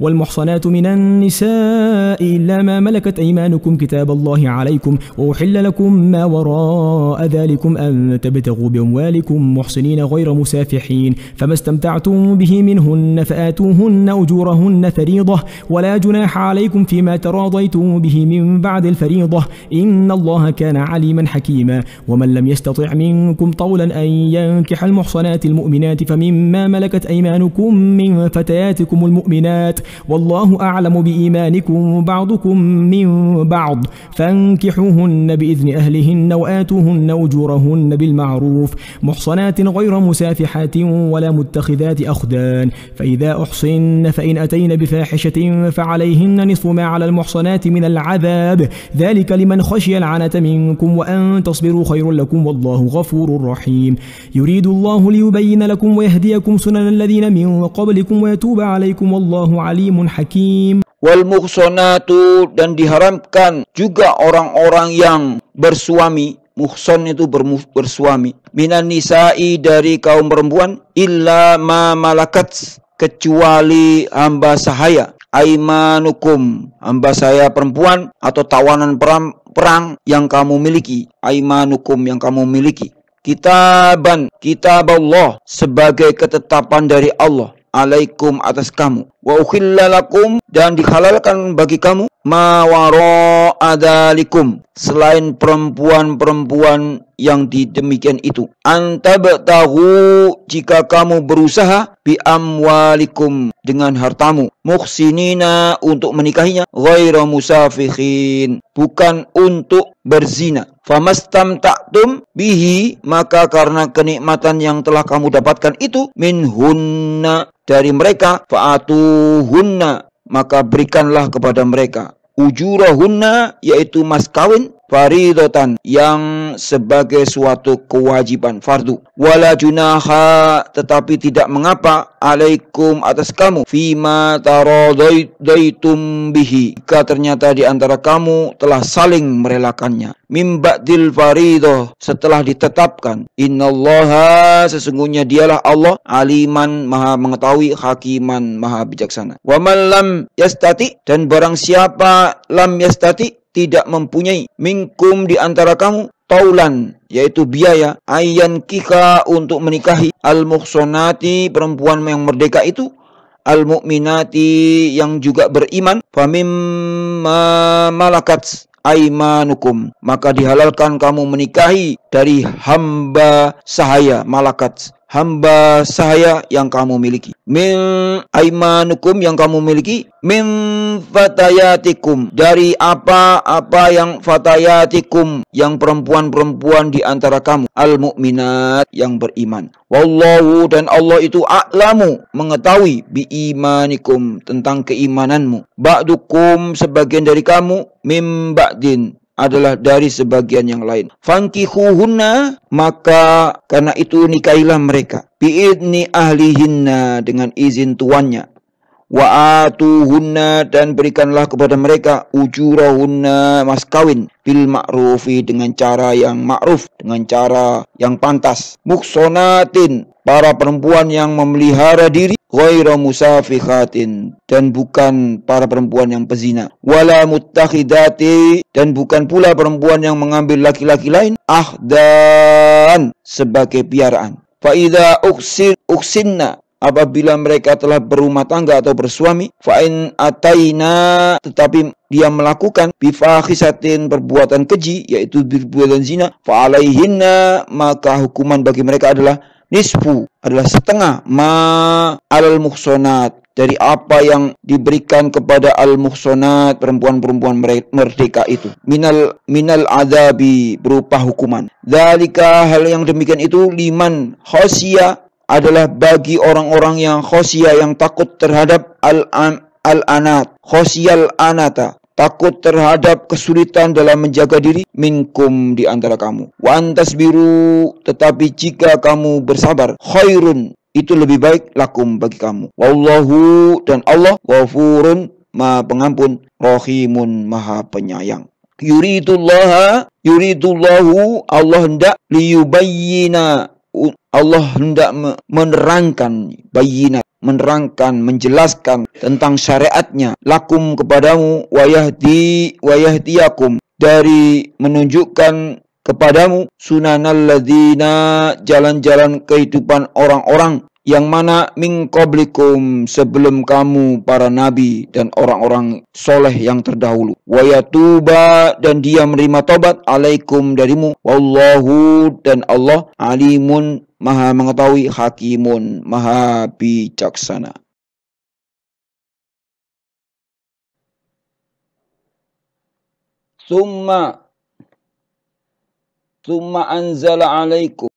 والمحصنات من النساء إلا ما ملكت أيمانكم كتاب الله عليكم وأحل لكم ما وراء ذلكم أن تبتغوا بأموالكم محصنين غير مسافحين فما استمتعتم به منهن فآتوهن أجورهن فريضة ولا جناح عليكم فيما تراضيتم به من بعد الفريضة إن الله كان عليما حكيما ومن لم يستطع منكم طولا أن ينكح المحصنات المؤمنات فمما ملكت أيمانكم من فتياتكم المؤمنات والله أعلم بإيمانكم بعضكم من بعض فانكحوهن بإذن أهلهن وآتوهن أجورهن بالمعروف محصنات غير مسافحات ولا متخذات أخدان فإذا أحصن فإن أتين بفاحشة فعليهن نصف ما على المحصنات من العذاب ذلك لمن خشي العنة منكم وأن تصبروا خير لكم والله غفور رحيم يريد الله ليبين لكم ويهديكم سنن الذين من قبلكم ويتوب عليكم والله عليم حكيم. Wal muhsanatu, dan diharamkan juga orang-orang yang bersuami. Muhsan itu bersuami. Minan nisa'i, dari kaum perempuan. Illa ma malakat, kecuali hamba sahaya. Aimanukum, hamba saya perempuan atau tawanan perang yang kamu miliki. Aimanukum, yang kamu miliki. Kitaban, kitab Allah, sebagai ketetapan dari Allah. Alaikum, atas kamu. Wa ukhilla lakum, dan dihalalkan bagi kamu. Ma wara'a dzalikum, selain perempuan-perempuan yang demikian itu. Antabtahu, jika kamu berusaha. Bi amwalikum, dengan hartamu. Muhsinina, untuk menikahinya. Ghairu musafikhin, bukan untuk berzina. Famastamta'tum bihi, maka karena kenikmatan yang telah kamu dapatkan itu. Minhunna, dari mereka. Fa'atuhunna, maka berikanlah kepada mereka. Ujurahunna, yaitu mas kawin. Faridotan, yang sebagai suatu kewajiban, fardu. Wala junaha, tetapi tidak mengapa. Alaikum, atas kamu. Fima taradaitum bihi, jika ternyata di antara kamu telah saling merelakannya. Mim ba'dil faridoh, setelah ditetapkan. Innallaha, sesungguhnya dialah Allah. Aliman, maha mengetahui. Hakiman, maha bijaksana. Wa man lam yastati, dan barang siapa lam yastati, tidak mempunyai. Minkum, di antara kamu. Taulan, yaitu biaya. Ayyan kika, untuk menikahi. Al-muhsonati, perempuan yang merdeka itu. Al-mu'minati, yang juga beriman. Famimma malakat aimanukum, maka dihalalkan kamu menikahi dari hamba sahaya. Malakat, hamba sahaya yang kamu miliki. Min aimanukum, yang kamu miliki. Min fatayatikum, dari apa-apa yang fatayatikum, yang perempuan-perempuan di antara kamu. Al-mu'minat, yang beriman. Wallahu, dan Allah itu a'lamu, mengetahui. Biimanikum, tentang keimananmu. Ba'dukum, sebagian dari kamu. Mim ba'din, adalah dari sebagian yang lain. Fankihuhunna, maka karena itu nikahilah mereka. Biidni ahlihinna, dengan izin tuannya. Wa atuhunna, dan berikanlah kepada mereka. Ujurahunna, mas kawin. Bil ma'rufi, dengan cara yang ma'ruf, dengan cara yang pantas. Muhsonatin, para perempuan yang memelihara diri. Ghairu musafikhatin, dan bukan para perempuan yang pezina. Wala muttakhidati, dan bukan pula perempuan yang mengambil laki-laki lain. Ahdan, sebagai piaraan. Fa idza uksinna, apabila mereka telah berumah tangga atau bersuami. Fa in ataina, tetapi dia melakukan. Bifahisatin, perbuatan keji, yaitu perbuatan zina. Fa alaihinna, maka hukuman bagi mereka adalah nisfu, adalah setengah. Ma alal muhsonat, dari apa yang diberikan kepada al-muhsonat, perempuan-perempuan merdeka itu. Minal adabi, berupa hukuman. Dzalika, hal yang demikian itu. Liman khosya, adalah bagi orang-orang yang khosya, yang takut terhadap al-anat. Khosyal anata, takut terhadap kesulitan dalam menjaga diri. Minkum, di antara kamu. Wa antasbiru, tetapi jika kamu bersabar. Khairun, itu lebih baik. Lakum, bagi kamu. Wallahu, dan Allah. Ghafurun, maha pengampun. Rahimun, maha penyayang. Yuridullahu, Allah hendak. Liyubayyina, Allah hendak menerangkan. Bayyinat, menerangkan, menjelaskan tentang syariatnya. Lakum, kepadamu. Wayahdiyakum, dari menunjukkan kepadamu. Sunanal ladzina, jalan-jalan kehidupan orang-orang yang mana min qablikum, sebelum kamu, para nabi dan orang-orang soleh yang terdahulu. Wayatuba, dan dia menerima tobat. Alaikum, darimu. Wallahu, dan Allah. Alimun, maha mengetahui. Hakimun, maha bijaksana. Summa anzala alaikum.